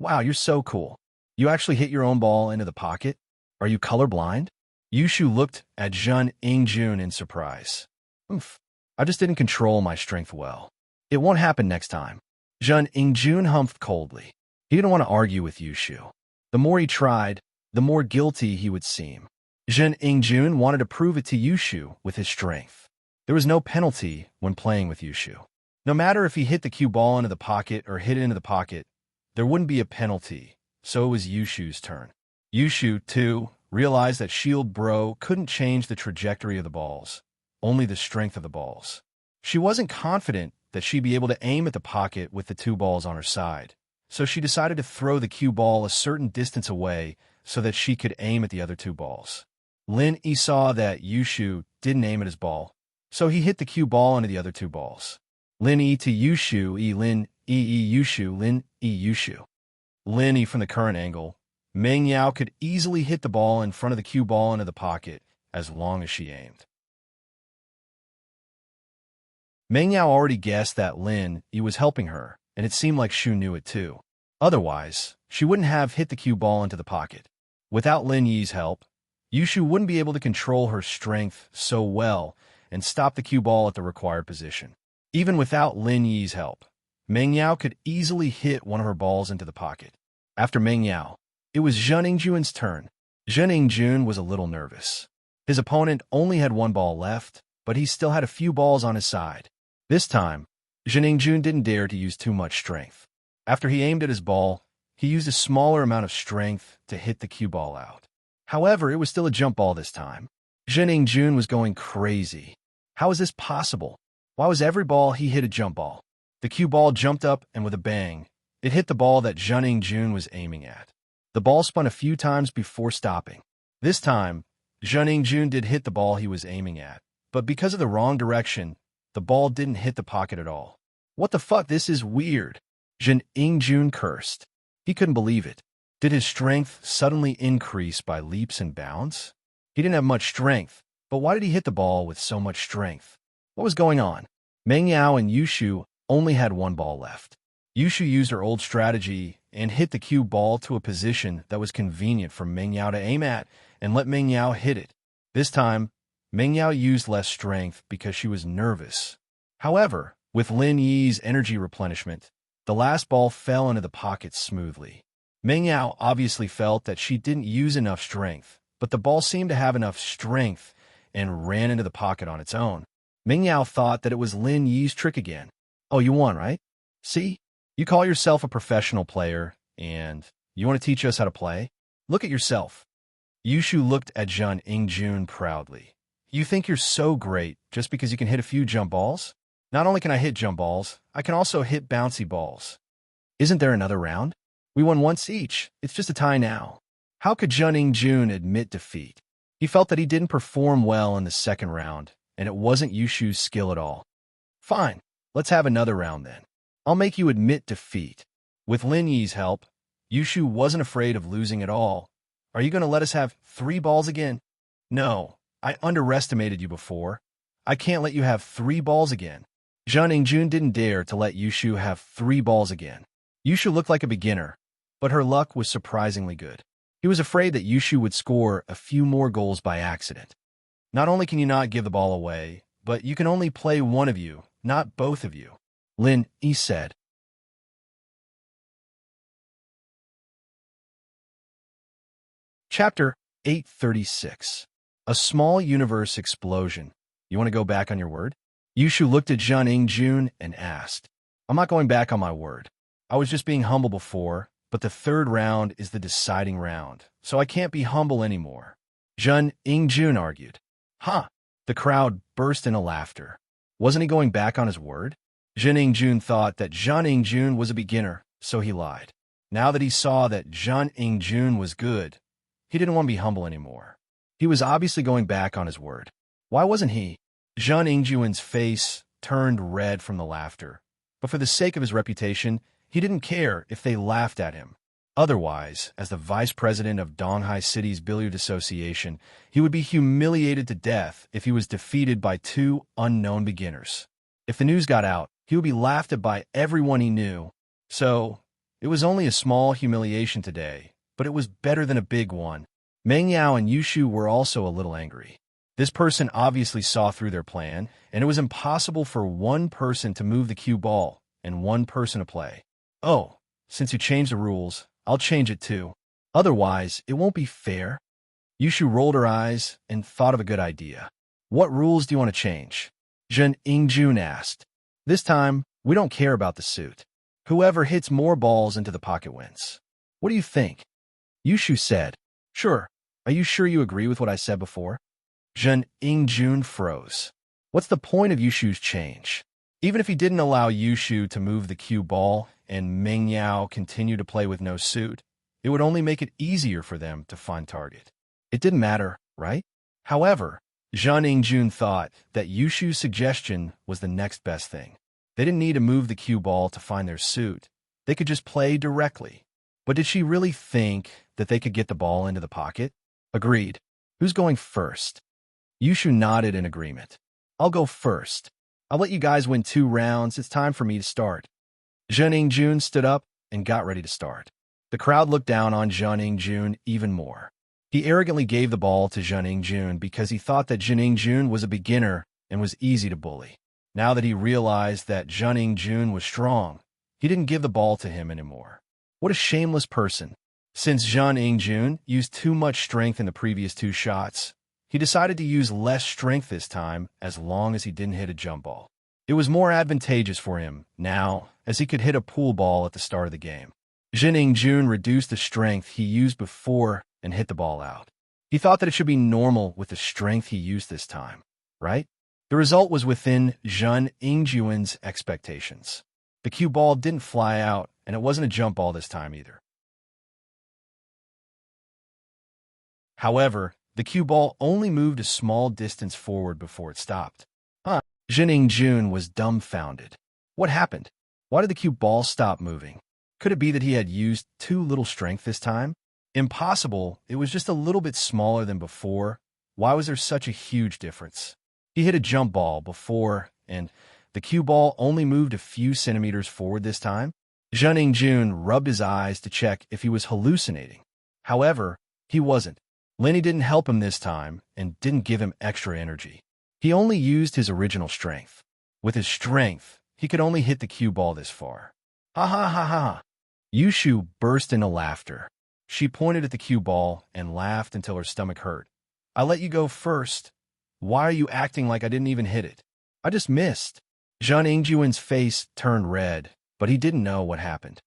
"Wow, you're so cool. You actually hit your own ball into the pocket? Are you colorblind?" Yushu looked at Jun Ingjun in surprise. "Oof, I just didn't control my strength well. It won't happen next time." Jun Ingjun humphed coldly. He didn't want to argue with Yushu. The more he tried, the more guilty he would seem. Jun Ingjun wanted to prove it to Yushu with his strength. There was no penalty when playing with Yushu. No matter if he hit the cue ball into the pocket or hit it into the pocket, there wouldn't be a penalty, so it was Yushu's turn. Yushu, too, realized that Shield Bro couldn't change the trajectory of the balls, only the strength of the balls. She wasn't confident that she'd be able to aim at the pocket with the 2 balls on her side, so she decided to throw the cue ball a certain distance away so that she could aim at the other 2 balls. Lin Yi saw that Yushu didn't aim at his ball, so he hit the cue ball into the other 2 balls. Lin Yi to Yushu, Lin Yi Yushu, Lin Yi Yushu. Lin Yi from the current angle. Meng Yao could easily hit the ball in front of the cue ball into the pocket as long as she aimed. Meng Yao already guessed that Lin Yi was helping her, and it seemed like Shu knew it too. Otherwise, she wouldn't have hit the cue ball into the pocket. Without Lin Yi's help, Yushu wouldn't be able to control her strength so well and stop the cue ball at the required position. Even without Lin Yi's help, Meng Yao could easily hit one of her balls into the pocket. After Meng Yao, it was Jun Ingjun's turn. Jun Ingjun was a little nervous. His opponent only had 1 ball left, but he still had a few balls on his side. This time, Jun Ingjun didn't dare to use too much strength. After he aimed at his ball, he used a smaller amount of strength to hit the cue ball out. However, it was still a jump ball this time. Jun Ingjun was going crazy. How is this possible? Why was every ball he hit a jump ball? The cue ball jumped up and with a bang, it hit the ball that Jun Ingjun was aiming at. The ball spun a few times before stopping. This time, Jun Ingjun did hit the ball he was aiming at, but because of the wrong direction, the ball didn't hit the pocket at all. "What the fuck, this is weird." Jun Ingjun cursed. He couldn't believe it. Did his strength suddenly increase by leaps and bounds? He didn't have much strength, but why did he hit the ball with so much strength? What was going on? Meng Yao and Yushu only had one ball left. Yushu used her old strategy and hit the cue ball to a position that was convenient for Meng Yao to aim at and let Meng Yao hit it. This time, Meng Yao used less strength because she was nervous. However, with Lin Yi's energy replenishment, the last ball fell into the pocket smoothly. Meng Yao obviously felt that she didn't use enough strength, but the ball seemed to have enough strength and ran into the pocket on its own. Meng Yao thought that it was Lin Yi's trick again. Oh, you won, right? See? You call yourself a professional player, and you want to teach us how to play? Look at yourself. Yushu looked at Zhun Yingjun proudly. You think you're so great just because you can hit a few jump balls? Not only can I hit jump balls, I can also hit bouncy balls. Isn't there another round? We won once each. It's just a tie now. How could Zhun Yingjun admit defeat? He felt that he didn't perform well in the second round, and it wasn't Yushu's skill at all. Fine, let's have another round then. I'll make you admit defeat. With Lin Yi's help, Yushu wasn't afraid of losing at all. Are you going to let us have 3 balls again? No, I underestimated you before. I can't let you have 3 balls again. Zhun Yingjun didn't dare to let Yushu have 3 balls again. Yushu looked like a beginner, but her luck was surprisingly good. He was afraid that Yushu would score a few more goals by accident. Not only can you not give the ball away, but you can only play one of you, not both of you, Lin Yi said. Chapter 836. A Small Universe Explosion. You want to go back on your word? Yushu looked at Zhun Yingjun and asked. I'm not going back on my word. I was just being humble before, but the third round is the deciding round, so I can't be humble anymore. Zhun Yingjun argued. Huh. The crowd burst into laughter. Wasn't he going back on his word? Zhun Yingjun thought that Zhun Yingjun was a beginner, so he lied. Now that he saw that Zhun Yingjun was good, he didn't want to be humble anymore. He was obviously going back on his word. Why wasn't he? Zhun Yingjun's face turned red from the laughter, but for the sake of his reputation, he didn't care if they laughed at him. Otherwise, as the vice president of Donghai City's Billiard Association, he would be humiliated to death if he was defeated by 2 unknown beginners. If the news got out, he would be laughed at by everyone he knew. So, it was only a small humiliation today, but it was better than a big one. Meng Yao and Yushu were also a little angry. This person obviously saw through their plan, and it was impossible for one person to move the cue ball and one person to play. Oh, since you changed the rules, I'll change it too. Otherwise, it won't be fair. Yushu rolled her eyes and thought of a good idea. What rules do you want to change? Zhun Yingjun asked. This time, we don't care about the suit. Whoever hits more balls into the pocket wins. What do you think? Yushu said. Sure. Are you sure you agree with what I said before? Zhun Yingjun froze. What's the point of Yushu's change? Even if he didn't allow Yushu to move the cue ball and Meng Yao continue to play with no suit, it would only make it easier for them to find target. It didn't matter, right? However, Zhun Yingjun thought that Yushu's suggestion was the next best thing. They didn't need to move the cue ball to find their suit. They could just play directly. But did she really think that they could get the ball into the pocket? Agreed. Who's going first? Yushu nodded in agreement. I'll go first. I'll let you guys win 2 rounds. It's time for me to start. Zhun Yingjun stood up and got ready to start. The crowd looked down on Zhun Yingjun even more. He arrogantly gave the ball to Zhun Yingjun because he thought that Zhun Yingjun was a beginner and was easy to bully. Now that he realized that Zhun Yingjun was strong, he didn't give the ball to him anymore. What a shameless person. Since Zhun Yingjun used too much strength in the previous 2 shots, he decided to use less strength this time as long as he didn't hit a jump ball. It was more advantageous for him now, as he could hit a pool ball at the start of the game. Zhun Yingjun reduced the strength he used before and hit the ball out. He thought that it should be normal with the strength he used this time, right? The result was within Zhun Yingjun's expectations. The cue ball didn't fly out, and it wasn't a jump ball this time either. However, the cue ball only moved a small distance forward before it stopped. Zhun Yingjun was dumbfounded. What happened? Why did the cue ball stop moving? Could it be that he had used too little strength this time? Impossible. It was just a little bit smaller than before. Why was there such a huge difference? He hit a jump ball before, and the cue ball only moved a few centimeters forward this time. Zhen Yingjun rubbed his eyes to check if he was hallucinating. However, he wasn't. Lenny didn't help him this time and didn't give him extra energy. He only used his original strength. With his strength, he could only hit the cue ball this far. Ha ha ha ha! Yushu burst into laughter. She pointed at the cue ball and laughed until her stomach hurt. I let you go first. Why are you acting like I didn't even hit it? I just missed. Zhen Yingjuan's face turned red, but he didn't know what happened.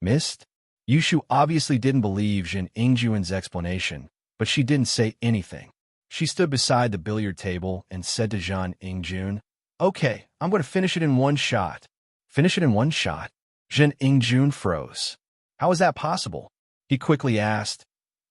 Missed? Yushu obviously didn't believe Zhen Yingjuan's explanation, but she didn't say anything. She stood beside the billiard table and said to Zhen Yingjun, Okay, I'm going to finish it in one shot. Finish it in one shot? Zhen Yingjun froze. How is that possible? He quickly asked,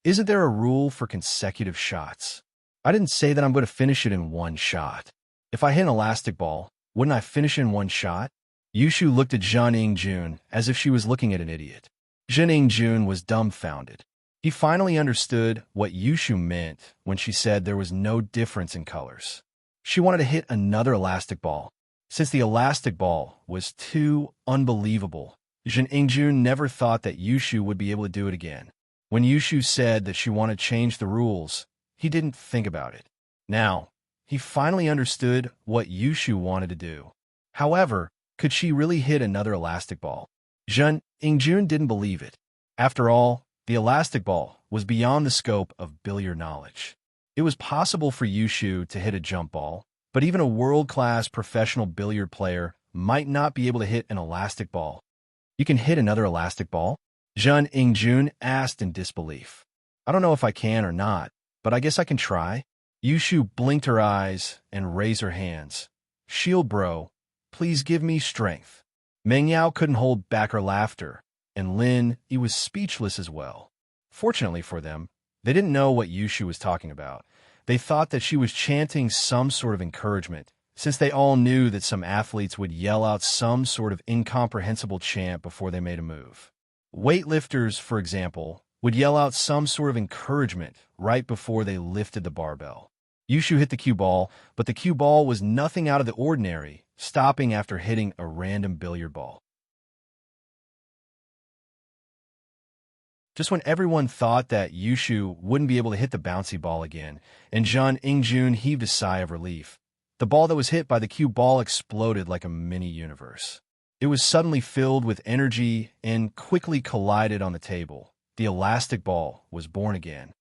Isn't there a rule for consecutive shots? I didn't say that I'm going to finish it in one shot. If I hit an elastic ball, wouldn't I finish in one shot? Yushu looked at Zhen Yingjun as if she was looking at an idiot. Zhen Yingjun was dumbfounded. He finally understood what Yushu meant when she said there was no difference in colors. She wanted to hit another elastic ball. Since the elastic ball was too unbelievable, Zhen Yingjun never thought that Yushu would be able to do it again. When Yushu said that she wanted to change the rules, he didn't think about it. Now, he finally understood what Yushu wanted to do. However, could she really hit another elastic ball? Zhen Yingjun didn't believe it. After all, the elastic ball was beyond the scope of billiard knowledge. It was possible for Yushu to hit a jump ball, but even a world-class professional billiard player might not be able to hit an elastic ball. You can hit another elastic ball? Zhen Yingjun asked in disbelief. I don't know if I can or not, but I guess I can try. Yushu blinked her eyes and raised her hands. Shield bro, please give me strength. Meng Yao couldn't hold back her laughter, and Lin Yi was speechless as well. Fortunately for them, they didn't know what Yushu was talking about. They thought that she was chanting some sort of encouragement, since they all knew that some athletes would yell out some sort of incomprehensible chant before they made a move. Weightlifters, for example, would yell out some sort of encouragement right before they lifted the barbell. Yushu hit the cue ball, but the cue ball was nothing out of the ordinary, stopping after hitting a random billiard ball. Just when everyone thought that Yushu wouldn't be able to hit the bouncy ball again, and Zhen Yingjun heaved a sigh of relief, the ball that was hit by the cue ball exploded like a mini-universe. It was suddenly filled with energy and quickly collided on the table. The elastic ball was born again.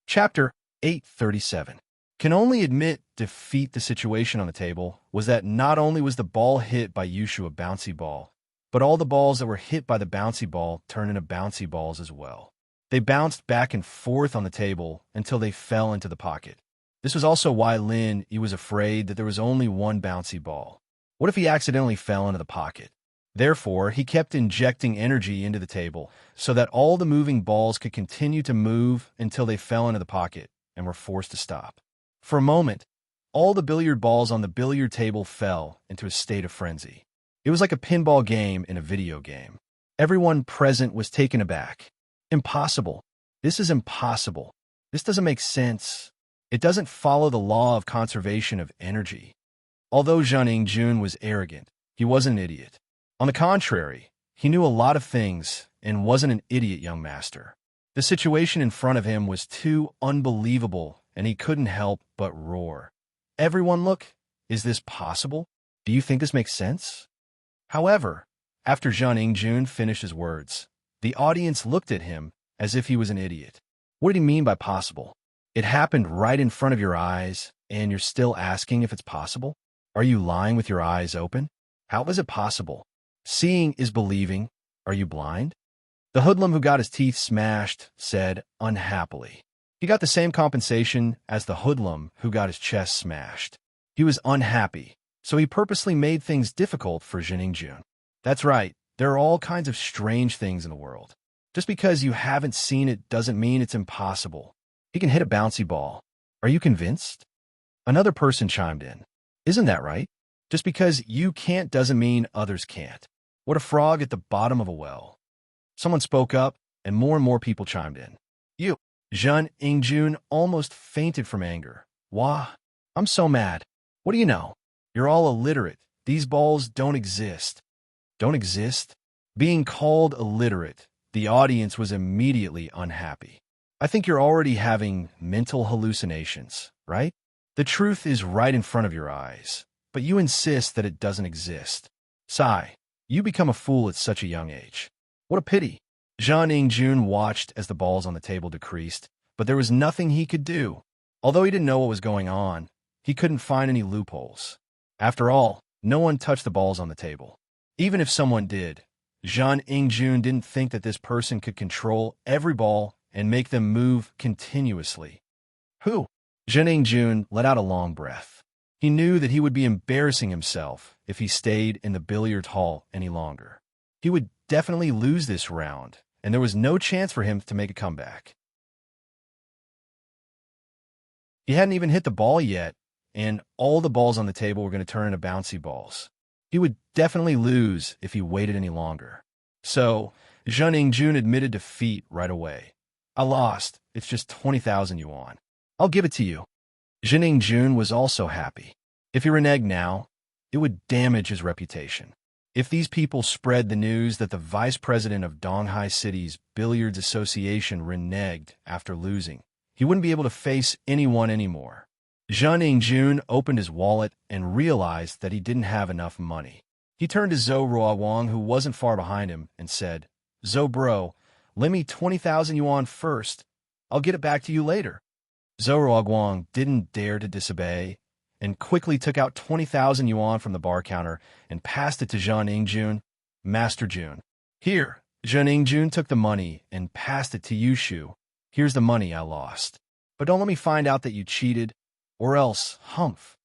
Chapter 837. Can only admit defeat the situation on the table was that not only was the ball hit by Yushu a bouncy ball, but all the balls that were hit by the bouncy ball turned into bouncy balls as well. They bounced back and forth on the table until they fell into the pocket. This was also why Lin Yi was afraid that there was only one bouncy ball. What if he accidentally fell into the pocket? Therefore, he kept injecting energy into the table so that all the moving balls could continue to move until they fell into the pocket and were forced to stop. For a moment, all the billiard balls on the billiard table fell into a state of frenzy. It was like a pinball game in a video game. Everyone present was taken aback. Impossible. This is impossible. This doesn't make sense. It doesn't follow the law of conservation of energy. Although Zhen Yingjun was arrogant, he wasn't an idiot. On the contrary, he knew a lot of things and wasn't an idiot young master. The situation in front of him was too unbelievable, and he couldn't help but roar. Everyone look, is this possible? Do you think this makes sense? However, after Zhen Yingjun finished his words, the audience looked at him as if he was an idiot. What did he mean by possible? It happened right in front of your eyes, and you're still asking if it's possible? Are you lying with your eyes open? How is it possible? Seeing is believing. Are you blind? The hoodlum who got his teeth smashed said unhappily. He got the same compensation as the hoodlum who got his chest smashed. He was unhappy, so he purposely made things difficult for Zhen Yingjun. That's right, there are all kinds of strange things in the world. Just because you haven't seen it doesn't mean it's impossible. He can hit a bouncy ball. Are you convinced? Another person chimed in. Isn't that right? Just because you can't doesn't mean others can't. What a frog at the bottom of a well. Someone spoke up. and more people chimed in. You. Zhang Ingjun almost fainted from anger. Wah, I'm so mad. What do you know? You're all illiterate. These balls don't exist. Don't exist? Being called illiterate, the audience was immediately unhappy. I think you're already having mental hallucinations, right? The truth is right in front of your eyes, but you insist that it doesn't exist. Sigh, you become a fool at such a young age. What a pity. Zhang Ingjun watched as the balls on the table decreased, but there was nothing he could do. Although he didn't know what was going on, he couldn't find any loopholes. After all, no one touched the balls on the table. Even if someone did, Zhang Ingjun didn't think that this person could control every ball and make them move continuously. Who? Zhang Ingjun let out a long breath. He knew that he would be embarrassing himself if he stayed in the billiard hall any longer. He would definitely lose this round, and there was no chance for him to make a comeback. He hadn't even hit the ball yet, and all the balls on the table were going to turn into bouncy balls. He would definitely lose if he waited any longer. So, Zhang Ingjun admitted defeat right away. I lost. It's just 20,000 yuan. I'll give it to you. Zhang Ingjun was also happy. If he reneged now, it would damage his reputation. If these people spread the news that the vice president of Donghai City's Billiards Association reneged after losing, he wouldn't be able to face anyone anymore. Zhang Ingjun opened his wallet and realized that he didn't have enough money. He turned to Zhou Ruoguang, who wasn't far behind him, and said, Zhou bro, lend me 20,000 yuan first. I'll get it back to you later. Zhou Ruoguang didn't dare to disobey and quickly took out 20,000 yuan from the bar counter and passed it to Zhang Ingjun. Master Jun. Here, Zhang Ingjun took the money and passed it to Yushu. Here's the money I lost. But don't let me find out that you cheated, or else, humph.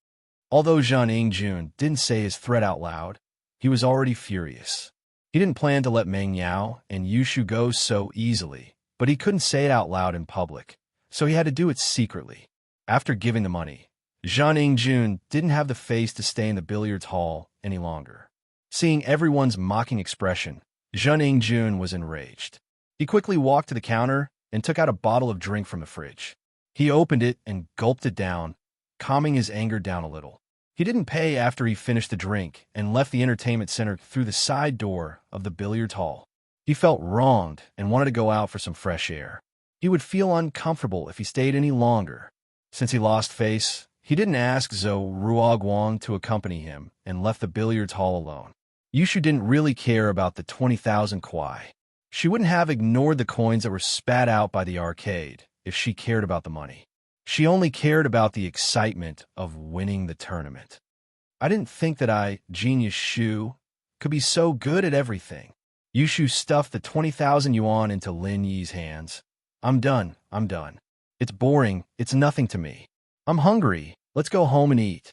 Although Zhang Ingjun didn't say his threat out loud, he was already furious. He didn't plan to let Meng Yao and Yushu go so easily, but he couldn't say it out loud in public, so he had to do it secretly. After giving the money, Zhang Ingjun didn't have the face to stay in the billiards hall any longer. Seeing everyone's mocking expression, Zhang Ingjun was enraged. He quickly walked to the counter and took out a bottle of drink from the fridge. He opened it and gulped it down, calming his anger down a little. He didn't pay after he finished the drink and left the entertainment center through the side door of the billiards hall. He felt wronged and wanted to go out for some fresh air. He would feel uncomfortable if he stayed any longer. Since he lost face, he didn't ask Zhou Ruoguang to accompany him and left the billiards hall alone. Yushu didn't really care about the 20,000 kwai. She wouldn't have ignored the coins that were spat out by the arcade if she cared about the money. She only cared about the excitement of winning the tournament. I didn't think that Genius Shu, could be so good at everything. Yushu stuffed the 20,000 yuan into Lin Yi's hands. I'm done. It's boring. It's nothing to me. I'm hungry. Let's go home and eat.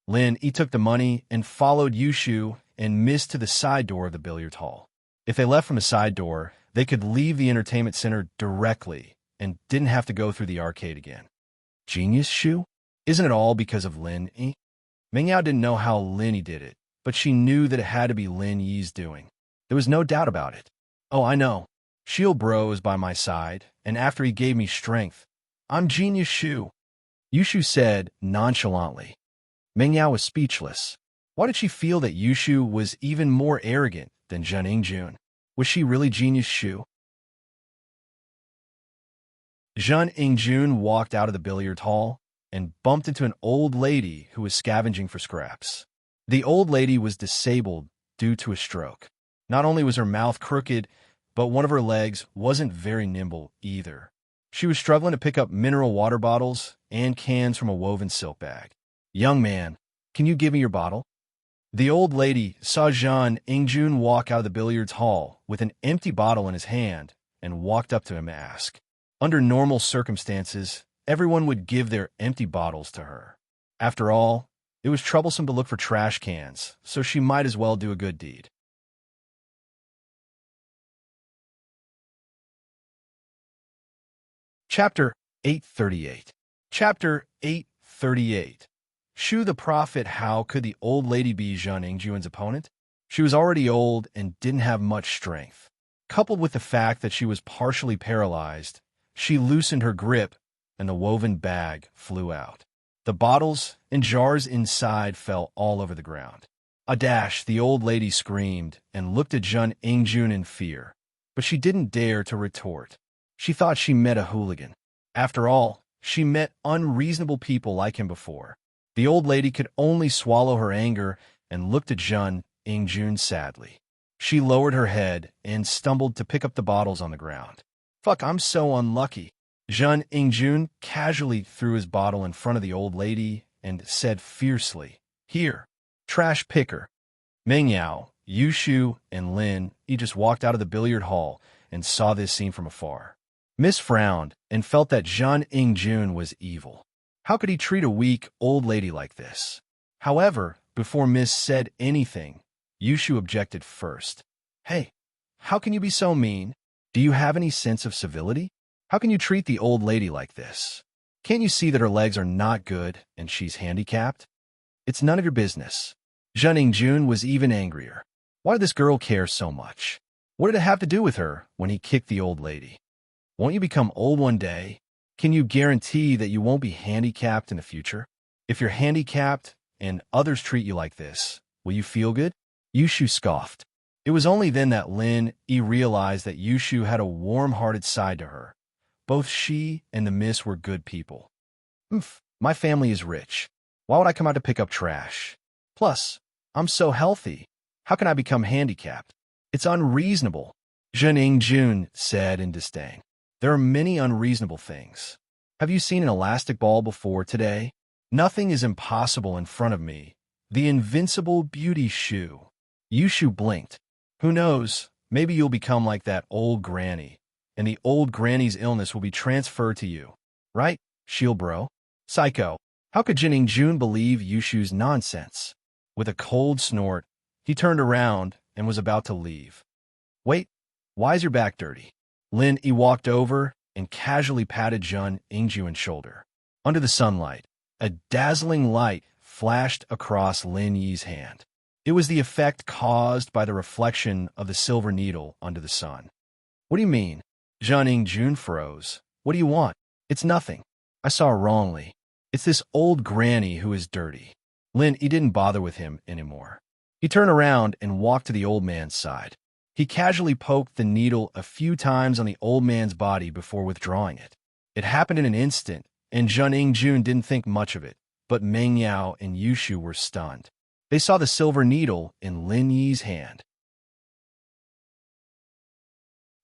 Lin Yi took the money and followed Yushu and missed to the side door of the billiard hall. If they left from the side door, they could leave the entertainment center directly and didn't have to go through the arcade again. Genius Shu? Isn't it all because of Lin Yi? Meng Yao didn't know how Lin Yi did it, but she knew that it had to be Lin Yi's doing. There was no doubt about it. Oh, I know. Shield Bro is by my side, and after he gave me strength, I'm Genius Shu. Yushu said nonchalantly. Meng Yao was speechless. Why did she feel that Yushu was even more arrogant than Zhang Ingjun? Was she really Genius Shu? Zhang Ingjun walked out of the billiard hall and bumped into an old lady who was scavenging for scraps. The old lady was disabled due to a stroke. Not only was her mouth crooked, but one of her legs wasn't very nimble either. She was struggling to pick up mineral water bottles and cans from a woven silk bag. Young man, can you give me your bottle? The old lady saw Zhang Ingjun walk out of the billiards hall with an empty bottle in his hand and walked up to him and asked. Under normal circumstances, everyone would give their empty bottles to her. After all, it was troublesome to look for trash cans, so she might as well do a good deed. Chapter 838. Chapter 838. Shu the Prophet. How could the old lady be Zhang Ingjun's opponent? She was already old and didn't have much strength. Coupled with the fact that she was partially paralyzed, she loosened her grip, and the woven bag flew out. The bottles and jars inside fell all over the ground. The old lady screamed and looked at Jun Ingjun in fear, but she didn't dare to retort. She thought she met a hooligan. After all, she met unreasonable people like him before. The old lady could only swallow her anger and looked at Jun Ingjun sadly. She lowered her head and stumbled to pick up the bottles on the ground. Fuck, I'm so unlucky. Jun Ingjun casually threw his bottle in front of the old lady and said fiercely, "Here, trash picker." Meng Yao, Yushu, and Lin just walked out of the billiard hall and saw this scene from afar. Miss frowned and felt that Jun Ingjun was evil. How could he treat a weak old lady like this? However, before Miss said anything, Yushu objected first. "Hey, how can you be so mean? Do you have any sense of civility? How can you treat the old lady like this? Can't you see that her legs are not good and she's handicapped? It's none of your business." Jun Ingjun was even angrier. Why did this girl care so much? What did it have to do with her when he kicked the old lady? Won't you become old one day? Can you guarantee that you won't be handicapped in the future? If you're handicapped and others treat you like this, will you feel good? Yushu scoffed. It was only then that Lin Yi realized that Yushu had a warm-hearted side to her. Both she and the miss were good people. My family is rich. Why would I come out to pick up trash? Plus, I'm so healthy. How can I become handicapped? It's unreasonable, Jun Ingjun said in disdain. There are many unreasonable things. Have you seen an elastic ball before today? Nothing is impossible in front of me. The invincible beauty shoe. Yushu blinked. Who knows, maybe you'll become like that old granny, and the old granny's illness will be transferred to you. Right, shield bro? Psycho. How could Jun Ingjun believe Yushu's nonsense? With a cold snort, he turned around and was about to leave. Wait, why is your back dirty? Lin Yi walked over and casually patted Jun Ingjun's shoulder. Under the sunlight, a dazzling light flashed across Lin Yi's hand. It was the effect caused by the reflection of the silver needle under the sun. What do you mean? Jun Ingjun froze. What do you want? It's nothing. I saw wrongly. It's this old granny who is dirty. Lin Yi didn't bother with him anymore. He turned around and walked to the old man's side. He casually poked the needle a few times on the old man's body before withdrawing it. It happened in an instant, and Jun Ingjun didn't think much of it, but Meng Yao and Yushu were stunned. They saw the silver needle in Lin Yi's hand.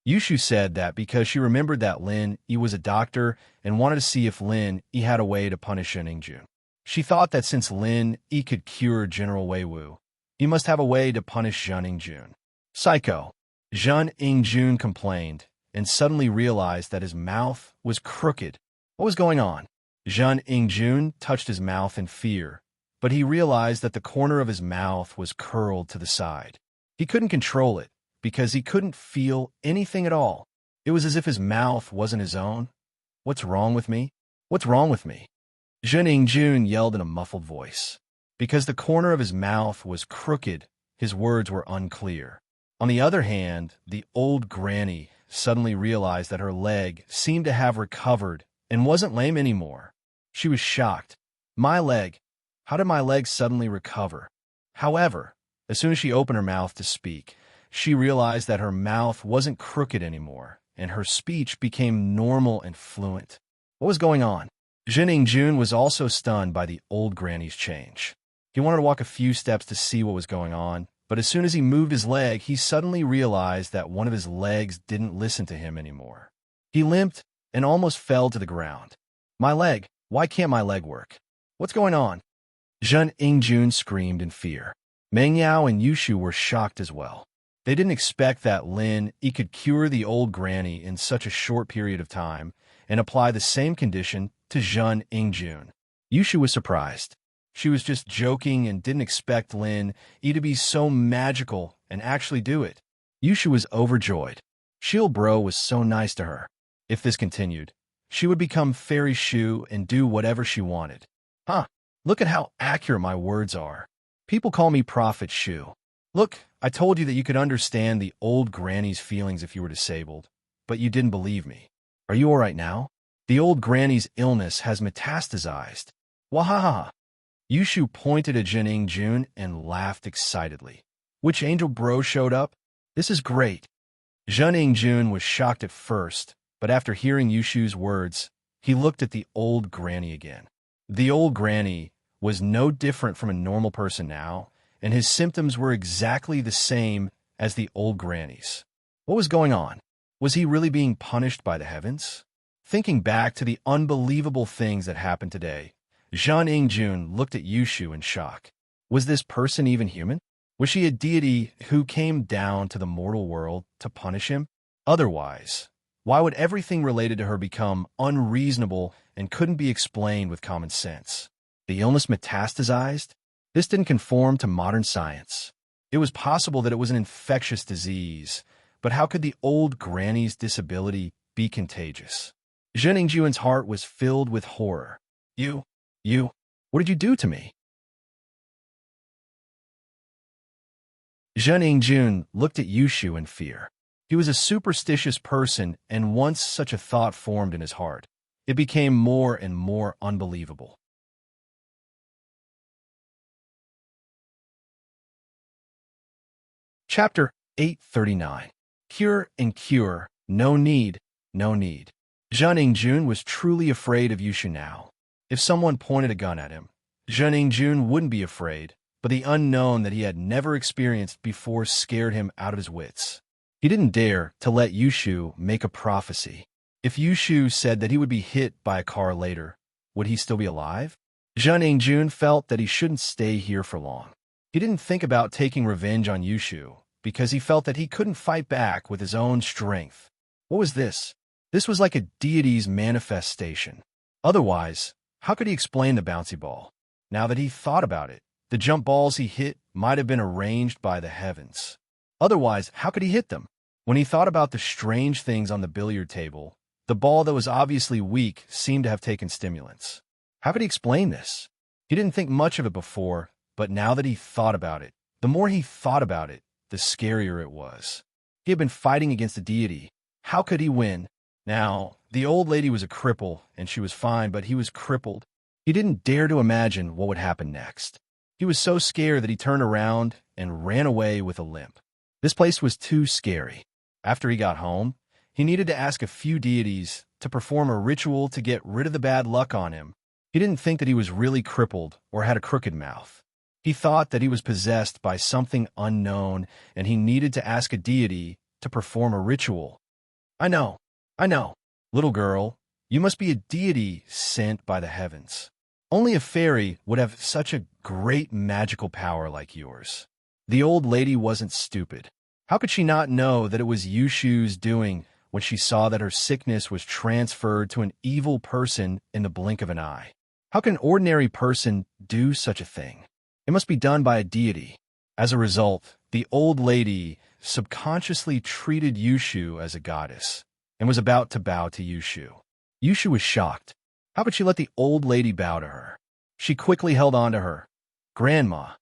Yushu said that because she remembered that Lin Yi was a doctor and wanted to see if Lin Yi had a way to punish Jun Ingjun. She thought that since Lin Yi could cure General Wei Wu, he must have a way to punish Jun Ingjun. Psycho. Jun Ingjun complained and suddenly realized that his mouth was crooked. What was going on? Jun Ingjun touched his mouth in fear, but he realized that the corner of his mouth was curled to the side. He couldn't control it because he couldn't feel anything at all. It was as if his mouth wasn't his own. What's wrong with me? What's wrong with me? Jun Ingjun yelled in a muffled voice. Because the corner of his mouth was crooked, his words were unclear. On the other hand, the old granny suddenly realized that her leg seemed to have recovered and wasn't lame anymore. She was shocked. My leg? How did my leg suddenly recover? However, as soon as she opened her mouth to speak, she realized that her mouth wasn't crooked anymore, and her speech became normal and fluent. What was going on? Jun Ingjun was also stunned by the old granny's change. He wanted to walk a few steps to see what was going on, but as soon as he moved his leg, he suddenly realized that one of his legs didn't listen to him anymore. He limped and almost fell to the ground. My leg, why can't my leg work? What's going on? Jun Ingjun screamed in fear. Meng Yao and Yushu were shocked as well. They didn't expect that Lin Yi could cure the old granny in such a short period of time and apply the same condition to Jun Ingjun. Yushu was surprised. She was just joking and didn't expect Lin Yi to be so magical and actually do it. Yushu was overjoyed. Shield Bro was so nice to her. If this continued, she would become Fairy Shu and do whatever she wanted. Look at how accurate my words are. People call me Prophet Shu. Look, I told you that you could understand the old granny's feelings if you were disabled, but you didn't believe me. Are you all right now? The old granny's illness has metastasized. Wahaha! Yushu pointed at Jining Jun and laughed excitedly. Which angel bro showed up? This is great. Jining Jun was shocked at first, but after hearing Yushu's words, he looked at the old granny again. The old granny was no different from a normal person now, and his symptoms were exactly the same as the old granny's. What was going on? Was he really being punished by the heavens? Thinking back to the unbelievable things that happened today, Zhan Ingjun looked at Yushu in shock. Was this person even human? Was she a deity who came down to the mortal world to punish him? Otherwise, why would everything related to her become unreasonable and couldn't be explained with common sense? The illness metastasized? This didn't conform to modern science. It was possible that it was an infectious disease, but how could the old granny's disability be contagious? Zhen Ingjuan's heart was filled with horror. What did you do to me? Zhen Ingjun looked at Yushu in fear. He was a superstitious person, and once such a thought formed in his heart, it became more and more unbelievable. Chapter 839. Cure and cure, no need, no need. Zhen Ingjun was truly afraid of Yushu now. If someone pointed a gun at him, Zhen Ingjun wouldn't be afraid, but the unknown that he had never experienced before scared him out of his wits. He didn't dare to let Yushu make a prophecy. If Yushu said that he would be hit by a car later, would he still be alive? Zhen Ingjun felt that he shouldn't stay here for long. He didn't think about taking revenge on Yushu, because he felt that he couldn't fight back with his own strength. What was this? This was like a deity's manifestation. Otherwise, how could he explain the bouncy ball? Now that he thought about it, the jump balls he hit might have been arranged by the heavens. Otherwise, how could he hit them? When he thought about the strange things on the billiard table, the ball that was obviously weak seemed to have taken stimulants. How could he explain this? He didn't think much of it before, but now that he thought about it, the more he thought about it, the scarier it was. He had been fighting against a deity. How could he win? Now, the old lady was a cripple, and she was fine, but he was crippled. He didn't dare to imagine what would happen next. He was so scared that he turned around and ran away with a limp. This place was too scary. After he got home, he needed to ask a few deities to perform a ritual to get rid of the bad luck on him. He didn't think that he was really crippled or had a crooked mouth. He thought that he was possessed by something unknown, and he needed to ask a deity to perform a ritual. I know. Little girl, you must be a deity sent by the heavens. Only a fairy would have such a great magical power like yours. The old lady wasn't stupid. How could she not know that it was Yushu's doing when she saw that her sickness was transferred to an evil person in the blink of an eye? How can an ordinary person do such a thing? It must be done by a deity. As a result, the old lady subconsciously treated Yushu as a goddess and was about to bow to Yushu. Yushu was shocked. How could she let the old lady bow to her? She quickly held on to her. Grandma,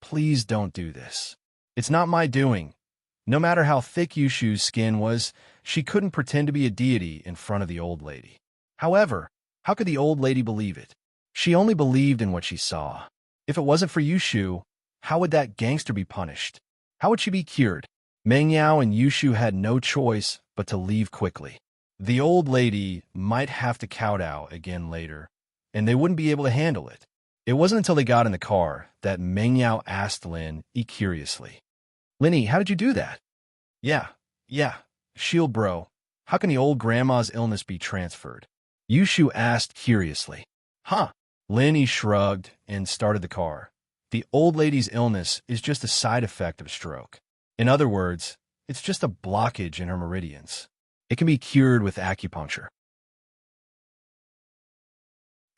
please don't do this. It's not my doing. No matter how thick Yushu's skin was, she couldn't pretend to be a deity in front of the old lady. However, how could the old lady believe it? She only believed in what she saw. If it wasn't for Yushu, how would that gangster be punished? How would she be cured? Meng Yao and Yushu had no choice but to leave quickly. The old lady might have to kowtow again later, and they wouldn't be able to handle it. It wasn't until they got in the car that Meng Yao asked Lin curiously. Linny, how did you do that? Yeah. Shield bro, how can the old grandma's illness be transferred? Yushu asked curiously. Huh. Linny shrugged and started the car. The old lady's illness is just a side effect of stroke. In other words, it's just a blockage in her meridians. It can be cured with acupuncture.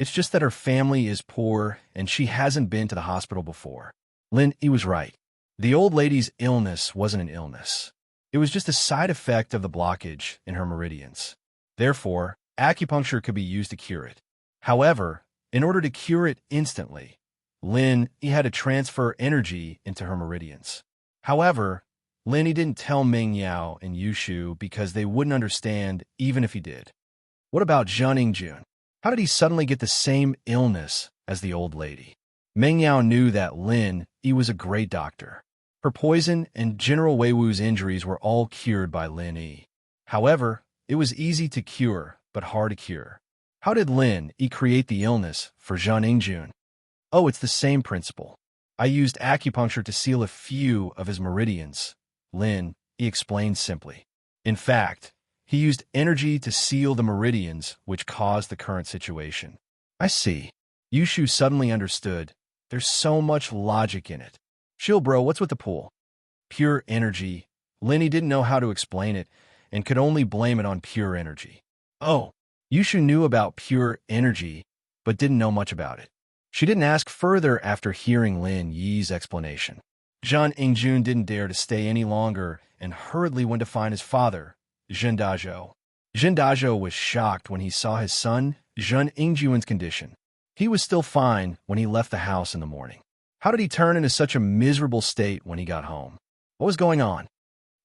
It's just that her family is poor and she hasn't been to the hospital before. Lin, he was right. The old lady's illness wasn't an illness. It was just a side effect of the blockage in her meridians. Therefore, acupuncture could be used to cure it. However, in order to cure it instantly, Lin, he had to transfer energy into her meridians. However, Lin he didn't tell Ming Yao and Yushu because they wouldn't understand even if he did. What about Zhun Ingjun? How did he suddenly get the same illness as the old lady? Ming Yao knew that Lin he was a great doctor. Her poison and General Wei Wu's injuries were all cured by Lin Yi. However, it was easy to cure, but hard to cure. How did Lin Yi create the illness for Zhun Ingjun? Oh, it's the same principle. I used acupuncture to seal a few of his meridians, Lin Yi explained simply. In fact, he used energy to seal the meridians which caused the current situation. I see. Yushu suddenly understood. There's so much logic in it. Chill, bro, what's with the pool? Pure energy. Lin Yi didn't know how to explain it and could only blame it on pure energy. Oh, Yushu knew about pure energy, but didn't know much about it. She didn't ask further after hearing Lin Yi's explanation. Zhun Ingjun didn't dare to stay any longer and hurriedly went to find his father, Zhen Dazhou. Zhen Dazhou was shocked when he saw his son, Zhun Ingjun's condition. He was still fine when he left the house in the morning. How did he turn into such a miserable state when he got home? What was going on?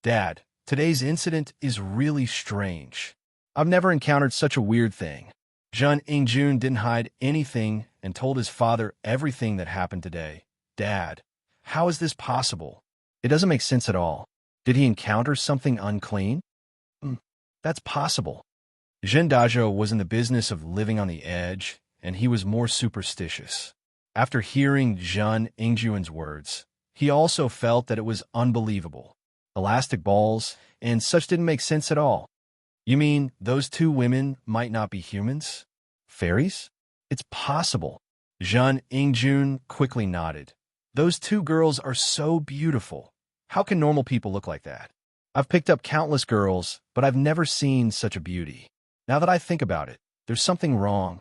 Dad, today's incident is really strange. I've never encountered such a weird thing. Zhun Ingjun didn't hide anything and told his father everything that happened today. Dad, how is this possible? It doesn't make sense at all. Did he encounter something unclean? That's possible. Zhen Dazhou was in the business of living on the edge, and he was more superstitious. After hearing Zhun Ingjun's words, he also felt that it was unbelievable. Elastic balls and such didn't make sense at all. You mean those two women might not be humans? Fairies? It's possible. Zhun Ingjun quickly nodded. Those two girls are so beautiful. How can normal people look like that? I've picked up countless girls, but I've never seen such a beauty. Now that I think about it, there's something wrong.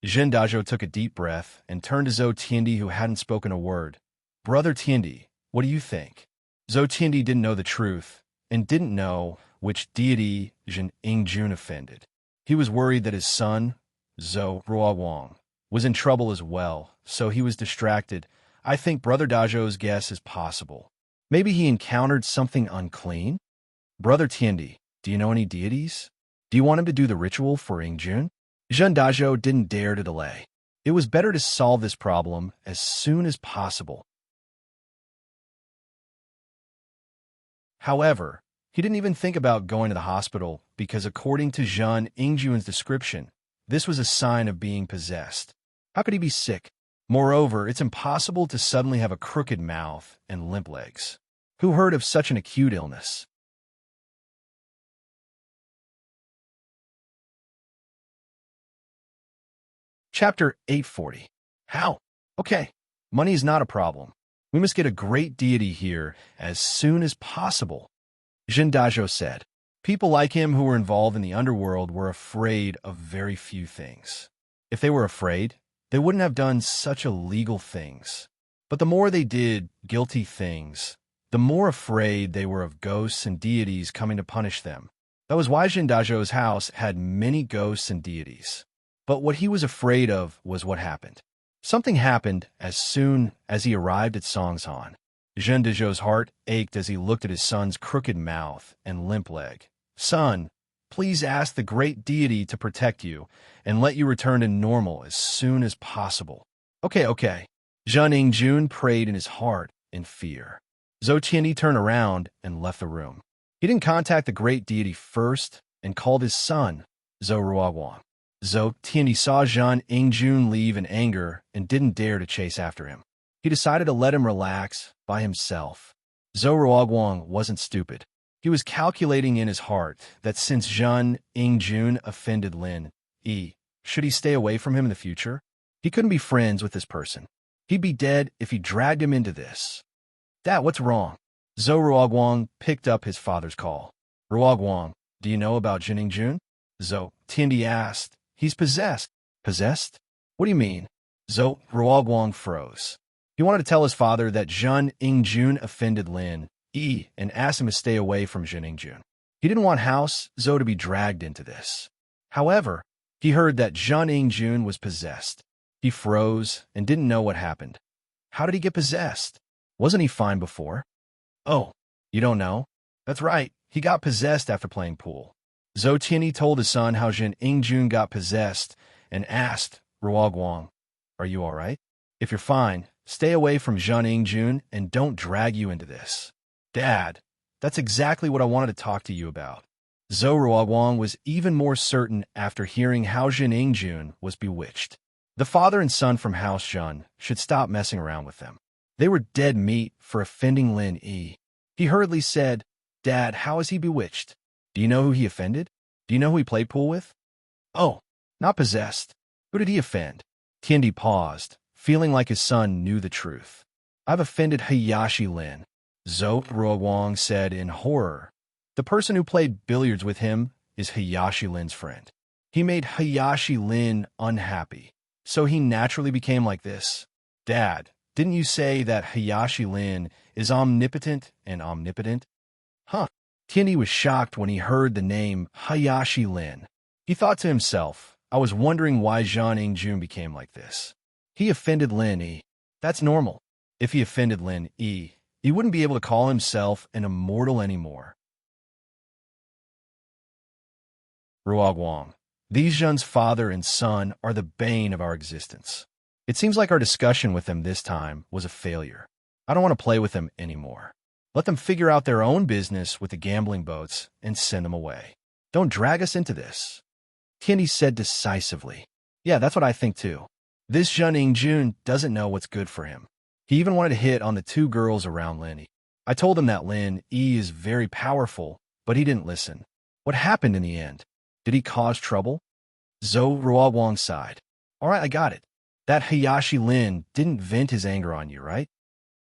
Zhen Dazhou took a deep breath and turned to Zhou Tiandi, who hadn't spoken a word. Brother Tiandi, what do you think? Zhou Tiandi didn't know the truth and didn't know which deity Zhun Ingjun offended. He was worried that his son, Zhou Ruoguang, was in trouble as well, so he was distracted. I think Brother Dazhou's guess is possible. Maybe he encountered something unclean? Brother Tiandi, do you know any deities? Do you want him to do the ritual for Ingjun? Zhen Dazhou didn't dare to delay. It was better to solve this problem as soon as possible. However, he didn't even think about going to the hospital because according to Zhun Ingjun's description, this was a sign of being possessed. How could he be sick? Moreover, it's impossible to suddenly have a crooked mouth and limp legs. Who heard of such an acute illness? Chapter 840. How? Okay, money is not a problem. We must get a great deity here as soon as possible. Zhen Dazhou said. People like him who were involved in the underworld were afraid of very few things. If they were afraid, they wouldn't have done such illegal things. But the more they did guilty things, the more afraid they were of ghosts and deities coming to punish them. That was why Zhen Dazhou's house had many ghosts and deities. But what he was afraid of was what happened. Something happened as soon as he arrived at Songshan. Zhen Dazhou's heart ached as he looked at his son's crooked mouth and limp leg. Son, please ask the great deity to protect you and let you return to normal as soon as possible. Okay. Zhun Ingjun prayed in his heart in fear. Zhou Tiandi turned around and left the room. He didn't contact the great deity first and called his son, Zhou Ruoguang. Zhou Tiandi saw Zhun Ingjun leave in anger and didn't dare to chase after him. He decided to let him relax by himself. Zhou Ruoguang wasn't stupid. He was calculating in his heart that since Zhun Ingjun offended Lin Yi, should he stay away from him in the future? He couldn't be friends with this person. He'd be dead if he dragged him into this. Dad, what's wrong? Zhou Ruoguang picked up his father's call. Ruoguang, do you know about Zhun Ingjun? Zhou Tiandi asked. He's possessed. Possessed? What do you mean? Zhou Ruoguang froze. He wanted to tell his father that Zhun Ingjun offended Lin Yi and asked him to stay away from Zhun Ingjun. He didn't want House Zhou to be dragged into this. However, he heard that Zhun Ingjun was possessed. He froze and didn't know what happened. How did he get possessed? Wasn't he fine before? Oh, you don't know? That's right. He got possessed after playing pool. Zhou Tianyi told his son how Jin Ingjun got possessed and asked Ruoguang, "Are you all right? If you're fine, stay away from Zhun Ingjun and don't drag you into this." Dad, that's exactly what I wanted to talk to you about. Zhou Ruoguang was even more certain after hearing how Jin Ingjun was bewitched. The father and son from House Jun should stop messing around with them. They were dead meat for offending Lin Yi. He hurriedly said, "Dad, how is he bewitched? Do you know who he offended? Do you know who he played pool with?" "Oh, not possessed. Who did he offend?" Tiandi paused, feeling like his son knew the truth. "I've offended Hayashi Lin," Zhou Ruoguang said in horror. The person who played billiards with him is Hayashi Lin's friend. He made Hayashi Lin unhappy, so he naturally became like this. Dad, didn't you say that Hayashi Lin is omnipotent and omnipotent? Huh. Tiandi was shocked when he heard the name Hayashi Lin. He thought to himself, I was wondering why Zhang Ingjun became like this. He offended Lin Yi. That's normal. If he offended Lin Yi, he wouldn't be able to call himself an immortal anymore. Ruoguang, these Zhun's father and son are the bane of our existence. It seems like our discussion with them this time was a failure. I don't want to play with them anymore. Let them figure out their own business with the gambling boats and send them away. Don't drag us into this. Tiandi said decisively. Yeah, that's what I think too. This Zhun Ingjun doesn't know what's good for him. He even wanted to hit on the two girls around Lin Yi. I told him that Lin Yi is very powerful, but he didn't listen. What happened in the end? Did he cause trouble? Zhou Ruoguang sighed. All right, I got it. That Hayashi Lin didn't vent his anger on you, right?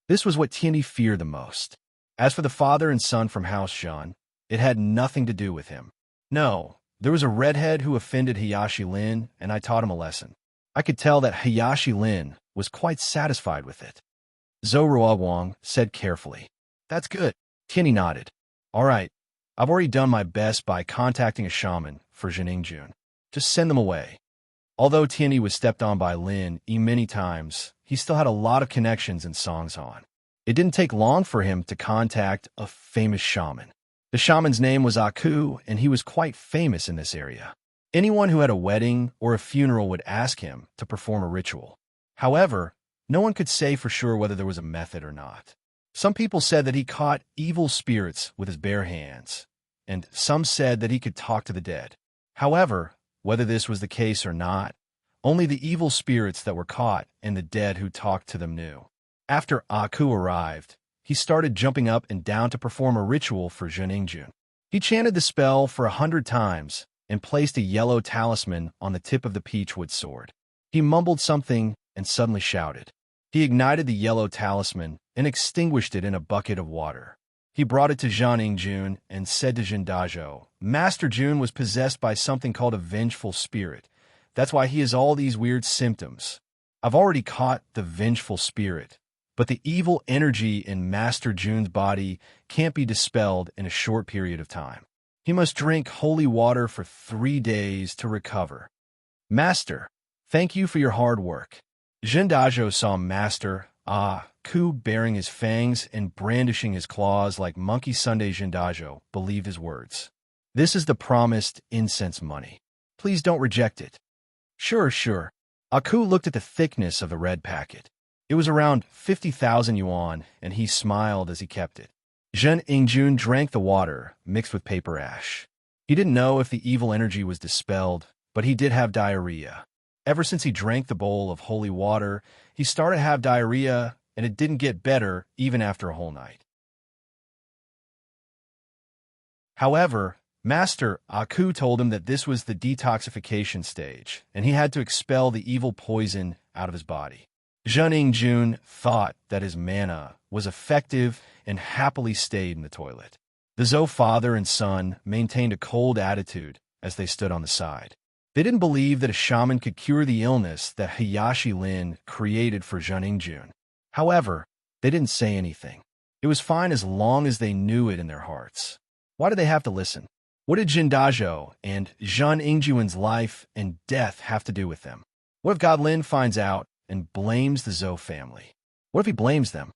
This was what Tiandi feared the most. As for the father and son from House Zhan, it had nothing to do with him. No, there was a redhead who offended Hayashi Lin, and I taught him a lesson. I could tell that Hayashi Lin was quite satisfied with it. Zhou Ruoguang said carefully. That's good. Tiandi nodded. All right, I've already done my best by contacting a shaman for Jin Ingjun. Just send them away. Although Tiandi was stepped on by Lin Yi many times, he still had a lot of connections in Songzhan. It didn't take long for him to contact a famous shaman. The shaman's name was Aku, and he was quite famous in this area. Anyone who had a wedding or a funeral would ask him to perform a ritual. However, no one could say for sure whether there was a method or not. Some people said that he caught evil spirits with his bare hands, and some said that he could talk to the dead. However, whether this was the case or not, only the evil spirits that were caught and the dead who talked to them knew. After Aku arrived, he started jumping up and down to perform a ritual for Jin Ingjun. He chanted the spell for 100 times and placed a yellow talisman on the tip of the peachwood sword. He mumbled something and suddenly shouted. He ignited the yellow talisman and extinguished it in a bucket of water. He brought it to Zhang Ingjun and said to Jindajo, Master Jun was possessed by something called a vengeful spirit. That's why he has all these weird symptoms. I've already caught the vengeful spirit, but the evil energy in Master Jun's body can't be dispelled in a short period of time. He must drink holy water for 3 days to recover. Master, thank you for your hard work. Jindajo saw Master Ku baring his fangs and brandishing his claws like Monkey Sunday. Jindajo believed his words. This is the promised incense money. Please don't reject it. Sure. Aku looked at the thickness of the red packet. It was around 50,000 yuan, and he smiled as he kept it. Zhen Ingjun drank the water, mixed with paper ash. He didn't know if the evil energy was dispelled, but he did have diarrhea. Ever since he drank the bowl of holy water, he started to have diarrhea, and it didn't get better even after a whole night. However, Master Aku told him that this was the detoxification stage, and he had to expel the evil poison out of his body. Zhen Ingjun thought that his mana was effective and happily stayed in the toilet. The Zhou father and son maintained a cold attitude as they stood on the side. They didn't believe that a shaman could cure the illness that Hayashi Lin created for Zhen Ingjun. However, they didn't say anything. It was fine as long as they knew it in their hearts. Why did they have to listen? What did Jindajo and Zhen Ingjun's life and death have to do with them? What if God Lin finds out and blames the Zhou family? What if he blames them?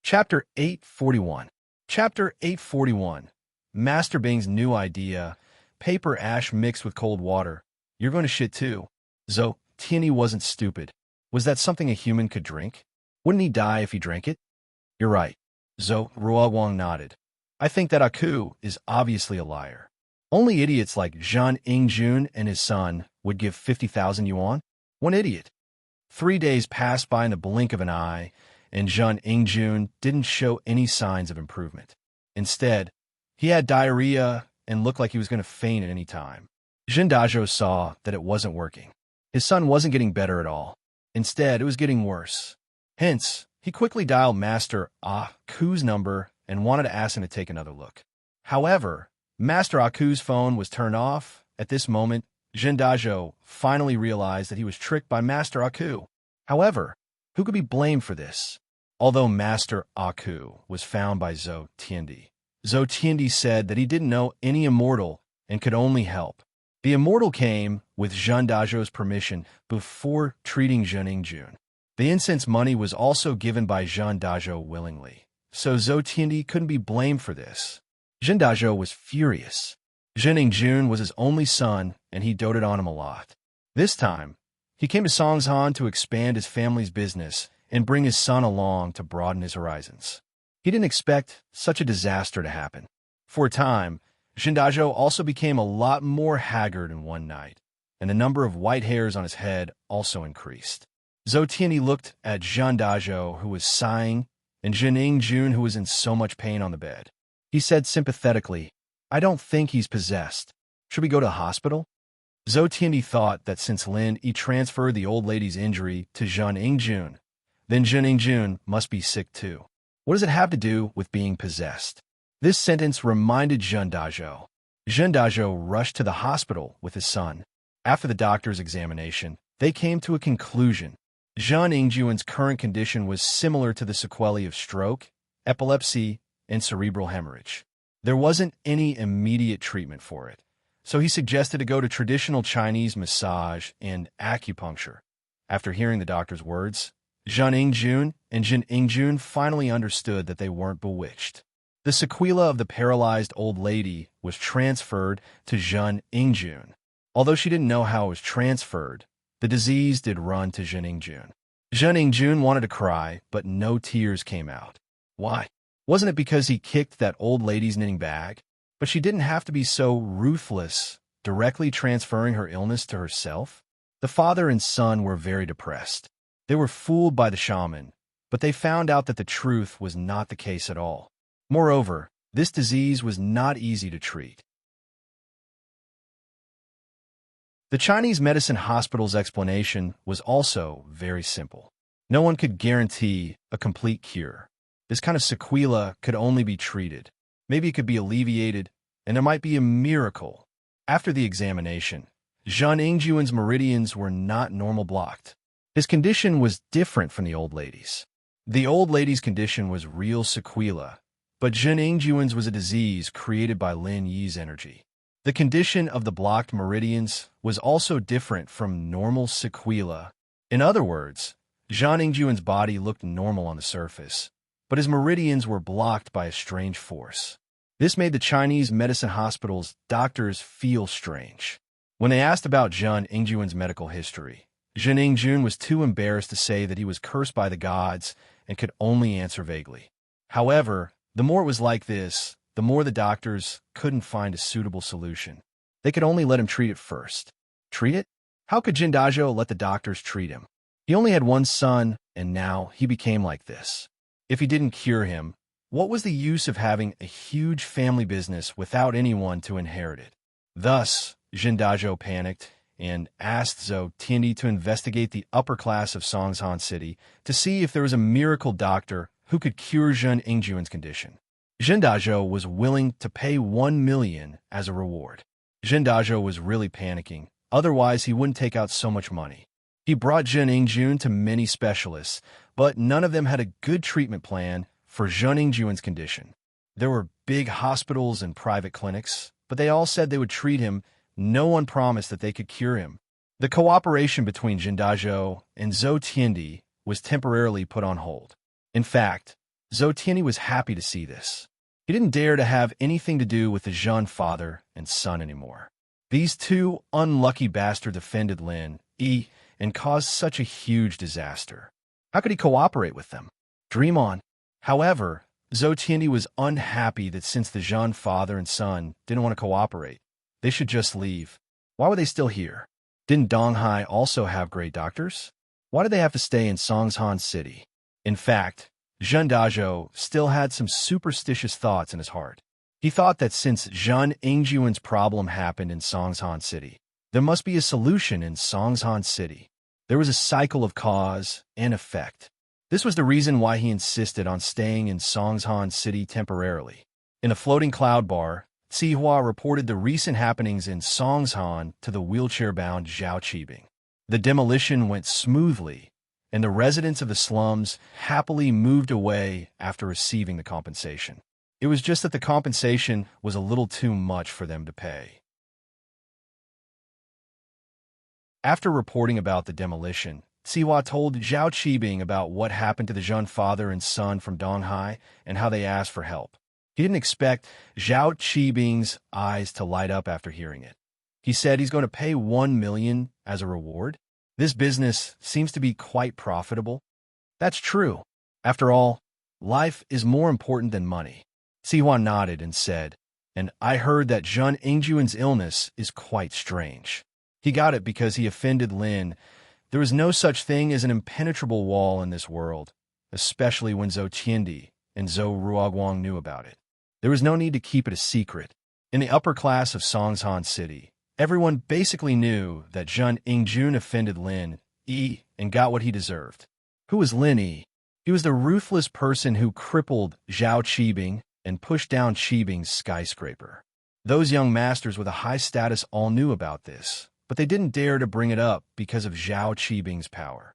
Chapter 841. Chapter 841. Master Bing's new idea. Paper ash mixed with cold water. You're going to shit too. Zhou Tianyi wasn't stupid. Was that something a human could drink? Wouldn't he die if he drank it? You're right. Zhou Ruoguang nodded. I think that Aku is obviously a liar. Only idiots like Zhang Yingjun and his son would give 50,000 yuan. One idiot. 3 days passed by in the blink of an eye, and Zhang Yingjun didn't show any signs of improvement. Instead, he had diarrhea and looked like he was going to faint at any time. Jin Dazhou saw that it wasn't working. His son wasn't getting better at all. Instead, it was getting worse. Hence, he quickly dialed Master Aku's number and wanted to ask him to take another look. However, Master Aku's phone was turned off. At this moment, Jin Dazhou finally realized that he was tricked by Master Aku. However, who could be blamed for this? Although Master Aku was found by Zhou Tianyi said that he didn't know any immortal and could only help. The immortal came with Zhang Dazhou's permission before treating Zhang Yingjun. The incense money was also given by Zhang Dazhou willingly, so Zhou Tianyi couldn't be blamed for this. Zhang Dazhou was furious. Zhang Yingjun was his only son, and he doted on him a lot. This time, he came to Songshan to expand his family's business and bring his son along to broaden his horizons. He didn't expect such a disaster to happen. For a time, Zhang Dazhou also became a lot more haggard in one night, and the number of white hairs on his head also increased. Zhou Tianyi looked at Zhang Dazhou, who was sighing, and Zhang Yingjun, who was in so much pain on the bed. He said sympathetically, I don't think he's possessed. Should we go to the hospital? Zhou Tianyi thought that since Lin Yi transferred the old lady's injury to Zhang Yingjun, then Zhang Yingjun must be sick too. What does it have to do with being possessed? This sentence reminded Zhang Dazhou. Zhang Dazhou rushed to the hospital with his son. After the doctor's examination, they came to a conclusion. Zhang Yingjun's current condition was similar to the sequelae of stroke, epilepsy, and cerebral hemorrhage. There wasn't any immediate treatment for it, so he suggested to go to traditional Chinese massage and acupuncture. After hearing the doctor's words, Zhang Yingjun and Zhang Yingjun finally understood that they weren't bewitched. The sequela of the paralyzed old lady was transferred to Zhang Yingjun. Although she didn't know how it was transferred, the disease did run to Zhang Yingjun. Zhang Yingjun wanted to cry, but no tears came out. Why? Wasn't it because he kicked that old lady's knitting bag? But she didn't have to be so ruthless, directly transferring her illness to herself. The father and son were very depressed. They were fooled by the shaman, but they found out that the truth was not the case at all. Moreover, this disease was not easy to treat. The Chinese medicine hospital's explanation was also very simple. No one could guarantee a complete cure. This kind of sequela could only be treated. Maybe it could be alleviated, and there might be a miracle. After the examination, Zhang Yingjun's meridians were not normal blocked. His condition was different from the old lady's. The old lady's condition was real sequela, but Zhang Yingjun's was a disease created by Lin Yi's energy. The condition of the blocked meridians was also different from normal sequela. In other words, Zhang Yingjun's body looked normal on the surface, but his meridians were blocked by a strange force. This made the Chinese medicine hospital's doctors feel strange. When they asked about Zhang Yingjun's medical history, Zhang Yingjun was too embarrassed to say that he was cursed by the gods and could only answer vaguely. However, the more it was like this, the more the doctors couldn't find a suitable solution. They could only let him treat it first. Treat it? How could Jin Dazhou let the doctors treat him? He only had one son, and now he became like this. If he didn't cure him, what was the use of having a huge family business without anyone to inherit it? Thus, Jin Dazhou panicked and asked Zhou Tianyi to investigate the upper class of Songshan City to see if there was a miracle doctor who could cure Zhang Yingjun's condition. Jin Dazhou was willing to pay 1 million as a reward. Jin Dazhou was really panicking, otherwise he wouldn't take out so much money. He brought Zhang Yingjun to many specialists, but none of them had a good treatment plan for Zhang Yingjun's condition. There were big hospitals and private clinics, but they all said they would treat him. No one promised that they could cure him. The cooperation between Jin Dazhou and Zhou Tianyi was temporarily put on hold. In fact, Zhou Tianyi was happy to see this. He didn't dare to have anything to do with the Zhen father and son anymore. These two unlucky bastards offended Lin Yi and caused such a huge disaster. How could he cooperate with them? Dream on. However, Zhou Tianyi was unhappy that since the Zhen father and son didn't want to cooperate, they should just leave. Why were they still here? Didn't Donghai also have great doctors? Why did they have to stay in Songshan City? In fact, Zhen Dazhou still had some superstitious thoughts in his heart. He thought that since Zhen Yingjuan's problem happened in Songshan City, there must be a solution in Songshan City. There was a cycle of cause and effect. This was the reason why he insisted on staying in Songshan City temporarily. In a floating cloud bar, Cihua reported the recent happenings in Songshan to the wheelchair-bound Zhao Qibing. The demolition went smoothly, and the residents of the slums happily moved away after receiving the compensation. It was just that the compensation was a little too much for them to pay. After reporting about the demolition, Cihua told Zhao Qibing about what happened to the Zhen father and son from Donghai and how they asked for help. He didn't expect Zhao Qibing's eyes to light up after hearing it. He said he's going to pay 1 million as a reward. This business seems to be quite profitable. That's true. After all, life is more important than money. Cihua nodded and said, and I heard that Zhen Yingjuan's illness is quite strange. He got it because he offended Lin. There is no such thing as an impenetrable wall in this world, especially when Zhou Tiandi and Zhou Ruoguang knew about it. There was no need to keep it a secret. In the upper class of Songshan City, everyone basically knew that Zhen Yingjun offended Lin Yi and got what he deserved. Who was Lin Yi? He was the ruthless person who crippled Zhao Qibing and pushed down Qibing's skyscraper. Those young masters with a high status all knew about this, but they didn't dare to bring it up because of Zhao Qibing's power.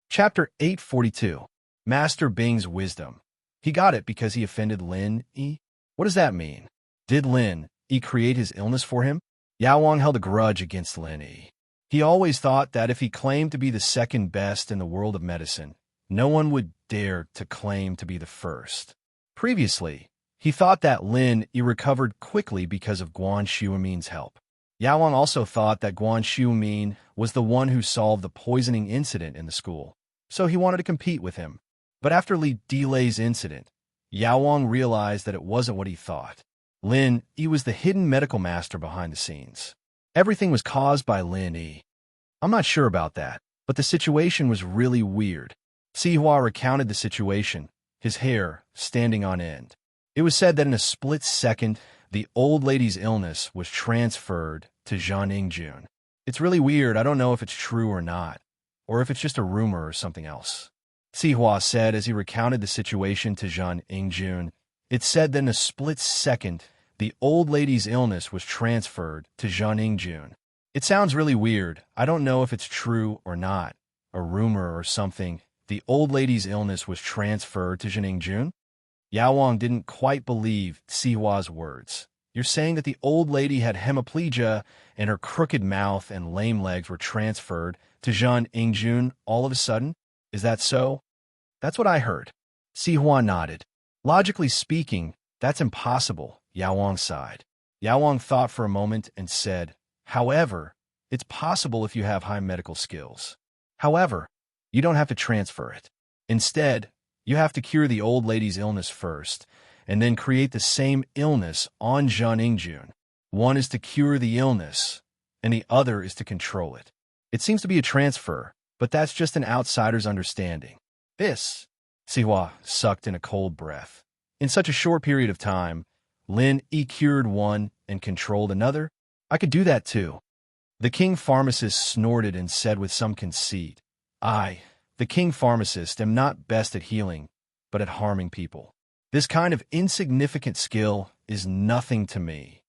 Chapter 842. Master Bing's Wisdom. He got it because he offended Lin Yi? What does that mean? Did Lin Yi create his illness for him? Yao Wang held a grudge against Lin Yi. He always thought that if he claimed to be the second best in the world of medicine, no one would dare to claim to be the first. Previously, he thought that Lin Yi recovered quickly because of Guan Xuemin's help. Yao Wang also thought that Guan Xuemin was the one who solved the poisoning incident in the school, so he wanted to compete with him. But after Li Dilei's incident, Yao Wang realized that it wasn't what he thought. Lin Yi was the hidden medical master behind the scenes. Everything was caused by Lin Yi. I'm not sure about that, but the situation was really weird. Cihua recounted the situation, his hair standing on end. It was said that in a split second, the old lady's illness was transferred to Zhen Yingjun. It's really weird. I don't know if it's true or not, or if it's just a rumor or something else. Cihua said as he recounted the situation to Zhen Yingjun. It said that in a split second, the old lady's illness was transferred to Zhen Yingjun. It sounds really weird. I don't know if it's true or not, a rumor or something. The old lady's illness was transferred to Zhen Yingjun? Yao Wang didn't quite believe Cihua's words. You're saying that the old lady had hemiplegia and her crooked mouth and lame legs were transferred to Zhen Yingjun all of a sudden? Is that so? That's what I heard. Cihua nodded. Logically speaking, that's impossible, Yao Wang sighed. Yao Wang thought for a moment and said, however, it's possible if you have high medical skills. However, you don't have to transfer it. Instead, you have to cure the old lady's illness first, and then create the same illness on Zhen Yingjun. One is to cure the illness, and the other is to control it. It seems to be a transfer, but that's just an outsider's understanding. This, Cihua sucked in a cold breath. In such a short period of time, Lin Yi cured one and controlled another? I could do that too. The king pharmacist snorted and said with some conceit, I, the king pharmacist, am not best at healing, but at harming people. This kind of insignificant skill is nothing to me.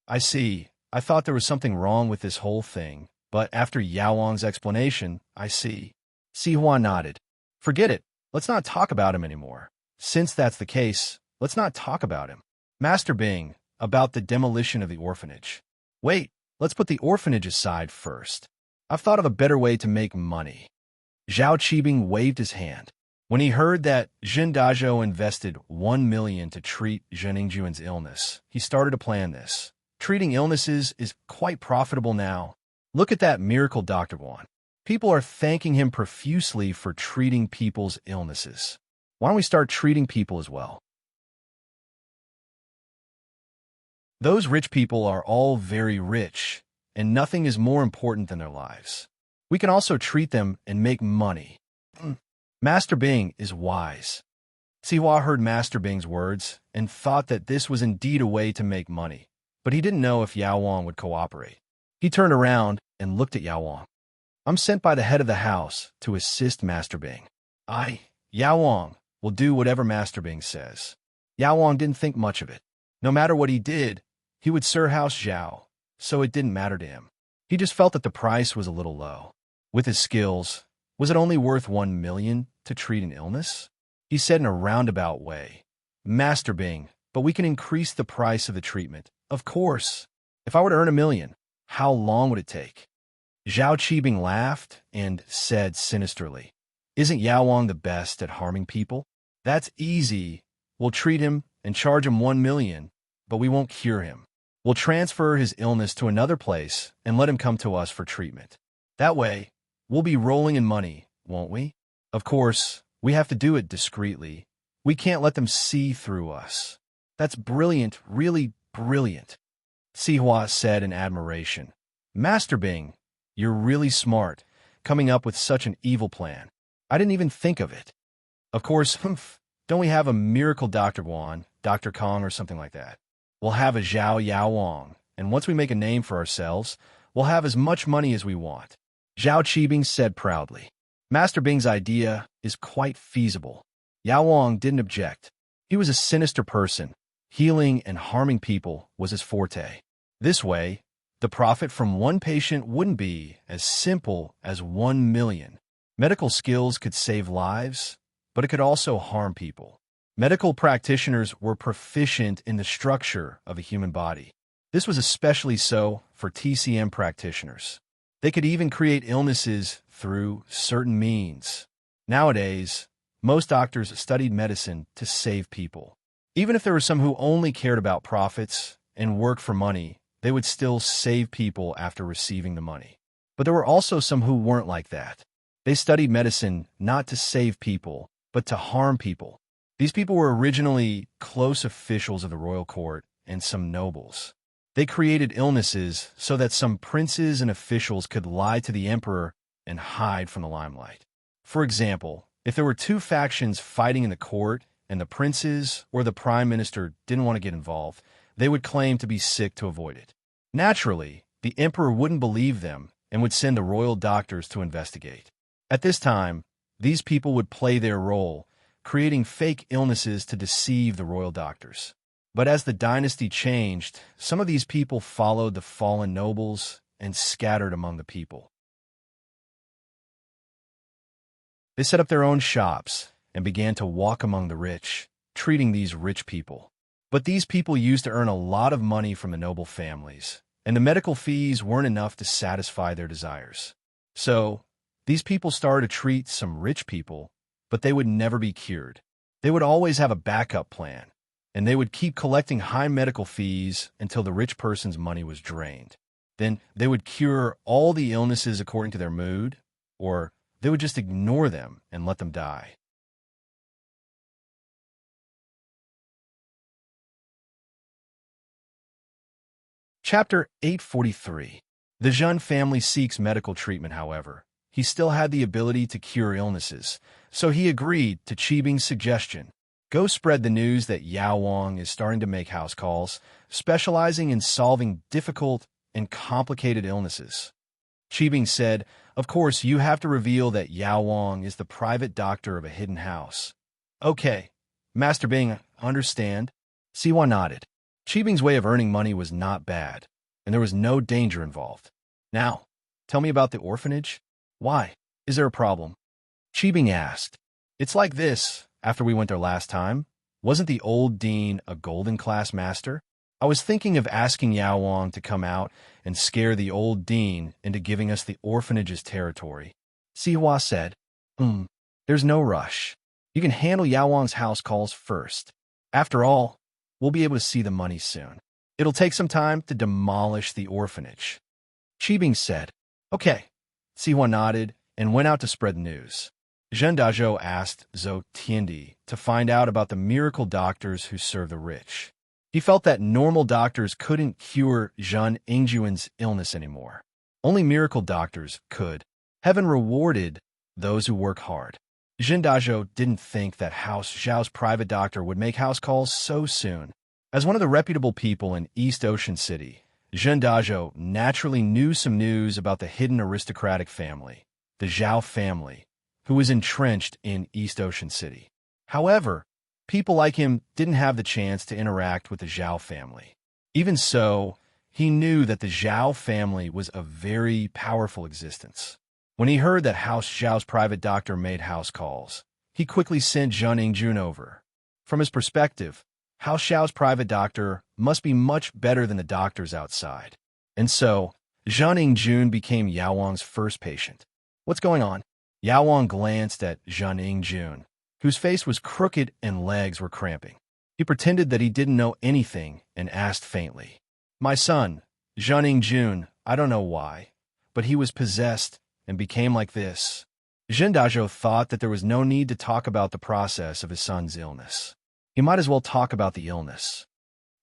I see. I thought there was something wrong with this whole thing, but after Yao Wang's explanation, I see. Cihua nodded. Forget it. Let's not talk about him anymore. Since that's the case, let's not talk about him. Master Bing, about the demolition of the orphanage. Wait, let's put the orphanage aside first. I've thought of a better way to make money. Zhao Qibing waved his hand. When he heard that Zhen Dazhou invested 1 million to treat Zhen Ningjuan's illness, he started to plan this. Treating illnesses is quite profitable now. Look at that miracle Dr. Wan. People are thanking him profusely for treating people's illnesses. Why don't we start treating people as well? Those rich people are all very rich, and nothing is more important than their lives. We can also treat them and make money. Master Bing is wise. Sihua heard Master Bing's words and thought that this was indeed a way to make money, but he didn't know if Yao Wang would cooperate. He turned around and looked at Yao Wang. I'm sent by the head of the house to assist Master Bing. Yao Wang, will do whatever Master Bing says. Yao Wang didn't think much of it. No matter what he did, he would serve House Zhao, so it didn't matter to him. He just felt that the price was a little low. With his skills, was it only worth 1 million to treat an illness? He said in a roundabout way, Master Bing, but we can increase the price of the treatment. Of course. If I were to earn 1 million, how long would it take? Zhao Qibing laughed and said sinisterly, Isn't Yao Wang the best at harming people? That's easy. We'll treat him and charge him 1 million, but we won't cure him. We'll transfer his illness to another place and let him come to us for treatment. That way, we'll be rolling in money, won't we? Of course, we have to do it discreetly. We can't let them see through us. That's brilliant, really brilliant, Sihua said in admiration. Master Bing, you're really smart, coming up with such an evil plan. I didn't even think of it. Of course, don't we have a miracle Dr. Wan, Dr. Kong, or something like that? We'll have a Zhao Yao Wang, and once we make a name for ourselves, we'll have as much money as we want. Zhao Qibing said proudly. Master Bing's idea is quite feasible. Yao Wang didn't object. He was a sinister person. Healing and harming people was his forte. This way, the profit from one patient wouldn't be as simple as 1 million. Medical skills could save lives, but it could also harm people. Medical practitioners were proficient in the structure of a human body. This was especially so for TCM practitioners. They could even create illnesses through certain means. Nowadays, most doctors studied medicine to save people. Even if there were some who only cared about profits and worked for money, they would still save people after receiving the money. But there were also some who weren't like that. They studied medicine not to save people, but to harm people. These people were originally close officials of the royal court and some nobles. They created illnesses so that some princes and officials could lie to the emperor and hide from the limelight. For example, if there were 2 factions fighting in the court and the princes or the prime minister didn't want to get involved, they would claim to be sick to avoid it. Naturally, the emperor wouldn't believe them and would send the royal doctors to investigate. At this time, these people would play their role, creating fake illnesses to deceive the royal doctors. But as the dynasty changed, some of these people followed the fallen nobles and scattered among the people. They set up their own shops and began to walk among the rich, treating these rich people. But these people used to earn a lot of money from the noble families, and the medical fees weren't enough to satisfy their desires. So, these people started to treat some rich people, but they would never be cured. They would always have a backup plan, and they would keep collecting high medical fees until the rich person's money was drained. Then they would cure all the illnesses according to their mood, or they would just ignore them and let them die. Chapter 843. The Zhen family seeks medical treatment, however. He still had the ability to cure illnesses, so he agreed to Qibing's suggestion. Go spread the news that Yao Wang is starting to make house calls, specializing in solving difficult and complicated illnesses. Qibing said, Of course, you have to reveal that Yao Wang is the private doctor of a hidden house. Okay, Master Bing, understand? Siwa nodded. Qibing's way of earning money was not bad, and there was no danger involved. Now, tell me about the orphanage. Why? Is there a problem? Qibing asked. It's like this. After we went there last time, wasn't the old dean a golden class master? I was thinking of asking Yao Wang to come out and scare the old dean into giving us the orphanage's territory. Sihua said, there's no rush. You can handle Yao Wang's house calls first. After all, we'll be able to see the money soon. It'll take some time to demolish the orphanage. Qibing said, okay. Sihua nodded and went out to spread the news. Zhen Dazhou asked Zhou Tiandi to find out about the miracle doctors who serve the rich. He felt that normal doctors couldn't cure Zhen Ingjuan's illness anymore. Only miracle doctors could. Heaven rewarded those who work hard. Zhen Dazhou didn't think that House Zhao's private doctor would make house calls so soon. As one of the reputable people in East Ocean City, Zhen Dazhou naturally knew some news about the hidden aristocratic family, the Zhao family, who was entrenched in East Ocean City. However, people like him didn't have the chance to interact with the Zhao family. Even so, he knew that the Zhao family was a very powerful existence. When he heard that House Zhao's private doctor made house calls, he quickly sent Zhen Ingjun over. From his perspective, House Zhao's private doctor must be much better than the doctors outside. And so, Zhen Ingjun became Yao Wang's first patient. What's going on? Yao Wang glanced at Zhen Ingjun, whose face was crooked and legs were cramping. He pretended that he didn't know anything and asked faintly, my son, Zhen Ingjun, I don't know why, but he was possessed and became like this. Zhen Dazhou thought that there was no need to talk about the process of his son's illness. He might as well talk about the illness.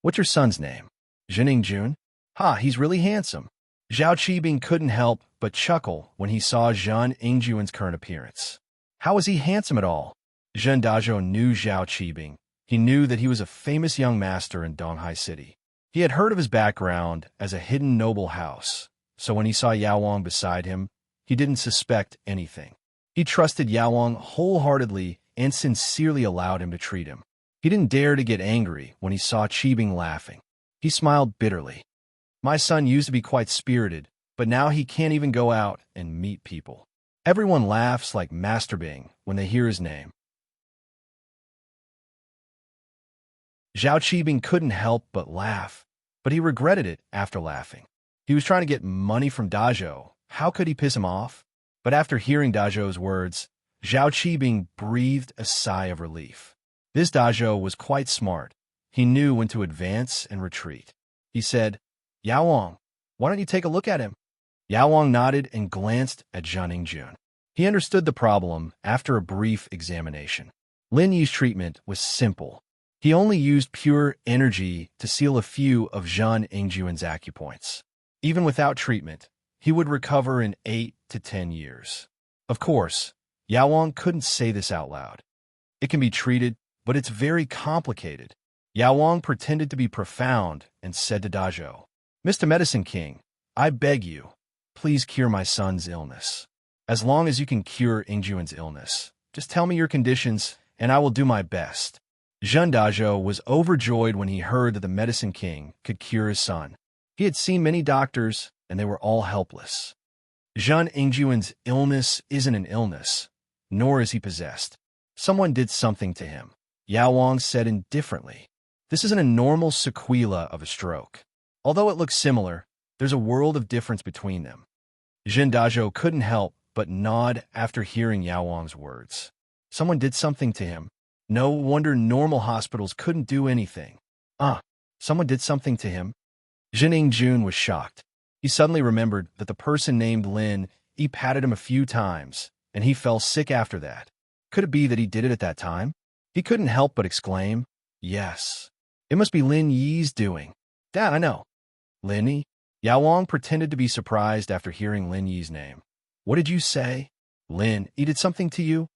What's your son's name? Zhen Ingjun? Ha, he's really handsome. Zhao Qibing couldn't help but chuckle when he saw Zhen Ingjuan's current appearance. How was he handsome at all? Zhen Dazhou knew Zhao Qibing. He knew that he was a famous young master in Donghai City. He had heard of his background as a hidden noble house, so when he saw Yao Wang beside him, he didn't suspect anything. He trusted Yao Wang wholeheartedly and sincerely allowed him to treat him. He didn't dare to get angry when he saw Qibing laughing. He smiled bitterly. My son used to be quite spirited, but now he can't even go out and meet people. Everyone laughs like Master Bing when they hear his name. Zhao Qibing couldn't help but laugh, but he regretted it after laughing. He was trying to get money from Dazhou. How could he piss him off? But after hearing Dazhou's words, Zhao Qibing breathed a sigh of relief. This Dazhou was quite smart. He knew when to advance and retreat. He said, Yao Wang, why don't you take a look at him? Yao Wang nodded and glanced at Zhen Ingjun. He understood the problem after a brief examination. Lin Yi's treatment was simple. He only used pure energy to seal a few of Zhen Ingjuan's acupoints. Even without treatment, he would recover in 8 to 10 years. Of course, Yao Wang couldn't say this out loud. It can be treated, but it's very complicated. Yao Wang pretended to be profound and said to Dazhou, Mr. Medicine King, I beg you, please cure my son's illness. As long as you can cure Ingjuan's illness, just tell me your conditions and I will do my best. Zhen Dazhou was overjoyed when he heard that the Medicine King could cure his son. He had seen many doctors, and they were all helpless. Zhen Ingjuan's illness isn't an illness, nor is he possessed. Someone did something to him. Yao Wang said indifferently, this isn't a normal sequela of a stroke. Although it looks similar, there's a world of difference between them. Zhen Dazhou couldn't help but nod after hearing Yao Wang's words. Someone did something to him. No wonder normal hospitals couldn't do anything. Someone did something to him. Zhen Ingjun was shocked. He suddenly remembered that the person named Lin Yi patted him a few times, and he fell sick after that. Could it be that he did it at that time? He couldn't help but exclaim, yes. It must be Lin Yi's doing. Dad, I know. Lin Yi? Yao Wang pretended to be surprised after hearing Lin Yi's name. What did you say? Lin Yi did something to you?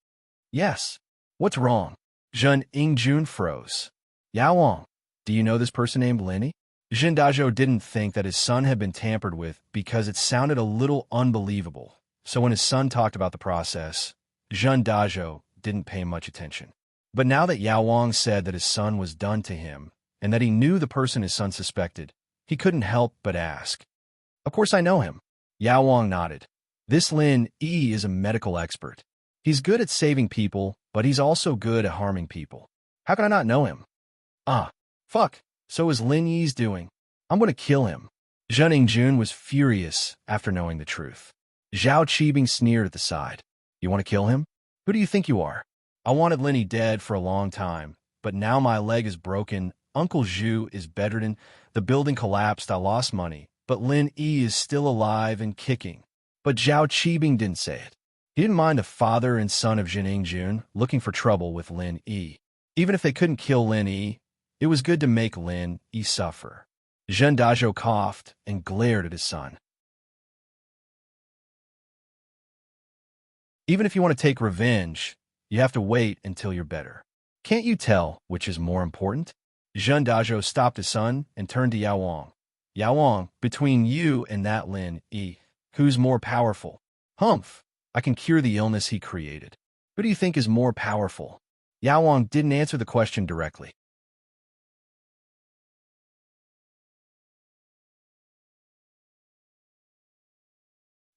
Yes. What's wrong? Zhen Ingjun froze. Yao Wang, do you know this person named Lin Yi? Zhen Dazhou didn't think that his son had been tampered with because it sounded a little unbelievable. So when his son talked about the process, Zhen Dazhou didn't pay much attention. But now that Yao Wang said that his son was done to him and that he knew the person his son suspected, he couldn't help but ask. Of course I know him. Yao Wang nodded. This Lin Yi is a medical expert. He's good at saving people, but he's also good at harming people. How can I not know him? Fuck. So is Lin Yi's doing. I'm going to kill him. Zhen Yingjun was furious after knowing the truth. Zhao Qibing sneered at the side. You want to kill him? Who do you think you are? I wanted Lin Yi dead for a long time, but now my leg is broken. Uncle Zhu is bedridden. The building collapsed. I lost money, but Lin Yi is still alive and kicking. But Zhao Qibing didn't say it. He didn't mind the father and son of Zhen Yingjun looking for trouble with Lin Yi. Even if they couldn't kill Lin Yi, it was good to make Lin Yi suffer. Zhen Dazhou coughed and glared at his son. Even if you want to take revenge, you have to wait until you're better. Can't you tell which is more important? Zhen Dazhou stopped his son and turned to Yao Wang. Yao Wang, between you and that Lin Yi, who's more powerful? Humph, I can cure the illness he created. Who do you think is more powerful? Yao Wang didn't answer the question directly.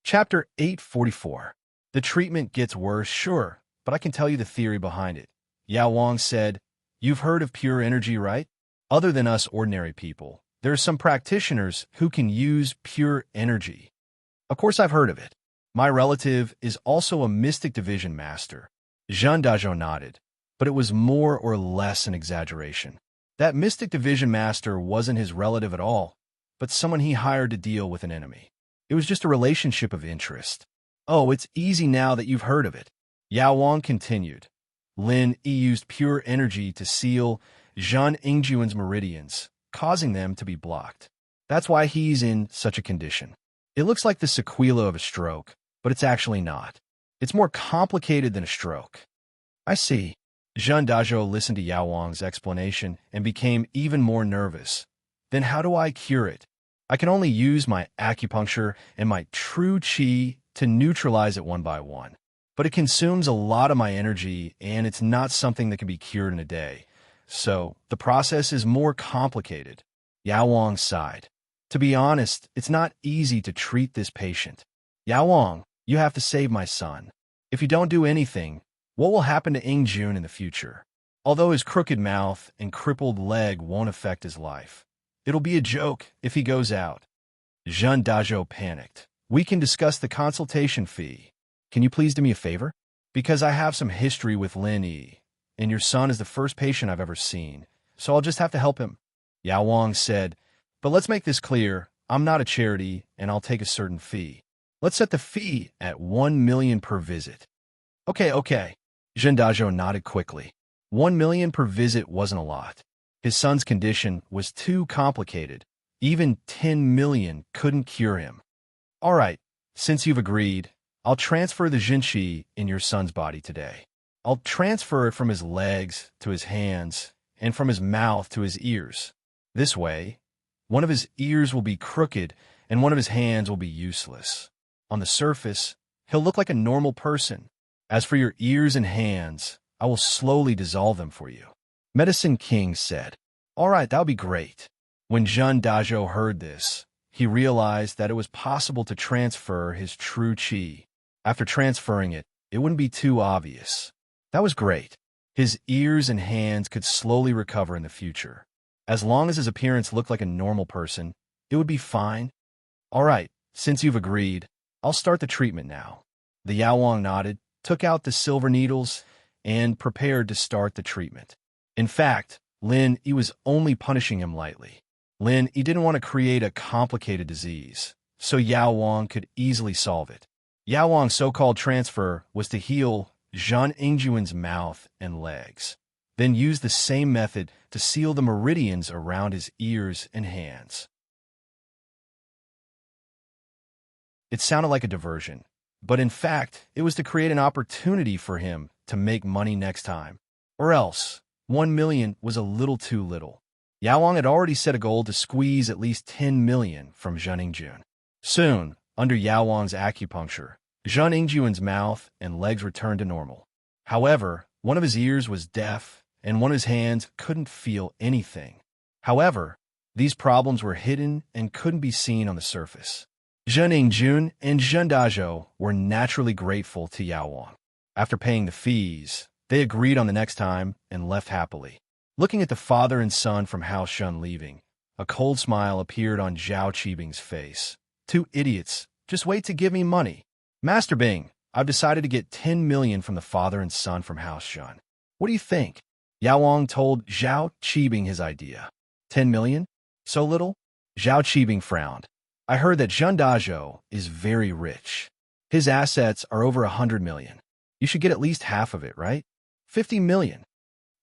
Chapter 844. The treatment gets worse, sure, but I can tell you the theory behind it. Yao Wang said, You've heard of pure energy, right? Other than us ordinary people, there are some practitioners who can use pure energy. Of course I've heard of it. My relative is also a mystic division master. Zhen Dazhou nodded, but it was more or less an exaggeration. That mystic division master wasn't his relative at all, but someone he hired to deal with an enemy. It was just a relationship of interest. Oh, it's easy now that you've heard of it. Yao Wang continued. Lin Yi used pure energy to seal Zhen Yingjun's meridians, causing them to be blocked. That's why he's in such a condition. It looks like the sequela of a stroke, but it's actually not. It's more complicated than a stroke. I see. Zhen Dazhou listened to Yao Wang's explanation and became even more nervous. Then how do I cure it? I can only use my acupuncture and my true qi to neutralize it one by one. But it consumes a lot of my energy, and it's not something that can be cured in a day. So the process is more complicated. Yao Wang sighed. To be honest, it's not easy to treat this patient. Yao Wang, you have to save my son. If you don't do anything, what will happen to Yingjun in the future? Although his crooked mouth and crippled leg won't affect his life, it'll be a joke if he goes out. Zhen Dazhou panicked. We can discuss the consultation fee. Can you please do me a favor? Because I have some history with Lin Yi, and your son is the first patient I've ever seen, so I'll just have to help him. Yao Wang said, but let's make this clear. I'm not a charity, and I'll take a certain fee. Let's set the fee at 1 million per visit. Okay. Zhen Dazhou nodded quickly. 1 million per visit wasn't a lot. His son's condition was too complicated. Even 10 million couldn't cure him. All right, since you've agreed, I'll transfer the Jinqi in your son's body today. I'll transfer it from his legs to his hands and from his mouth to his ears. This way, one of his ears will be crooked and one of his hands will be useless. On the surface, he'll look like a normal person. As for your ears and hands, I will slowly dissolve them for you. Medicine King said, All right, that'll be great. When Zhen Dazhou heard this, he realized that it was possible to transfer his true qi. After transferring it, it wouldn't be too obvious. That was great. His ears and hands could slowly recover in the future. As long as his appearance looked like a normal person, it would be fine. All right, since you've agreed, I'll start the treatment now. The Yao Wang nodded, took out the silver needles, and prepared to start the treatment. In fact, Lin Yi was only punishing him lightly. Lin Yi didn't want to create a complicated disease, so Yao Wang could easily solve it. Yao Wang's so-called transfer was to heal Zhen Yingjun's mouth and legs, then use the same method to seal the meridians around his ears and hands. It sounded like a diversion, but in fact, it was to create an opportunity for him to make money next time. Or else, 1 million was a little too little. Yao Wang had already set a goal to squeeze at least 10 million from Zhen Yingjun. Soon, under Yao Wang's acupuncture, Zhen Yingjun's mouth and legs returned to normal. However, one of his ears was deaf, and one of his hands couldn't feel anything. However, these problems were hidden and couldn't be seen on the surface. Zhen Yingjun and Zhen Dazhou were naturally grateful to Yao Wang. After paying the fees, they agreed on the next time and left happily. Looking at the father and son from House Shun leaving, a cold smile appeared on Zhao Qibing's face. Two idiots. Just wait to give me money. Master Bing, I've decided to get 10 million from the father and son from House Shun. What do you think? Yao Wang told Zhao Qibing his idea. 10 million? So little? Zhao Qibing frowned. I heard that Zhen Dazhou is very rich. His assets are over 100 million. You should get at least half of it, right? 50 million.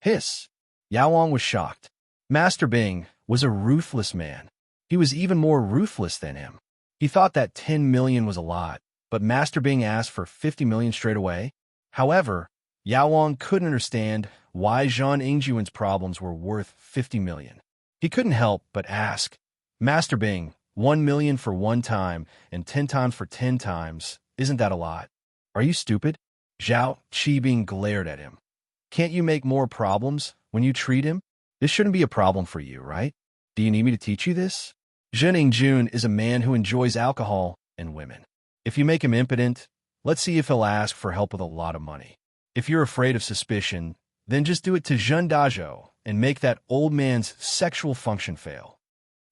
Hiss. Yao Wang was shocked. Master Bing was a ruthless man. He was even more ruthless than him. He thought that 10 million was a lot, but Master Bing asked for 50 million straight away. However, Yao Wang couldn't understand why Zhang Ingjuan's problems were worth 50 million. He couldn't help but ask, Master Bing, 1 million for one time and 10 times for 10 times, isn't that a lot? Are you stupid? Zhao Qibing glared at him. Can't you make more problems when you treat him? This shouldn't be a problem for you, right? Do you need me to teach you this? Zheng Ingjun is a man who enjoys alcohol and women. If you make him impotent, let's see if he'll ask for help with a lot of money. If you're afraid of suspicion, then just do it to Zhen Dazhou and make that old man's sexual function fail.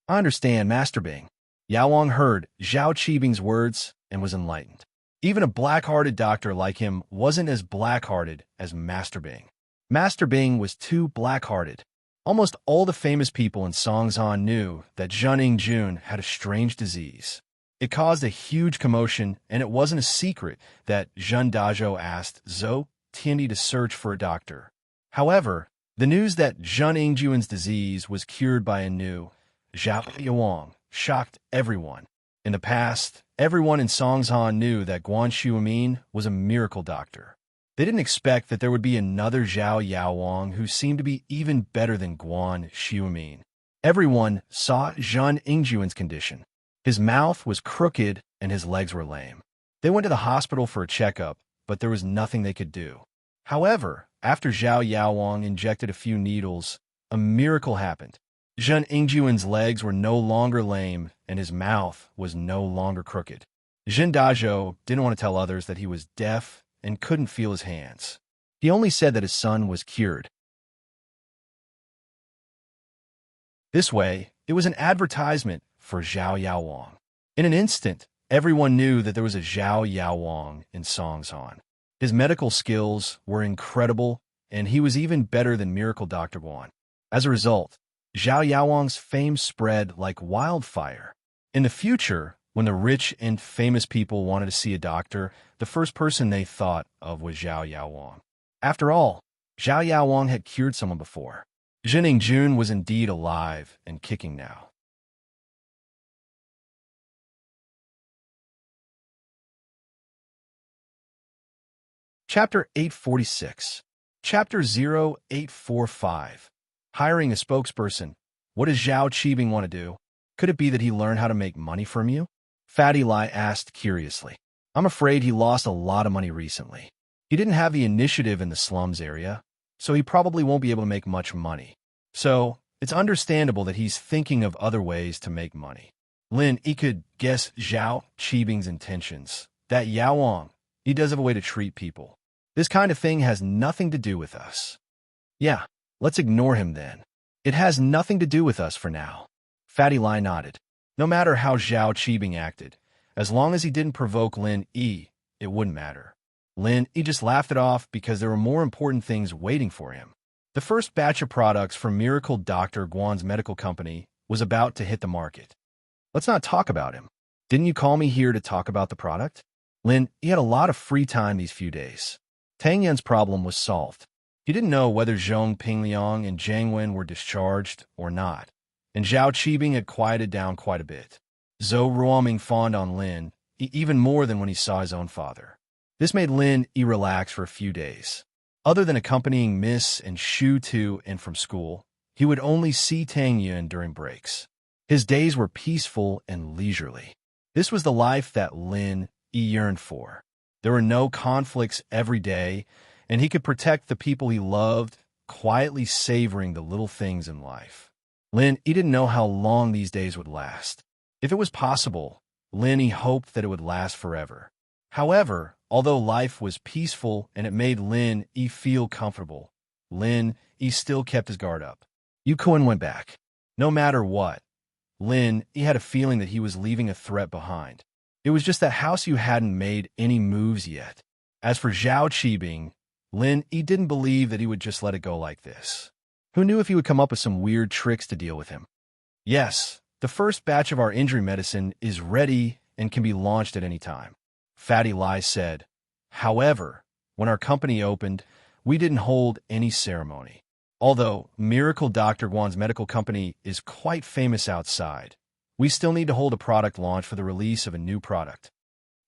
I understand, Master Bing. Yao Wang heard Zhao Qibing's words and was enlightened. Even a black-hearted doctor like him wasn't as black-hearted as Master Bing. Master Bing was too black-hearted. Almost all the famous people in Songzhan knew that Zheng Ingjun had a strange disease. It caused a huge commotion, and it wasn't a secret that Zhen Dazhou asked Zhou Tiandi to search for a doctor. However, the news that Zheng Ingjuan's disease was cured by a new Zhao Yawang shocked everyone. In the past, everyone in Songzhan knew that Guan Shuamin was a miracle doctor. They didn't expect that there would be another Zhao Yaowang who seemed to be even better than Guan Shuamin. Everyone saw Zheng Ingjuan's condition. His mouth was crooked and his legs were lame. They went to the hospital for a checkup, but there was nothing they could do. However, after Zhao Yaowang injected a few needles, a miracle happened. Zheng Ingjuan's legs were no longer lame, and his mouth was no longer crooked. Zhen Dazhou didn't want to tell others that he was deaf and couldn't feel his hands. He only said that his son was cured. This way, it was an advertisement for Zhao Yaowang. In an instant, everyone knew that there was a Zhao Yaowang in Songzhan. His medical skills were incredible, and he was even better than Miracle Dr. Guan. As a result, Zhao Yaowang's fame spread like wildfire. In the future, when the rich and famous people wanted to see a doctor, the first person they thought of was Zhao Yaowang. After all, Zhao Yaowang had cured someone before. Zheng Ingjun was indeed alive and kicking now. Chapter 846. Chapter 0845. Hiring a spokesperson. What does Zhao Qibing want to do? Could it be that he learned how to make money from you? Fatty Lai asked curiously. I'm afraid he lost a lot of money recently. He didn't have the initiative in the slums area, so he probably won't be able to make much money. So, it's understandable that he's thinking of other ways to make money. Lin Yi could guess Zhao Qibing's intentions. That Yao Wang, he does have a way to treat people. This kind of thing has nothing to do with us. Yeah, let's ignore him then. It has nothing to do with us for now. Fatty Lai nodded. No matter how Zhao Qibing acted, as long as he didn't provoke Lin Yi, it wouldn't matter. Lin Yi just laughed it off because there were more important things waiting for him. The first batch of products from Miracle Dr. Guan's medical company was about to hit the market. Let's not talk about him. Didn't you call me here to talk about the product? Lin Yi had a lot of free time these few days. Tang Yan's problem was solved. He didn't know whether Zhong Pingliang and Zhang Wen were discharged or not, and Zhao Qibing had quieted down quite a bit. Zhou Ruoming fawned on Lin Yi even more than when he saw his own father. This made Lin Yi relax for a few days. Other than accompanying Miss and Shu to and from school, he would only see Tang Yun during breaks. His days were peaceful and leisurely. This was the life that Lin Yi yearned for. There were no conflicts every day, and he could protect the people he loved, quietly savoring the little things in life. Lin Yi didn't know how long these days would last. If it was possible, Lin Yi hoped that it would last forever. However, although life was peaceful and it made Lin Yi feel comfortable, Lin, he still kept his guard up. Yu Kun went back. No matter what, Lin, he had a feeling that he was leaving a threat behind. It was just that House Yu hadn't made any moves yet. As for Zhao Qibing, Lin, he didn't believe that he would just let it go like this. Who knew if he would come up with some weird tricks to deal with him? Yes, the first batch of our injury medicine is ready and can be launched at any time, Fatty Lai said. However, when our company opened, we didn't hold any ceremony. Although Miracle Dr. Guan's medical company is quite famous outside, we still need to hold a product launch for the release of a new product.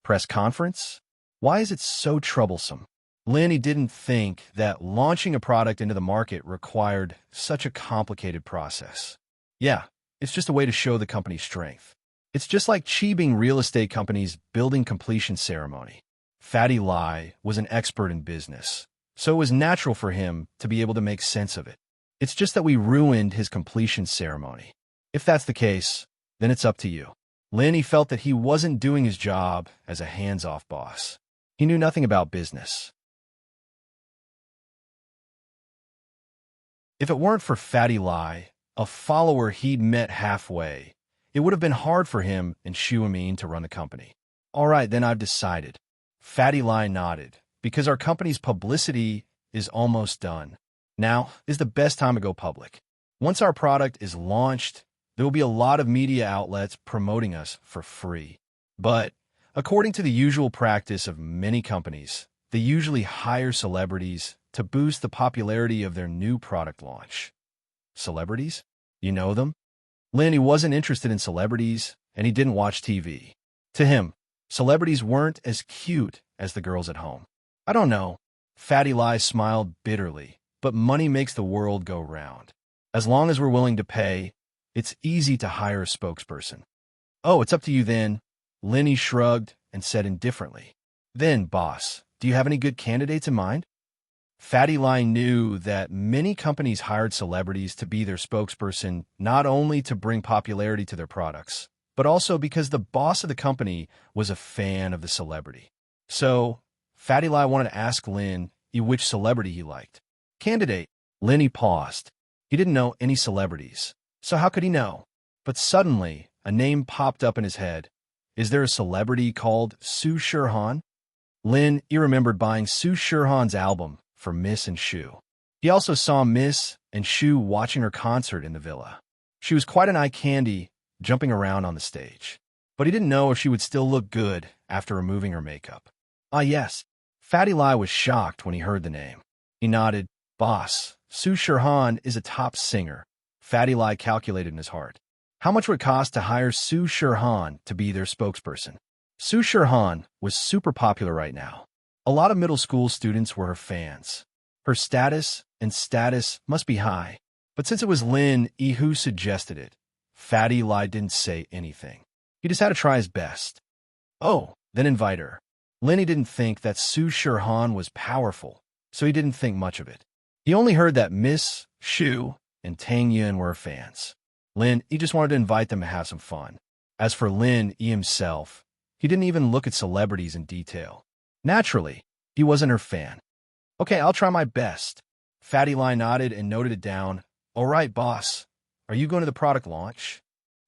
Press conference? Why is it so troublesome? Lin didn't think that launching a product into the market required such a complicated process. Yeah, it's just a way to show the company's strength. It's just like Qibing real estate company's building completion ceremony. Fatty Lai was an expert in business, so it was natural for him to be able to make sense of it. It's just that we ruined his completion ceremony. If that's the case, then it's up to you. Lin felt that he wasn't doing his job as a hands-off boss. He knew nothing about business. If it weren't for Fatty Lai, a follower he'd met halfway, it would have been hard for him and Xu Amin to run the company. All right, then I've decided. Fatty Lai nodded, because our company's publicity is almost done. Now is the best time to go public. Once our product is launched, there will be a lot of media outlets promoting us for free. But according to the usual practice of many companies, they usually hire celebrities to boost the popularity of their new product launch. Celebrities? You know them? Lin wasn't interested in celebrities, and he didn't watch TV. To him, celebrities weren't as cute as the girls at home. I don't know. Fatty Lai smiled bitterly, but money makes the world go round. As long as we're willing to pay, it's easy to hire a spokesperson. Oh, it's up to you then. Lin shrugged and said indifferently. Then, boss, do you have any good candidates in mind? Fatty Lai knew that many companies hired celebrities to be their spokesperson not only to bring popularity to their products, but also because the boss of the company was a fan of the celebrity. So, Fatty Lai wanted to ask Lin which celebrity he liked. Candidate. Lin paused. He didn't know any celebrities, so how could he know? But suddenly, a name popped up in his head. Is there a celebrity called Su Shirhan? Lin remembered buying Su Shirhan's album for Miss and Xu. He also saw Miss and Xu watching her concert in the villa. She was quite an eye candy, jumping around on the stage. But he didn't know if she would still look good after removing her makeup. Ah yes, Fatty Lai was shocked when he heard the name. He nodded. Boss, Su Shirhan is a top singer. Fatty Lai calculated in his heart. How much would it cost to hire Su Shirhan to be their spokesperson? Su Shirhan was super popular right now. A lot of middle school students were her fans. Her status must be high. But since it was Lin who suggested it, Fatty Lai didn't say anything. He just had to try his best. Oh, then invite her. Lin didn't think that Su Shirhan was powerful, so he didn't think much of it. He only heard that Miss, Xu, and Tang Yun were her fans. Lin just wanted to invite them to have some fun. As for Lin himself, he didn't even look at celebrities in detail. Naturally, he wasn't her fan. Okay, I'll try my best. Fatty Lai nodded and noted it down. All right, boss. Are you going to the product launch?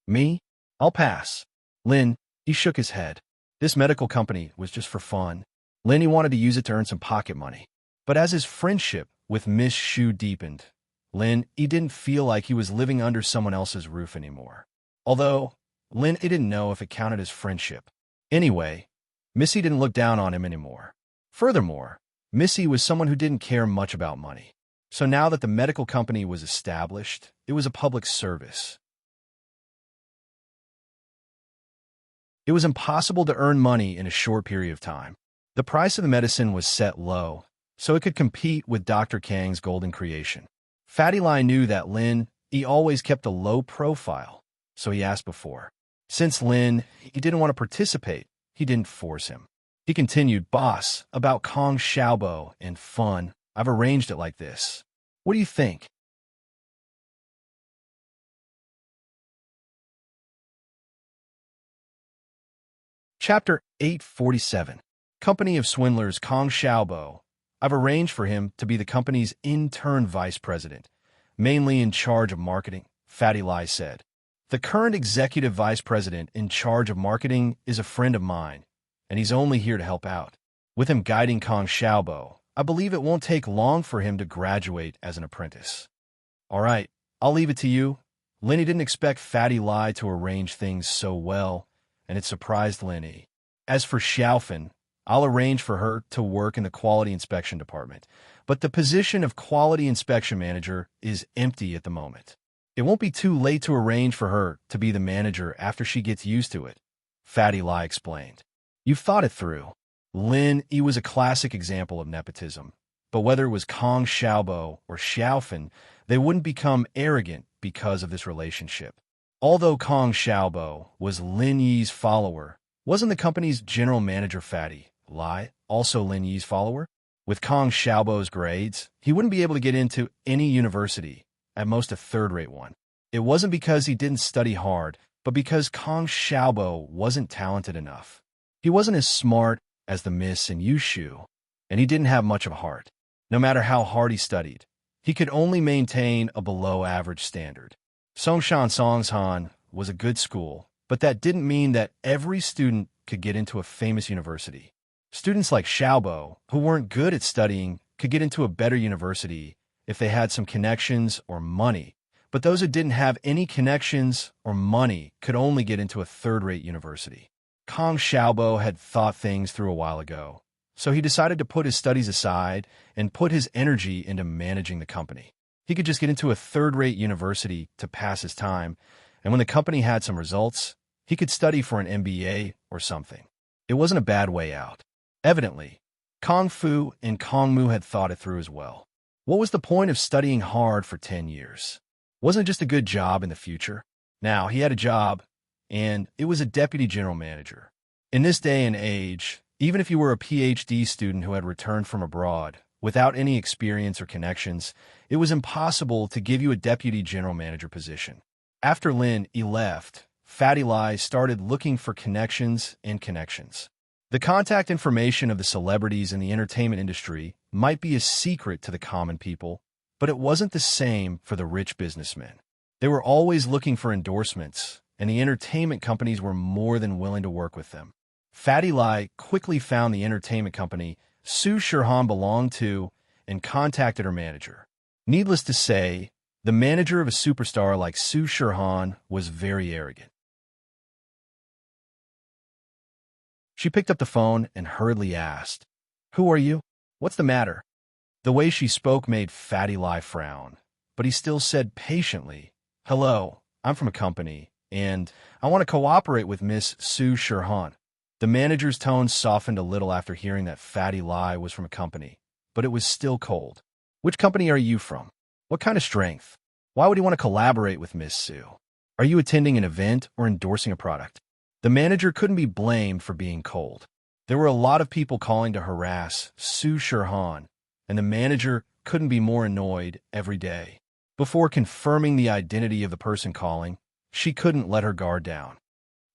Me? I'll pass. Lin, he shook his head. This medical company was just for fun. Lin wanted to use it to earn some pocket money. But as his friendship with Miss Xu deepened, Lin didn't feel like he was living under someone else's roof anymore. Although, Lin didn't know if it counted as friendship. Anyway, Missy didn't look down on him anymore. Furthermore, Missy was someone who didn't care much about money. So now that the medical company was established, it was a public service. It was impossible to earn money in a short period of time. The price of the medicine was set low, so it could compete with Dr. Kang's golden creation. Fatty Lai knew that Lin always kept a low profile, so he asked before. Since Lin didn't want to participate, he didn't force him. He continued, Boss, about Kong Xiaobo and fun, I've arranged it like this. What do you think? Chapter 847. Company of Swindlers Kong Xiaobo. I've arranged for him to be the company's intern vice president, mainly in charge of marketing, Fatty Lai said. The current executive vice president in charge of marketing is a friend of mine, and he's only here to help out. With him guiding Kong Xiaobo, I believe it won't take long for him to graduate as an apprentice. All right, I'll leave it to you. Lenny didn't expect Fatty Lai to arrange things so well, and it surprised Lenny. As for Xiaofan, I'll arrange for her to work in the quality inspection department, but the position of quality inspection manager is empty at the moment. It won't be too late to arrange for her to be the manager after she gets used to it, Fatty Lai explained. You've thought it through. Lin Yi was a classic example of nepotism, but whether it was Kong Xiaobo or Xiaofan, they wouldn't become arrogant because of this relationship. Although Kong Xiaobo was Lin Yi's follower, wasn't the company's general manager Fatty Lai also Lin Yi's follower? With Kong Xiaobo's grades, he wouldn't be able to get into any university, at most a third-rate one. It wasn't because he didn't study hard, but because Kong Xiaobo wasn't talented enough. He wasn't as smart as the Miss in Yushu, and he didn't have much of a heart. No matter how hard he studied, he could only maintain a below-average standard. Songshan Songshan was a good school, but that didn't mean that every student could get into a famous university. Students like Xiaobo, who weren't good at studying, could get into a better university if they had some connections or money, but those who didn't have any connections or money could only get into a third-rate university. Kong Xiaobo had thought things through a while ago, so he decided to put his studies aside and put his energy into managing the company. He could just get into a third-rate university to pass his time, and when the company had some results, he could study for an MBA or something. It wasn't a bad way out. Evidently, Kong Fu and Kong Mu had thought it through as well. What was the point of studying hard for 10 years? Wasn't it just a good job in the future? Now, he had a job, and it was a deputy general manager. In this day and age, even if you were a PhD student who had returned from abroad, without any experience or connections, it was impossible to give you a deputy general manager position. After Lin Yi left, Fatty Lai started looking for connections and connections. The contact information of the celebrities in the entertainment industry might be a secret to the common people, but it wasn't the same for the rich businessmen. They were always looking for endorsements, and the entertainment companies were more than willing to work with them. Fatty Lai quickly found the entertainment company Su Shirhan belonged to and contacted her manager. Needless to say, the manager of a superstar like Su Shirhan was very arrogant. She picked up the phone and hurriedly asked, "Who are you? What's the matter?" The way she spoke made Fatty Lai frown, but he still said patiently, "Hello, I'm from a company, and I want to cooperate with Miss Su Shirhan." The manager's tone softened a little after hearing that Fatty Lai was from a company, but it was still cold. "Which company are you from? What kind of strength? Why would you want to collaborate with Miss Su? Are you attending an event or endorsing a product?" The manager couldn't be blamed for being cold. There were a lot of people calling to harass Su Shirhan, and the manager couldn't be more annoyed every day. Before confirming the identity of the person calling, she couldn't let her guard down.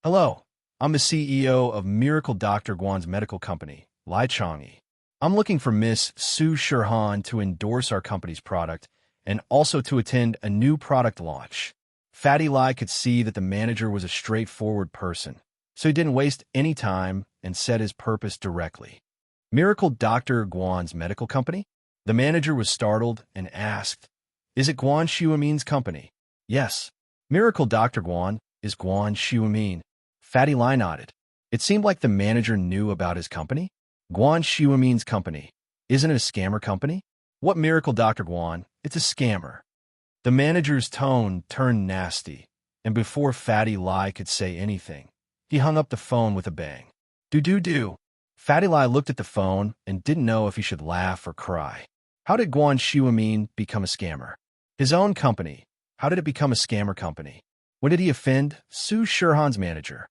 "Hello, I'm the CEO of Miracle Dr. Guan's medical company, Lai Changyi. I'm looking for Miss Su Shirhan to endorse our company's product and also to attend a new product launch." Fatty Lai could see that the manager was a straightforward person, so he didn't waste any time and said his purpose directly. "Miracle Dr. Guan's medical company?" The manager was startled and asked, "Is it Guan Xiumin's company?" "Yes. Miracle Dr. Guan is Guan Xiumin." Fatty Lai nodded. It seemed like the manager knew about his company. "Guan Xiumin's company. Isn't it a scammer company?" "What Miracle Dr. Guan? It's a scammer." The manager's tone turned nasty, and before Fatty Lai could say anything, he hung up the phone with a bang. Do. Fatty Lai looked at the phone and didn't know if he should laugh or cry. How did Guan Xiumin become a scammer? His own company. How did it become a scammer company? When did he offend Su Shirhan's manager?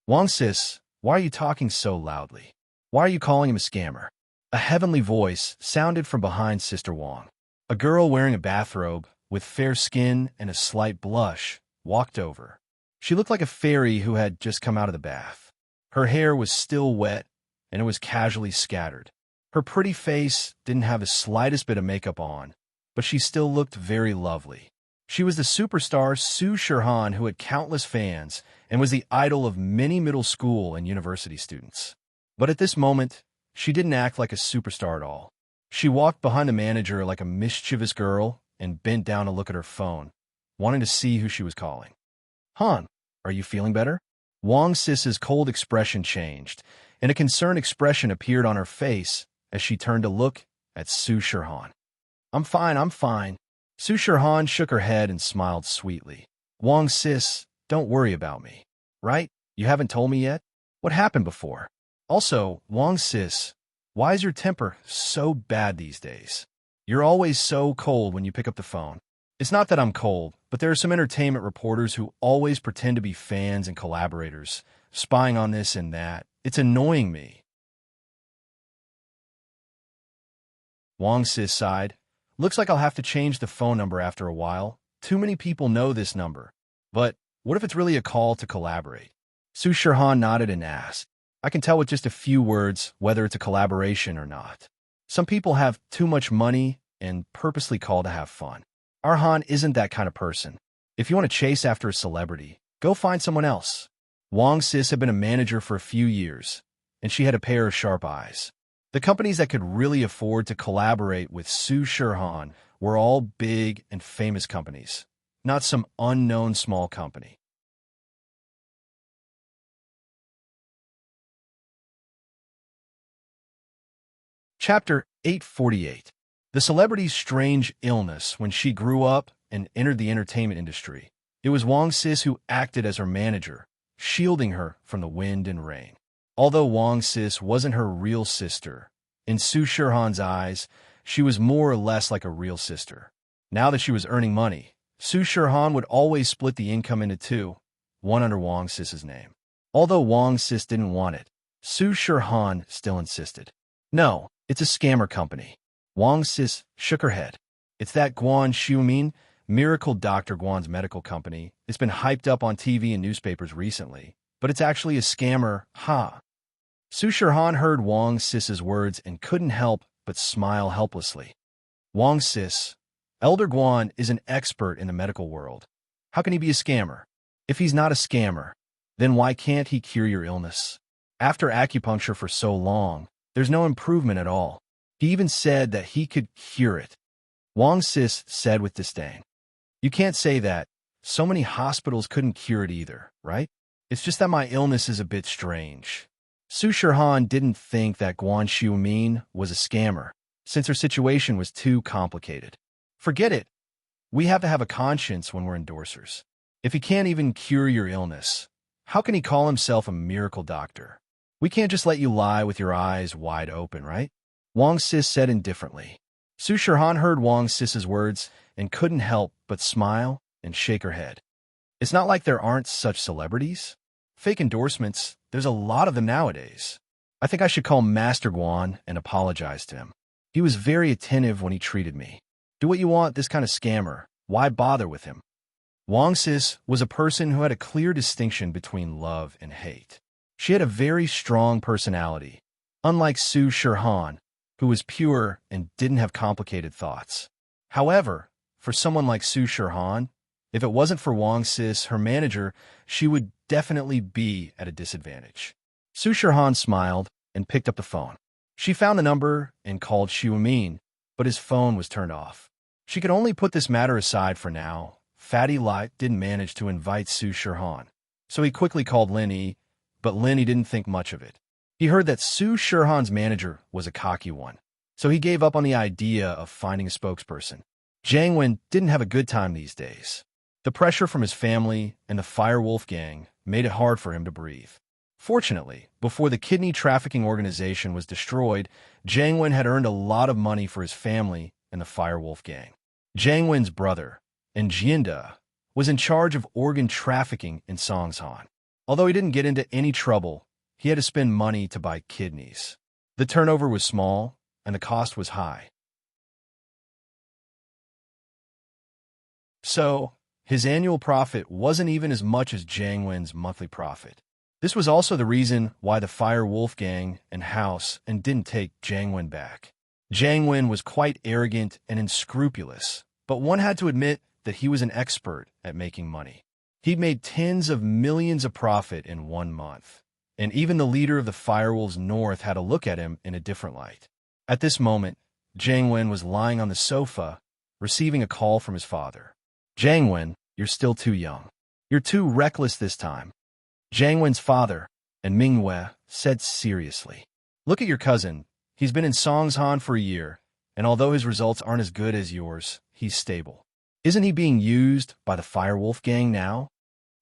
"Wang Sis, why are you talking so loudly? Why are you calling him a scammer?" A heavenly voice sounded from behind Sister Wang. A girl wearing a bathrobe, with fair skin and a slight blush, walked over. She looked like a fairy who had just come out of the bath. Her hair was still wet, and it was casually scattered. Her pretty face didn't have the slightest bit of makeup on, but she still looked very lovely. She was the superstar Su Shirhan who had countless fans and was the idol of many middle school and university students. But at this moment, she didn't act like a superstar at all. She walked behind the manager like a mischievous girl and bent down to look at her phone, wanting to see who she was calling. Han, are you feeling better? Wang Sis's cold expression changed, and a concerned expression appeared on her face as she turned to look at Su Shirhan. I'm fine. Su Shirhan shook her head and smiled sweetly. Wang Sis, don't worry about me. Right? You haven't told me yet? What happened before? Also, Wang Sis, why is your temper so bad these days? You're always so cold when you pick up the phone. It's not that I'm cold, but there are some entertainment reporters who always pretend to be fans and collaborators, spying on this and that. It's annoying me. Wang Sis sighed. Looks like I'll have to change the phone number after a while. Too many people know this number. But what if it's really a call to collaborate? Su Shirhan nodded and asked. I can tell with just a few words whether it's a collaboration or not. Some people have too much money and purposely call to have fun. Our Han isn't that kind of person. If you want to chase after a celebrity, go find someone else. Wang Sis had been a manager for a few years, and she had a pair of sharp eyes. The companies that could really afford to collaborate with Su Shirhan were all big and famous companies, not some unknown small company. Chapter 848. The celebrity's strange illness when she grew up and entered the entertainment industry. It was Wang Sis who acted as her manager, shielding her from the wind and rain. Although Wang Sis wasn't her real sister, in Su Shirhan's eyes, she was more or less like a real sister. Now that she was earning money, Su Shirhan would always split the income into two, one under Wang Sis's name. Although Wang Sis didn't want it, Su Shirhan still insisted. No, it's a scammer company. Wang Sis shook her head. It's that Guan Xiumin, Miracle Dr. Guan's medical company. It's been hyped up on TV and newspapers recently, but it's actually a scammer, ha. Su Shirhan heard Wang Sis's words and couldn't help but smile helplessly. Wang Sis, Elder Guan is an expert in the medical world. How can he be a scammer? If he's not a scammer, then why can't he cure your illness? After acupuncture for so long, there's no improvement at all. He even said that he could cure it. Wang Sis said with disdain. You can't say that. So many hospitals couldn't cure it either, right? It's just that my illness is a bit strange. Su Shirhan didn't think that Guan Xiumin was a scammer, since her situation was too complicated. Forget it. We have to have a conscience when we're endorsers. If he can't even cure your illness, how can he call himself a miracle doctor? We can't just let you lie with your eyes wide open, right? Wang Sis said indifferently. Su Shirhan heard Wang Sis's words and couldn't help but smile and shake her head. It's not like there aren't such celebrities. Fake endorsements, there's a lot of them nowadays. I think I should call Master Guan and apologize to him. He was very attentive when he treated me. Do what you want, this kind of scammer. Why bother with him? Wang Sis was a person who had a clear distinction between love and hate. She had a very strong personality, unlike Su Shirhan, who was pure and didn't have complicated thoughts. However, for someone like Su Shirhan, if it wasn't for Wang Sis, her manager, she would definitely be at a disadvantage. Su Shirhan smiled and picked up the phone. She found the number and called Xiumin, but his phone was turned off. She could only put this matter aside for now. Fatty Light didn't manage to invite Su Shirhan, so he quickly called Linny, but Linny didn't think much of it. He heard that Su Shirhan's manager was a cocky one, so he gave up on the idea of finding a spokesperson. Jiang Wen didn't have a good time these days. The pressure from his family and the Firewolf gang made it hard for him to breathe. Fortunately, before the kidney trafficking organization was destroyed, Jiang Wen had earned a lot of money for his family and the Firewolf gang. Jiang Wen's brother, Jianda, was in charge of organ trafficking in Songshan. Although he didn't get into any trouble, he had to spend money to buy kidneys. The turnover was small, and the cost was high. So, his annual profit wasn't even as much as Jiang Wen's monthly profit. This was also the reason why the Fire Wolf Gang and House and didn't take Jiang Wen back. Jiang Wen was quite arrogant and unscrupulous, but one had to admit that he was an expert at making money. He'd made tens of millions of profit in 1 month, and even the leader of the Firewolves North had to look at him in a different light. At this moment, Jiang Wen was lying on the sofa, receiving a call from his father. Jiang Wen, you're still too young. You're too reckless this time. Jiang Wen's father, and Mingwei, said seriously. Look at your cousin. He's been in Songshan for a year, and although his results aren't as good as yours, he's stable. Isn't he being used by the Firewolf Gang now?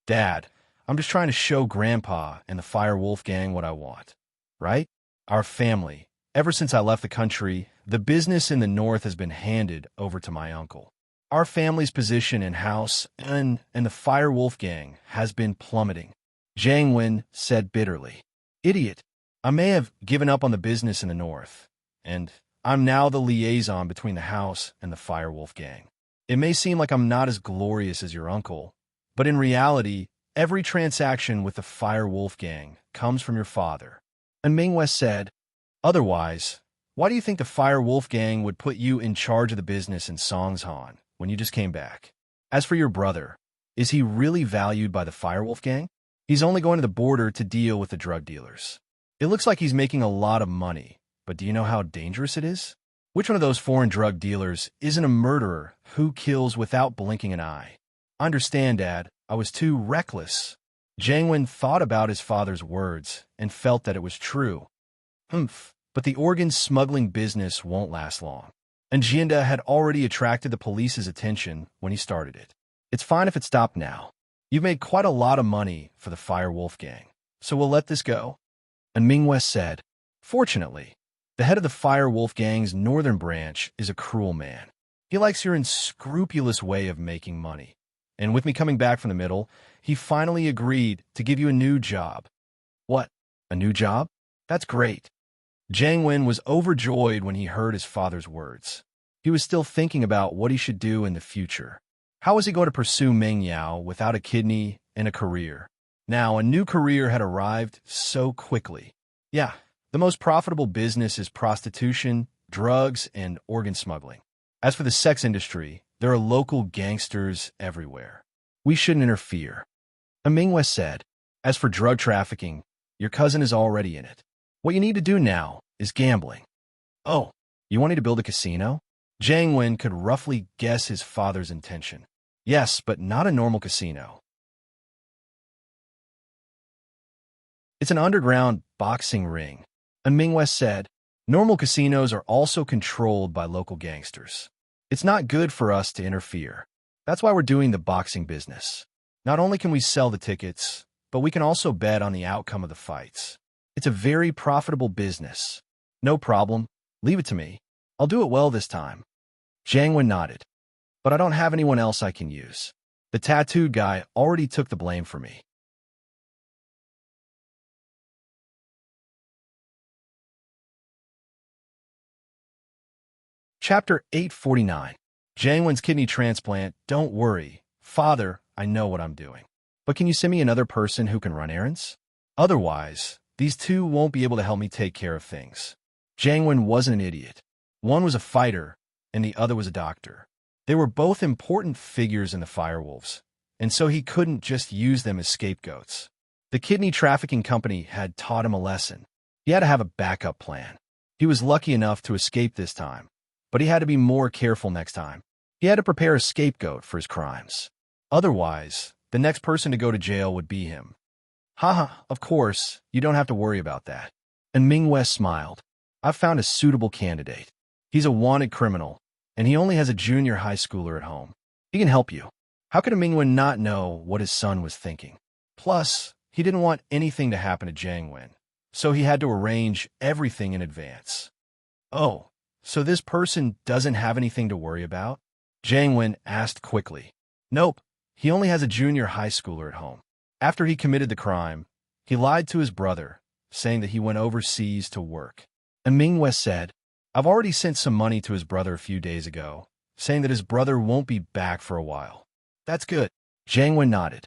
Dad, I'm just trying to show Grandpa and the Firewolf Gang what I want. Right? Our family. Ever since I left the country, the business in the north has been handed over to my uncle. Our family's position in House and the Firewolf Gang has been plummeting. Jiang Wen said bitterly. Idiot. I may have given up on the business in the north, and I'm now the liaison between the House and the Firewolf Gang. It may seem like I'm not as glorious as your uncle, but in reality, every transaction with the Firewolf Gang comes from your father. And Mingwei said, otherwise, why do you think the Firewolf Gang would put you in charge of the business in Songshan when you just came back? As for your brother, is he really valued by the Firewolf Gang? He's only going to the border to deal with the drug dealers. It looks like he's making a lot of money, but do you know how dangerous it is? Which one of those foreign drug dealers isn't a murderer who kills without blinking an eye? I understand, Dad. I was too reckless. Jiang Wen thought about his father's words and felt that it was true. But the organ smuggling business won't last long. And Jianda had already attracted the police's attention when he started it. It's fine if it stopped now. You've made quite a lot of money for the Firewolf Gang, so we'll let this go. And Mingwei said, fortunately, the head of the Firewolf Gang's northern branch is a cruel man. He likes your unscrupulous way of making money. And with me coming back from the middle, he finally agreed to give you a new job. What? A new job? That's great. Jiang Wen was overjoyed when he heard his father's words. He was still thinking about what he should do in the future. How was he going to pursue Meng Yao without a kidney and a career? Now, a new career had arrived so quickly. Yeah, the most profitable business is prostitution, drugs, and organ smuggling. As for the sex industry, there are local gangsters everywhere. We shouldn't interfere. Mingwei said, as for drug trafficking, your cousin is already in it. What you need to do now is gambling. Oh, you wanting to build a casino? Jiang Wen could roughly guess his father's intention. Yes, but not a normal casino. It's an underground boxing ring. And Mingwei said, normal casinos are also controlled by local gangsters. It's not good for us to interfere. That's why we're doing the boxing business. Not only can we sell the tickets, but we can also bet on the outcome of the fights. It's a very profitable business. No problem. Leave it to me. I'll do it well this time. Jiang Wen nodded. But I don't have anyone else I can use. The tattooed guy already took the blame for me. Chapter 849. Jiang Wen's kidney transplant. Don't worry. Father, I know what I'm doing. But can you send me another person who can run errands? Otherwise, these two won't be able to help me take care of things. Jiang Wen wasn't an idiot. One was a fighter, and the other was a doctor. They were both important figures in the Firewolves, and so he couldn't just use them as scapegoats. The kidney trafficking company had taught him a lesson. He had to have a backup plan. He was lucky enough to escape this time, but he had to be more careful next time. He had to prepare a scapegoat for his crimes. Otherwise, the next person to go to jail would be him. Haha, of course, you don't have to worry about that. And Mingwei smiled. I've found a suitable candidate. He's a wanted criminal, and he only has a junior high schooler at home. He can help you. How could Mingwei not know what his son was thinking? Plus, he didn't want anything to happen to Jiang Wen, so he had to arrange everything in advance. Oh, so this person doesn't have anything to worry about? Jiang Wen asked quickly. Nope, he only has a junior high schooler at home. After he committed the crime, he lied to his brother, saying that he went overseas to work. And Mingwei said, I've already sent some money to his brother a few days ago, saying that his brother won't be back for a while. That's good. Jiang Wen nodded.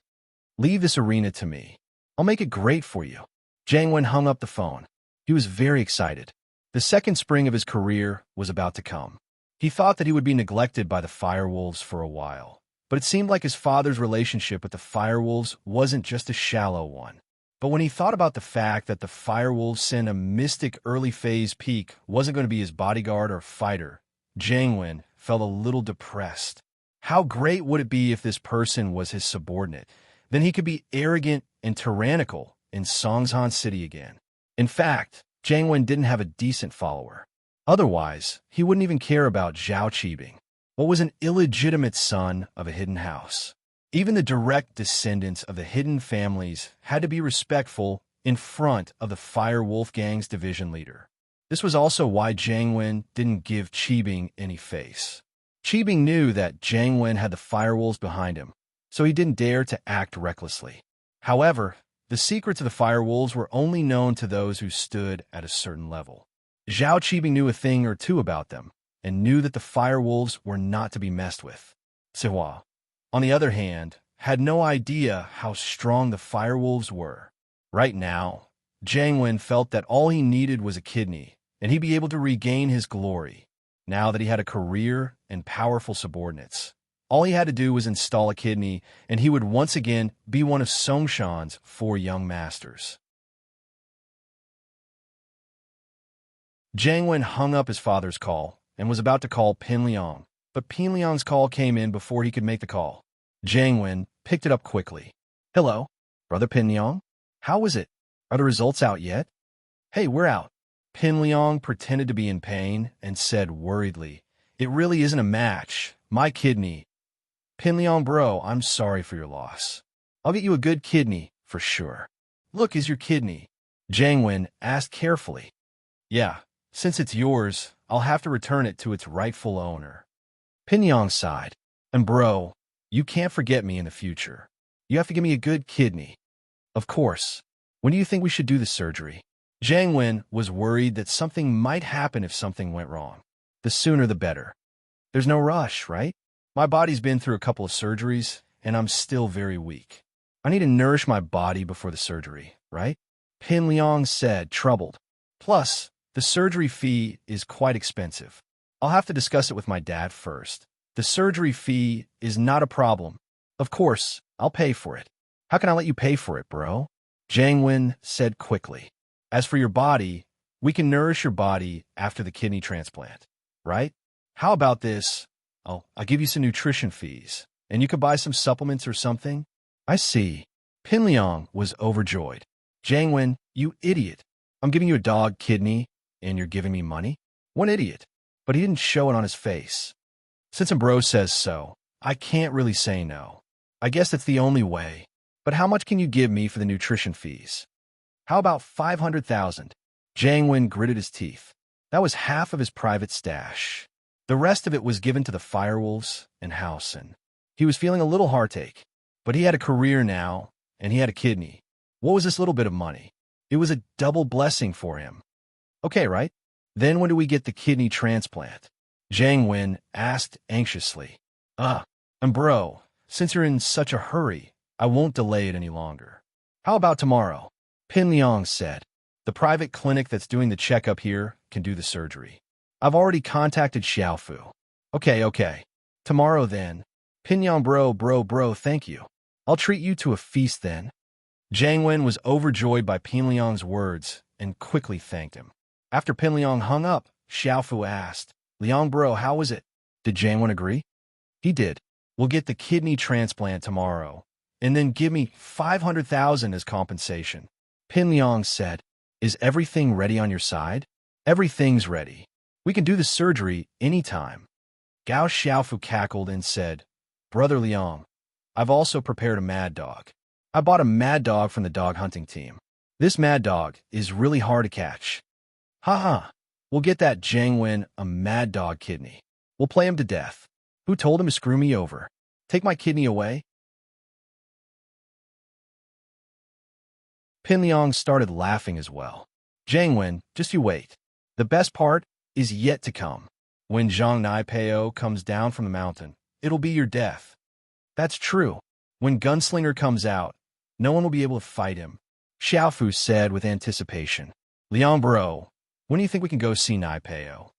Leave this arena to me. I'll make it great for you. Jiang Wen hung up the phone. He was very excited. The second spring of his career was about to come. He thought that he would be neglected by the firewolves for a while, but it seemed like his father's relationship with the firewolves wasn't just a shallow one. But when he thought about the fact that the firewolves sent a mystic early-phase peak wasn't going to be his bodyguard or fighter, Jiang Wen felt a little depressed. How great would it be if this person was his subordinate? Then he could be arrogant and tyrannical in Songzhan City again. In fact, Jiang Wen didn't have a decent follower. Otherwise, he wouldn't even care about Zhao Qibing, what was an illegitimate son of a hidden house. Even the direct descendants of the hidden families had to be respectful in front of the Fire Wolf Gang's division leader. This was also why Jiang Wen didn't give Qibing any face. Qibing knew that Jiang Wen had the firewolves behind him, so he didn't dare to act recklessly. However, the secrets of the firewolves were only known to those who stood at a certain level. Zhao Qibing knew a thing or two about them, and knew that the firewolves were not to be messed with. Sihua, on the other hand, had no idea how strong the firewolves were. Right now, Jiang Wen felt that all he needed was a kidney, and he'd be able to regain his glory. Now that he had a career and powerful subordinates, all he had to do was install a kidney, and he would once again be one of Songshan's 4 young masters. Jiang Wen hung up his father's call and was about to call Pin Liang, but Pin Liang's call came in before he could make the call. Jiang Wen picked it up quickly. "Hello, Brother Pin Liang? How was it? Are the results out yet?" "Hey, we're out." Pin Liang pretended to be in pain and said worriedly, "It really isn't a match. My kidney." "Pin Liang bro, I'm sorry for your loss. I'll get you a good kidney, for sure." "Look, is your kidney?" Jiang Wen asked carefully. "Yeah, since it's yours, I'll have to return it to its rightful owner." Pin Liang sighed. "And bro, you can't forget me in the future. You have to give me a good kidney." "Of course. When do you think we should do the surgery?" Jiang Wen was worried that something might happen if something went wrong. "The sooner the better. There's no rush, right? My body's been through a couple of surgeries, and I'm still very weak. I need to nourish my body before the surgery, right?" Pin Liang said, troubled. "Plus, the surgery fee is quite expensive. I'll have to discuss it with my dad first. The surgery fee is not a problem. Of course, I'll pay for it." "How can I let you pay for it, bro?" Jiang Wen said quickly. "As for your body, we can nourish your body after the kidney transplant, right? How about this? I'll give you some nutrition fees, and you could buy some supplements or something." "I see." Pin Liang was overjoyed. "Jiang Wen, you idiot. I'm giving you a dog kidney, and you're giving me money?" One idiot, but he didn't show it on his face. "Since a bro says so, I can't really say no. I guess that's the only way. But how much can you give me for the nutrition fees?" "How about 500,000? Jiang Wen gritted his teeth. That was half of his private stash. The rest of it was given to the firewolves and Housen. He was feeling a little heartache, but he had a career now, and he had a kidney. What was this little bit of money? It was a double blessing for him. "Okay, right? Then when do we get the kidney transplant?" Jiang Wen asked anxiously. And bro, since you're in such a hurry, I won't delay it any longer." "How about tomorrow?" Pin Liang said. "The private clinic that's doing the checkup here can do the surgery. I've already contacted Xiaofu." Okay. Tomorrow then." "Pin Liang bro, thank you. I'll treat you to a feast then." Jiang Wen was overjoyed by Pin Liang's words and quickly thanked him. After Pin Liang hung up, Xiaofu asked, "Liang bro, how was it?" Did Jiang Wen agree? He did. "We'll get the kidney transplant tomorrow, and then give me 500,000 as compensation." Pin Liang said, "Is everything ready on your side?" "Everything's ready. We can do the surgery anytime." Gao Xiaofu cackled and said, "Brother Liang, I've also prepared a mad dog. I bought a mad dog from the dog hunting team. This mad dog is really hard to catch." "Ha. We'll get that Jiang Wen a mad dog kidney. We'll play him to death. Who told him to screw me over? Take my kidney away?" Pin Liang started laughing as well. "Jiang Wen, just you wait. The best part is yet to come. When Zhang Naipeo comes down from the mountain, it'll be your death." "That's true. When Gunslinger comes out, no one will be able to fight him, Xiaofu said with anticipation. Liang bro, when do you think we can go see Naipeo?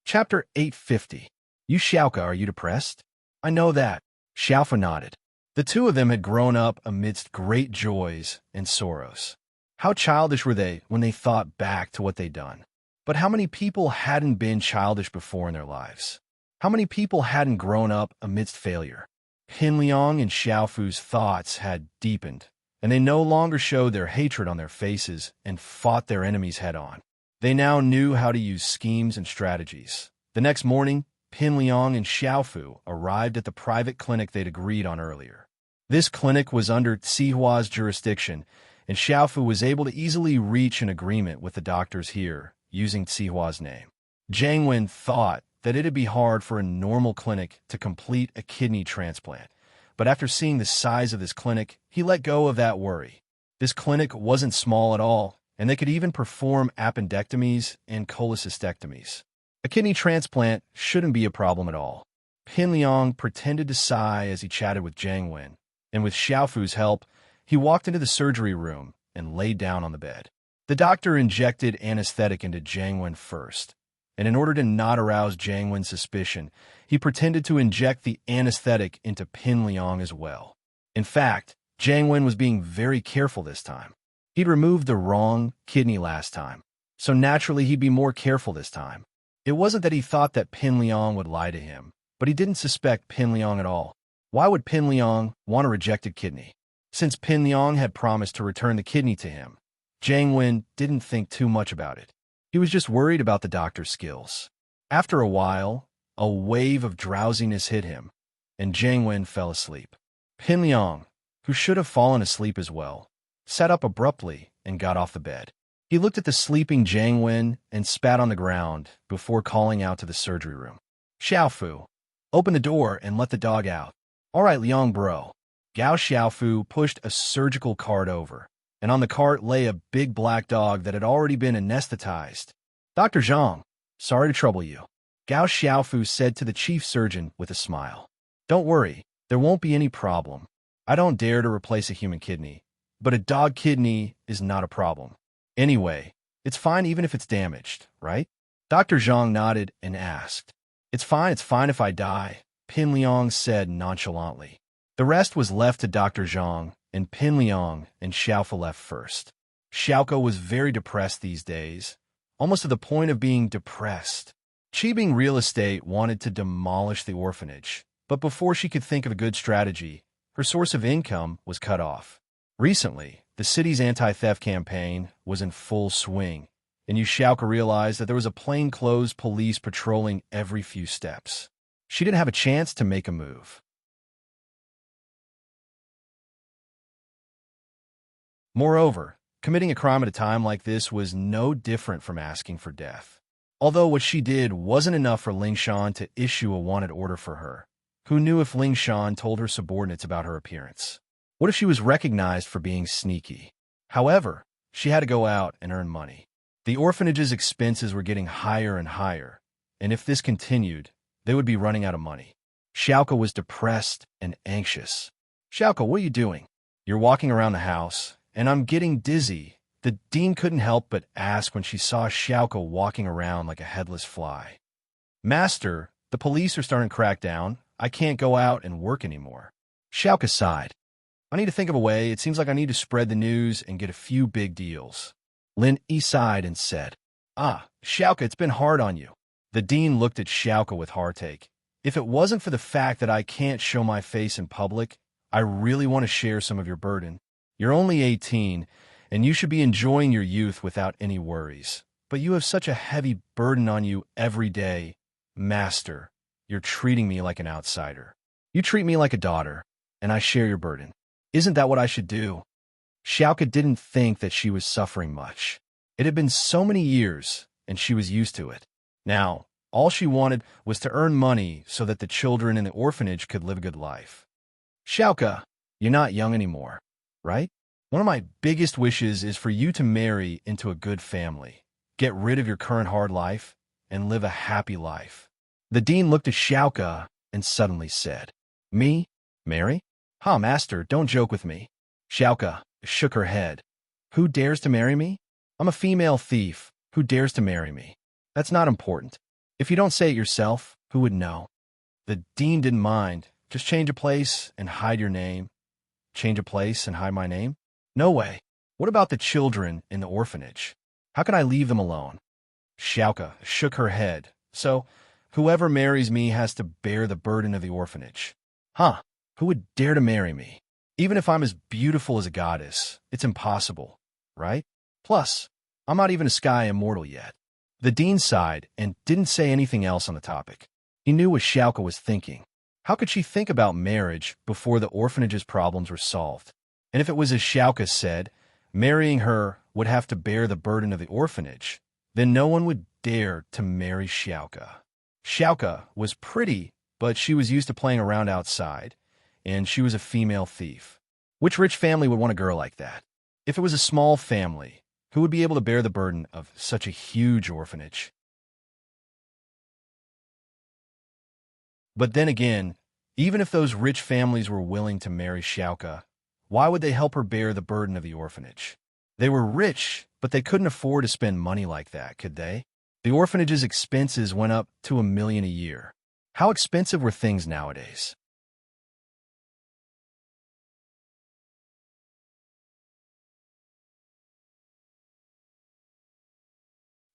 Chapter 850. You Xiaoka, are you depressed? I know that. Xiaofu nodded. The two of them had grown up amidst great joys and sorrows. How childish were they when they thought back to what they'd done? But how many people hadn't been childish before in their lives? How many people hadn't grown up amidst failure? Pinliang and Xiaofu's thoughts had deepened, and they no longer showed their hatred on their faces and fought their enemies head-on. They now knew how to use schemes and strategies. The next morning, Pinliang and Xiaofu arrived at the private clinic they'd agreed on earlier. This clinic was under Tsihua's jurisdiction, and Xiaofu was able to easily reach an agreement with the doctors here, using Tsihua's name. Jiang Wen thought that it'd be hard for a normal clinic to complete a kidney transplant, but after seeing the size of this clinic, he let go of that worry. This clinic wasn't small at all, and they could even perform appendectomies and cholecystectomies. A kidney transplant shouldn't be a problem at all. Pinliang pretended to sigh as he chatted with Jiang Wen, and with Xiaofu's help, he walked into the surgery room and laid down on the bed. The doctor injected anesthetic into Jiang Wen first, and in order to not arouse Jiang Wen's suspicion, he pretended to inject the anesthetic into Pinliang as well. In fact, Jiang Wen was being very careful this time. He'd removed the wrong kidney last time, so naturally he'd be more careful this time. It wasn't that he thought that Pinliang would lie to him, but he didn't suspect Pinliang at all. Why would Pinliang want a rejected kidney? Since Pinliang had promised to return the kidney to him, Jiang Wen didn't think too much about it. He was just worried about the doctor's skills. After a while, a wave of drowsiness hit him, and Jiang Wen fell asleep. Pinliang, who should have fallen asleep as well, sat up abruptly and got off the bed. He looked at the sleeping Jiang Wen and spat on the ground before calling out to the surgery room. Xiaofu, open the door and let the dog out. All right, Liang bro. Gao Xiaofu pushed a surgical cart over, and on the cart lay a big black dog that had already been anesthetized. Dr. Zhang, sorry to trouble you. Gao Xiaofu said to the chief surgeon with a smile. Don't worry, there won't be any problem. I don't dare to replace a human kidney, but a dog kidney is not a problem. Anyway, it's fine even if it's damaged, right? Dr. Zhang nodded and asked. It's fine if I die, Pinliang said nonchalantly. The rest was left to Dr. Zhang, and Pinliang and Xiaofu left first. Xiaoka was very depressed these days, almost to the point of being depressed. Qibing Real Estate wanted to demolish the orphanage, but before she could think of a good strategy, her source of income was cut off. Recently, the city's anti-theft campaign was in full swing, and Yu Xiaoka realized that there was a plainclothes police patrolling every few steps. She didn't have a chance to make a move. Moreover, committing a crime at a time like this was no different from asking for death. Although what she did wasn't enough for Ling Shan to issue a wanted order for her, who knew if Ling Shan told her subordinates about her appearance? What if she was recognized for being sneaky? However, she had to go out and earn money. The orphanage's expenses were getting higher and higher, and if this continued, they would be running out of money. Xiaoka was depressed and anxious. Xiaoka, what are you doing? You're walking around the house, and I'm getting dizzy. The dean couldn't help but ask when she saw Xiaoka walking around like a headless fly. Master, the police are starting to crack down. I can't go out and work anymore. Xiaoka sighed. I need to think of a way. It seems like I need to spread the news and get a few big deals. Lin Yi sighed and said, Xiaoka, it's been hard on you. The dean looked at Xiaoka with heartache. If it wasn't for the fact that I can't show my face in public, I really want to share some of your burden. You're only 18, and you should be enjoying your youth without any worries. But you have such a heavy burden on you every day. Master, you're treating me like an outsider. You treat me like a daughter, and I share your burden. Isn't that what I should do? Xiaoka didn't think that she was suffering much. It had been so many years, and she was used to it. Now, all she wanted was to earn money so that the children in the orphanage could live a good life. Xiaoka, you're not young anymore, right? One of my biggest wishes is for you to marry into a good family, get rid of your current hard life, and live a happy life. The dean looked at Xiaoka and suddenly said, "Me? Marry? Ha, master, don't joke with me." Xiaoka shook her head. "Who dares to marry me? I'm a female thief. Who dares to marry me? That's not important. If you don't say it yourself, who would know?" The dean didn't mind. "Just change a place and hide your name." "Change a place and hide my name? No way. What about the children in the orphanage? How can I leave them alone?" Xiaoka shook her head. "So, whoever marries me has to bear the burden of the orphanage." "Huh, who would dare to marry me? Even if I'm as beautiful as a goddess, it's impossible, right? Plus, I'm not even a sky immortal yet." The dean sighed and didn't say anything else on the topic. He knew what Xiaoka was thinking. How could she think about marriage before the orphanage's problems were solved? And if it was as Xiaoka said, marrying her would have to bear the burden of the orphanage, then no one would dare to marry Xiaoka. Xiaoka was pretty, but she was used to playing around outside, and she was a female thief. Which rich family would want a girl like that? If it was a small family, who would be able to bear the burden of such a huge orphanage? But then again, even if those rich families were willing to marry Xiaoka, why would they help her bear the burden of the orphanage? They were rich, but they couldn't afford to spend money like that, could they? The orphanage's expenses went up to $1 million a year. How expensive were things nowadays?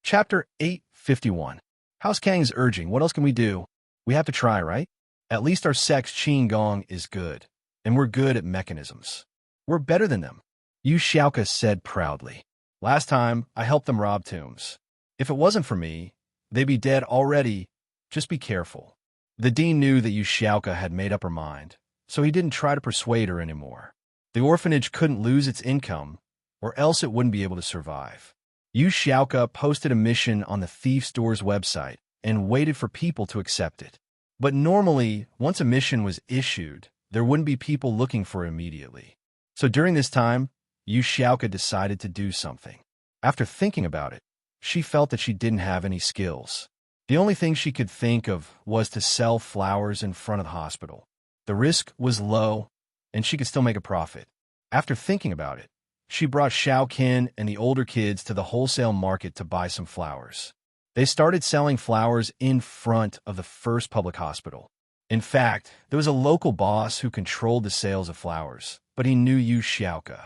Chapter 851. House Kang's urging, what else can we do? We have to try, right? At least our sex Qin Gong is good, and we're good at mechanisms. We're better than them, Yu Xiaoka said proudly. Last time, I helped them rob tombs. If it wasn't for me, they'd be dead already. Just be careful. The dean knew that Yu Xiaoka had made up her mind, so he didn't try to persuade her anymore. The orphanage couldn't lose its income, or else it wouldn't be able to survive. Yu Xiaoka posted a mission on the Thief's Door's website and waited for people to accept it. But normally, once a mission was issued, there wouldn't be people looking for it immediately. So during this time, Yu Xiaoka decided to do something. After thinking about it, she felt that she didn't have any skills. The only thing she could think of was to sell flowers in front of the hospital. The risk was low, and she could still make a profit. After thinking about it, she brought Xiao Qin and the older kids to the wholesale market to buy some flowers. They started selling flowers in front of the first public hospital. In fact, there was a local boss who controlled the sales of flowers, but he knew Yu Xiaoka.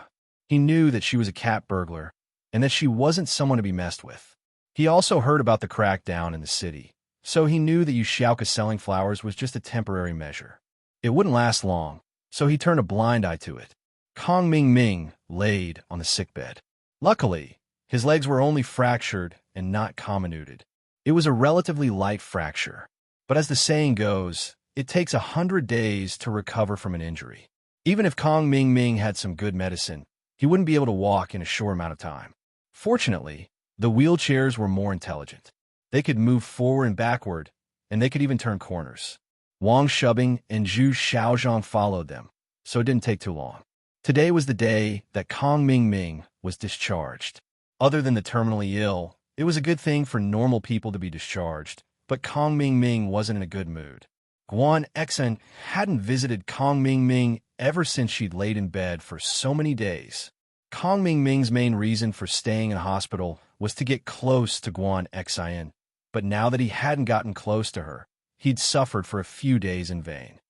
He knew that she was a cat burglar and that she wasn't someone to be messed with. He also heard about the crackdown in the city, so he knew that Yu Xiaoka selling flowers was just a temporary measure. It wouldn't last long, so he turned a blind eye to it. Kong Ming laid on the sickbed. Luckily, his legs were only fractured and not comminuted. It was a relatively light fracture, but as the saying goes, it takes 100 days to recover from an injury. Even if Kong Ming had some good medicine, he wouldn't be able to walk in a short amount of time. Fortunately, the wheelchairs were more intelligent. They could move forward and backward, and they could even turn corners. Wang Shubing and Zhu Xiaozhong followed them, so it didn't take too long. Today was the day that Kong Ming was discharged. Other than the terminally ill, it was a good thing for normal people to be discharged, but Kong Ming wasn't in a good mood. Guan Exan hadn't visited Kong Ming ever since she'd laid in bed for so many days. Kong Ming's main reason for staying in hospital was to get close to Guan Exan, but now that he hadn't gotten close to her, he'd suffered for a few days in vain.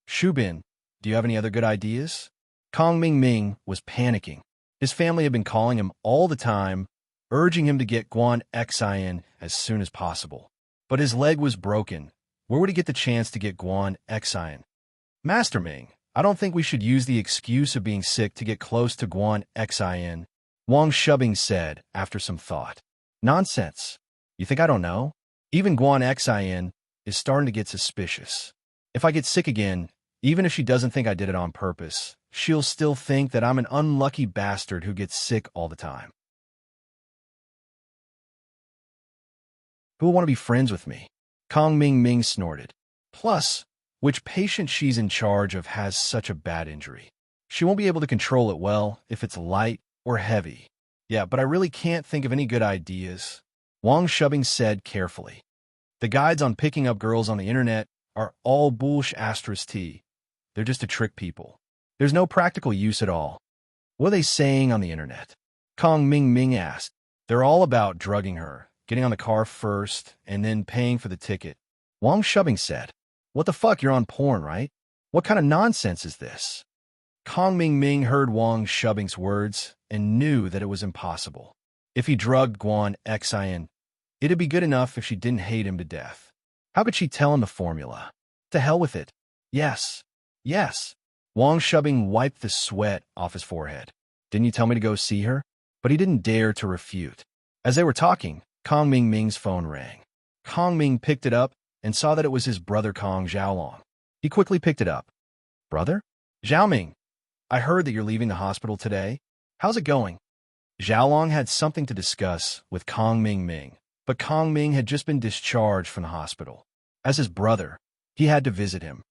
Shubin, do you have any other good ideas? Kong Ming was panicking. His family had been calling him all the time, urging him to get Guan Exan as soon as possible. But his leg was broken. Where would he get the chance to get Guan Exan? Master Ming, I don't think we should use the excuse of being sick to get close to Guan Exan, Wang Shubing said after some thought. Nonsense. You think I don't know? Even Guan Exan is starting to get suspicious. If I get sick again, even if she doesn't think I did it on purpose, she'll still think that I'm an unlucky bastard who gets sick all the time. Who will want to be friends with me? Kong Ming snorted. Plus, which patient she's in charge of has such a bad injury? She won't be able to control it well if it's light or heavy. Yeah, but I really can't think of any good ideas, Wang Shubing said carefully. The guides on picking up girls on the internet are all bullsh*t. They're just to trick people. There's no practical use at all. What are they saying on the internet? Kong Ming Ming asked. They're all about drugging her, getting on the car first, and then paying for the ticket. Wang Shubing said. What the fuck, you're on porn, right? What kind of nonsense is this? Kong Ming Ming heard Wang Shubing's words and knew that it was impossible. If he drugged Guan Xin, it'd be good enough if she didn't hate him to death. How could she tell him the formula? To hell with it. Yes. Yes. Wang Shubing wiped the sweat off his forehead. Didn't you tell me to go see her? But he didn't dare to refute. As they were talking, Kong Ming Ming's phone rang. Kong Ming picked it up and saw that it was his brother Kong Xiaolong. He quickly picked it up. Brother? Xiaoming, I heard that you're leaving the hospital today. How's it going? Xiaolong had something to discuss with Kong Ming Ming, but Kong Ming had just been discharged from the hospital. As his brother, he had to visit him.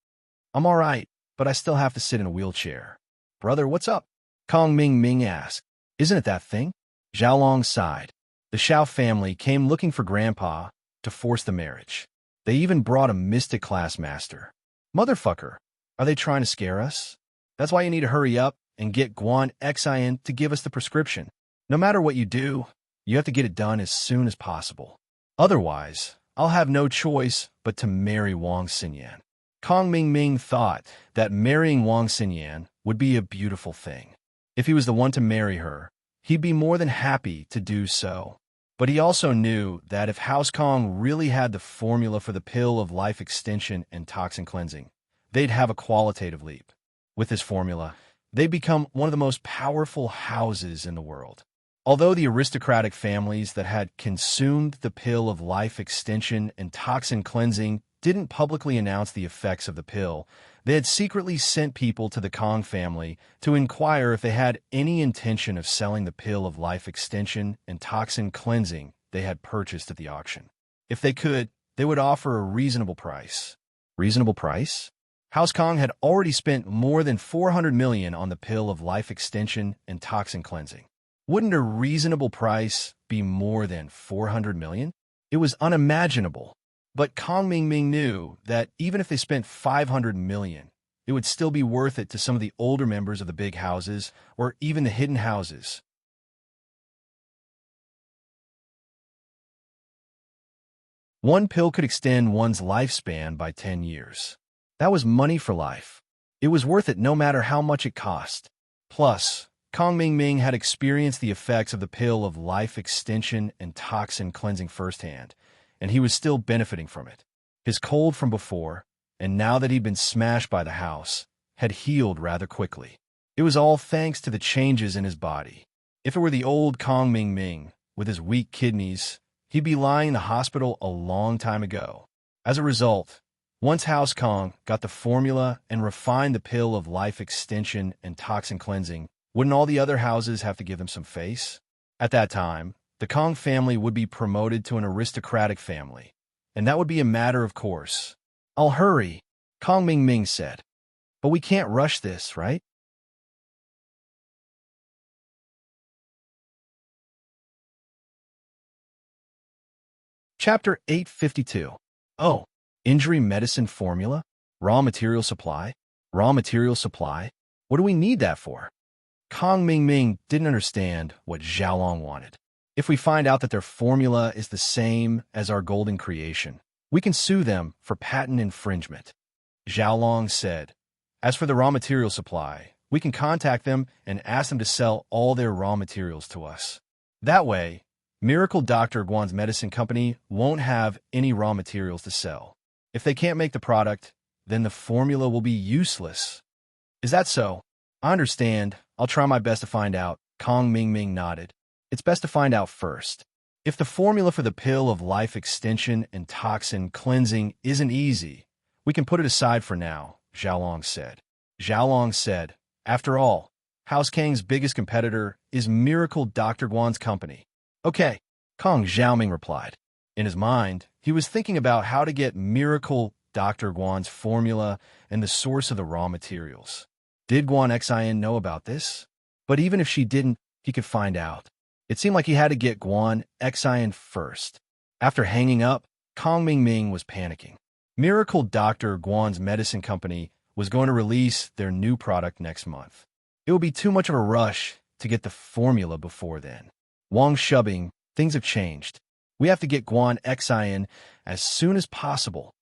I'm all right, but I still have to sit in a wheelchair. Brother, what's up? Kong Ming Ming asked. Isn't it that thing? Xiaolong sighed. The Xiao family came looking for Grandpa to force the marriage. They even brought a mystic class master. Motherfucker, are they trying to scare us? That's why you need to hurry up and get Guan Xin to give us the prescription. No matter what you do, you have to get it done as soon as possible. Otherwise, I'll have no choice but to marry Wang Xinyan. Kong Ming Ming thought that marrying Wang Xinyan would be a beautiful thing. If he was the one to marry her, he'd be more than happy to do so. But he also knew that if House Kong really had the formula for the pill of life extension and toxin cleansing, they'd have a qualitative leap. With this formula, they'd become one of the most powerful houses in the world. Although the aristocratic families that had consumed the pill of life extension and toxin cleansing didn't publicly announce the effects of the pill, they had secretly sent people to the Kong family to inquire if they had any intention of selling the pill of life extension and toxin cleansing they had purchased at the auction. If they could, they would offer a reasonable price. Reasonable price? House Kong had already spent more than 400 million on the pill of life extension and toxin cleansing. Wouldn't a reasonable price be more than 400 million? It was unimaginable. But Kong Ming Ming knew that even if they spent 500 million, it would still be worth it to some of the older members of the big houses or even the hidden houses. One pill could extend one's lifespan by 10 years. That was money for life. It was worth it no matter how much it cost. Plus, Kong Ming Ming had experienced the effects of the pill of life extension and toxin cleansing firsthand, and he was still benefiting from it. His cold from before, and now that he'd been smashed by the house, had healed rather quickly. It was all thanks to the changes in his body. If it were the old Kong Ming Ming, with his weak kidneys, he'd be lying in the hospital a long time ago. As a result, once House Kong got the formula and refined the pill of life extension and toxin cleansing, wouldn't all the other houses have to give him some face? At that time, the Kong family would be promoted to an aristocratic family, and that would be a matter of course. I'll hurry, Kong Ming Ming said. But we can't rush this, right? Chapter 852. Oh, injury medicine formula? Raw material supply? Raw material supply? What do we need that for? Kong Ming Ming didn't understand what Xiaolong wanted. If we find out that their formula is the same as our golden creation, we can sue them for patent infringement. Xiaolong said, as for the raw material supply, we can contact them and ask them to sell all their raw materials to us. That way, Miracle Dr. Guan's medicine company won't have any raw materials to sell. If they can't make the product, then the formula will be useless. Is that so? I understand. I'll try my best to find out. Kong Ming Ming nodded. It's best to find out first. If the formula for the pill of life extension and toxin cleansing isn't easy, we can put it aside for now, Xiaolong said. Xiaolong said, after all, House Kang's biggest competitor is Miracle Dr. Guan's company. Okay, Kong Xiaoming replied. In his mind, he was thinking about how to get Miracle Dr. Guan's formula and the source of the raw materials. Did Guan Xin know about this? But even if she didn't, he could find out. It seemed like he had to get Guan Xin first. After hanging up, Kong Ming Ming was panicking. Miracle Dr. Guan's medicine company was going to release their new product next month. It would be too much of a rush to get the formula before then. Wang Shubing, things have changed. We have to get Guan Xi in as soon as possible.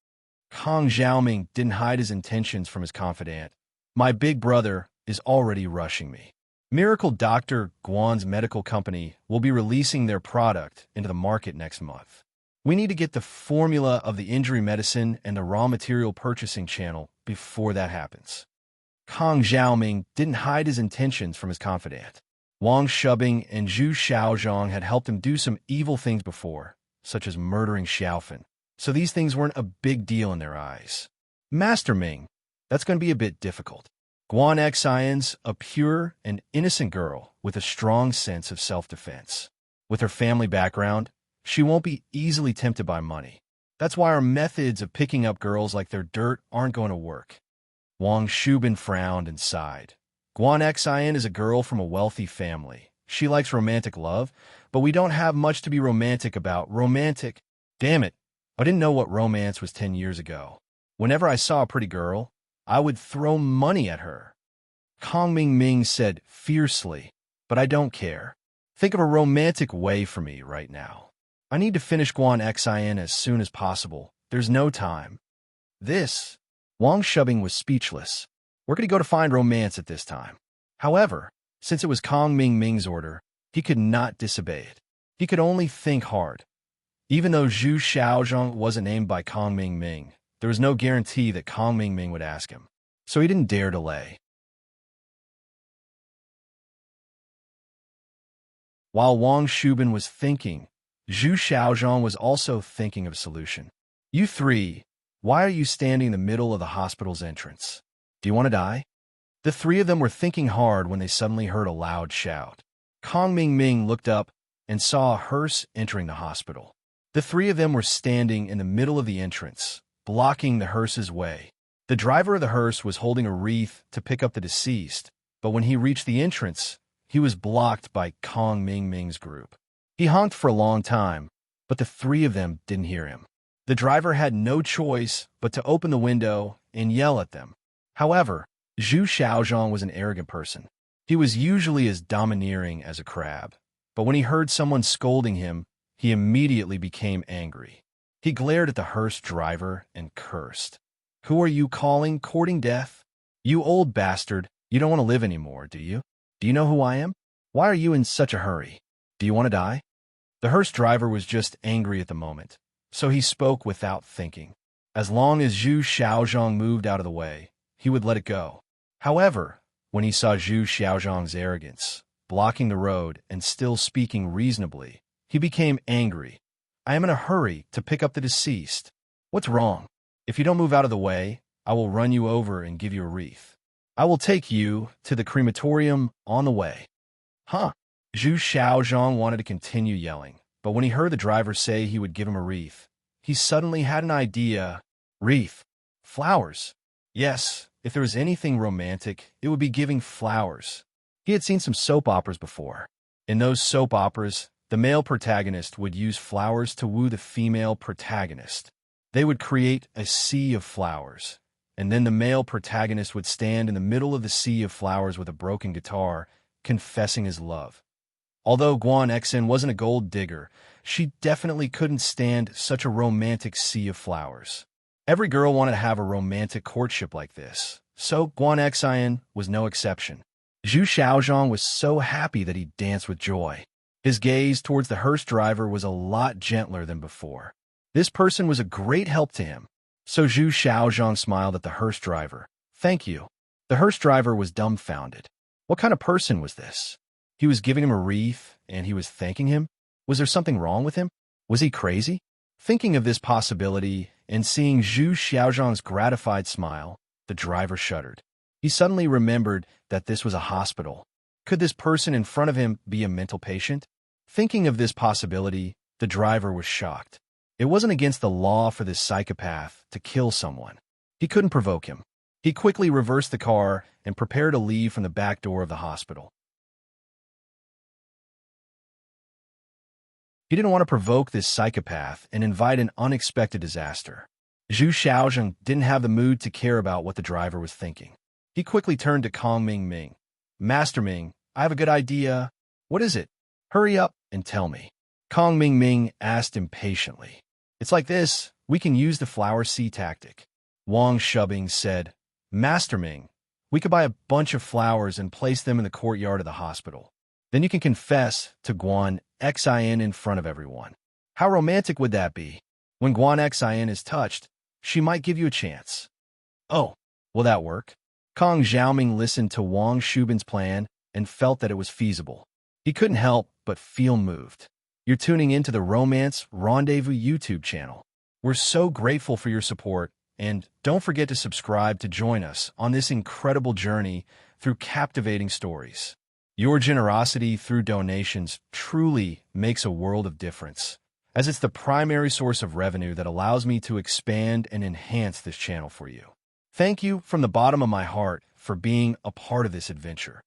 Kong Xiaoming didn't hide his intentions from his confidant. My big brother is already rushing me. Miracle Dr. Guan's medical company will be releasing their product into the market next month. We need to get the formula of the injury medicine and the raw material purchasing channel before that happens. Kong Xiaoming didn't hide his intentions from his confidant. Wang Shubing and Zhu Xiaozhong had helped him do some evil things before, such as murdering Xiaofan, so these things weren't a big deal in their eyes. Master Ming, that's going to be a bit difficult. Guan Xian's a pure and innocent girl with a strong sense of self-defense. With her family background, she won't be easily tempted by money. That's why our methods of picking up girls like they're dirt aren't going to work. Wang Shubin frowned and sighed. Guan Xian is a girl from a wealthy family. She likes romantic love, but we don't have much to be romantic about. Romantic? Damn it, I didn't know what romance was 10 years ago. Whenever I saw a pretty girl, I would throw money at her. Kong Ming said fiercely, but I don't care. Think of a romantic way for me right now. I need to finish Guan Xian as soon as possible. There's no time. Wang Shubing was speechless. We're going to go to find romance at this time. However, since it was Kong Ming's order, he could not disobey it. He could only think hard. Even though Zhu Xiaozhong wasn't named by Kong Ming, there was no guarantee that Kong Ming would ask him, so he didn't dare delay. While Wang Shubin was thinking, Zhu Xiaozhong was also thinking of a solution. You three, why are you standing in the middle of the hospital's entrance? Do you want to die? The three of them were thinking hard when they suddenly heard a loud shout. Kong Ming looked up and saw a hearse entering the hospital. The three of them were standing in the middle of the entrance, blocking the hearse's way. The driver of the hearse was holding a wreath to pick up the deceased, but when he reached the entrance, he was blocked by Kong Ming's group. He honked for a long time, but the three of them didn't hear him. The driver had no choice but to open the window and yell at them. However, Zhu Xiaozhong was an arrogant person. He was usually as domineering as a crab, but when he heard someone scolding him, he immediately became angry. He glared at the hearse driver and cursed. Who are you calling courting death? You old bastard, you don't want to live anymore, do you? Do you know who I am? Why are you in such a hurry? Do you want to die? The hearse driver was just angry at the moment, so he spoke without thinking. As long as Zhu Xiaozhong moved out of the way, he would let it go. However, when he saw Zhu Xiaozhong's arrogance, blocking the road and still speaking reasonably, he became angry. I am in a hurry to pick up the deceased. What's wrong? If you don't move out of the way, I will run you over and give you a wreath. I will take you to the crematorium on the way. Huh? Zhu Xiaozhong wanted to continue yelling, but when he heard the driver say he would give him a wreath, he suddenly had an idea. Wreath. Flowers. Yes, if there was anything romantic, it would be giving flowers. He had seen some soap operas before. In those soap operas, the male protagonist would use flowers to woo the female protagonist. They would create a sea of flowers, and then the male protagonist would stand in the middle of the sea of flowers with a broken guitar, confessing his love. Although Guan Xen wasn't a gold digger, she definitely couldn't stand such a romantic sea of flowers. Every girl wanted to have a romantic courtship like this, so Guan Xen was no exception. Zhu Xiaozhong was so happy that he danced with joy. His gaze towards the hearse driver was a lot gentler than before. This person was a great help to him. So Zhu Xiaozhong smiled at the hearse driver. Thank you. The hearse driver was dumbfounded. What kind of person was this? He was giving him a wreath, and he was thanking him? Was there something wrong with him? Was he crazy? Thinking of this possibility, and seeing Zhu Xiaozhong's gratified smile, the driver shuddered. He suddenly remembered that this was a hospital. Could this person in front of him be a mental patient? Thinking of this possibility, the driver was shocked. It wasn't against the law for this psychopath to kill someone. He couldn't provoke him. He quickly reversed the car and prepared to leave from the back door of the hospital. He didn't want to provoke this psychopath and invite an unexpected disaster. Zhu Xiaozheng didn't have the mood to care about what the driver was thinking. He quickly turned to Kong Ming. Master Ming, I have a good idea. What is it? Hurry up and tell me. Kong Ming asked impatiently. It's like this. We can use the flower sea tactic. Wang Shubing said, Master Ming, we could buy a bunch of flowers and place them in the courtyard of the hospital. Then you can confess to Guan Xin in front of everyone. How romantic would that be? When Guan Xin is touched, she might give you a chance. Oh, will that work? Kong Xiaoming listened to Wang Shubin's plan and felt that it was feasible. He couldn't help but feel moved. You're tuning into the Romance Rendezvous YouTube channel. We're so grateful for your support, and don't forget to subscribe to join us on this incredible journey through captivating stories. Your generosity through donations truly makes a world of difference, as it's the primary source of revenue that allows me to expand and enhance this channel for you. Thank you from the bottom of my heart for being a part of this adventure.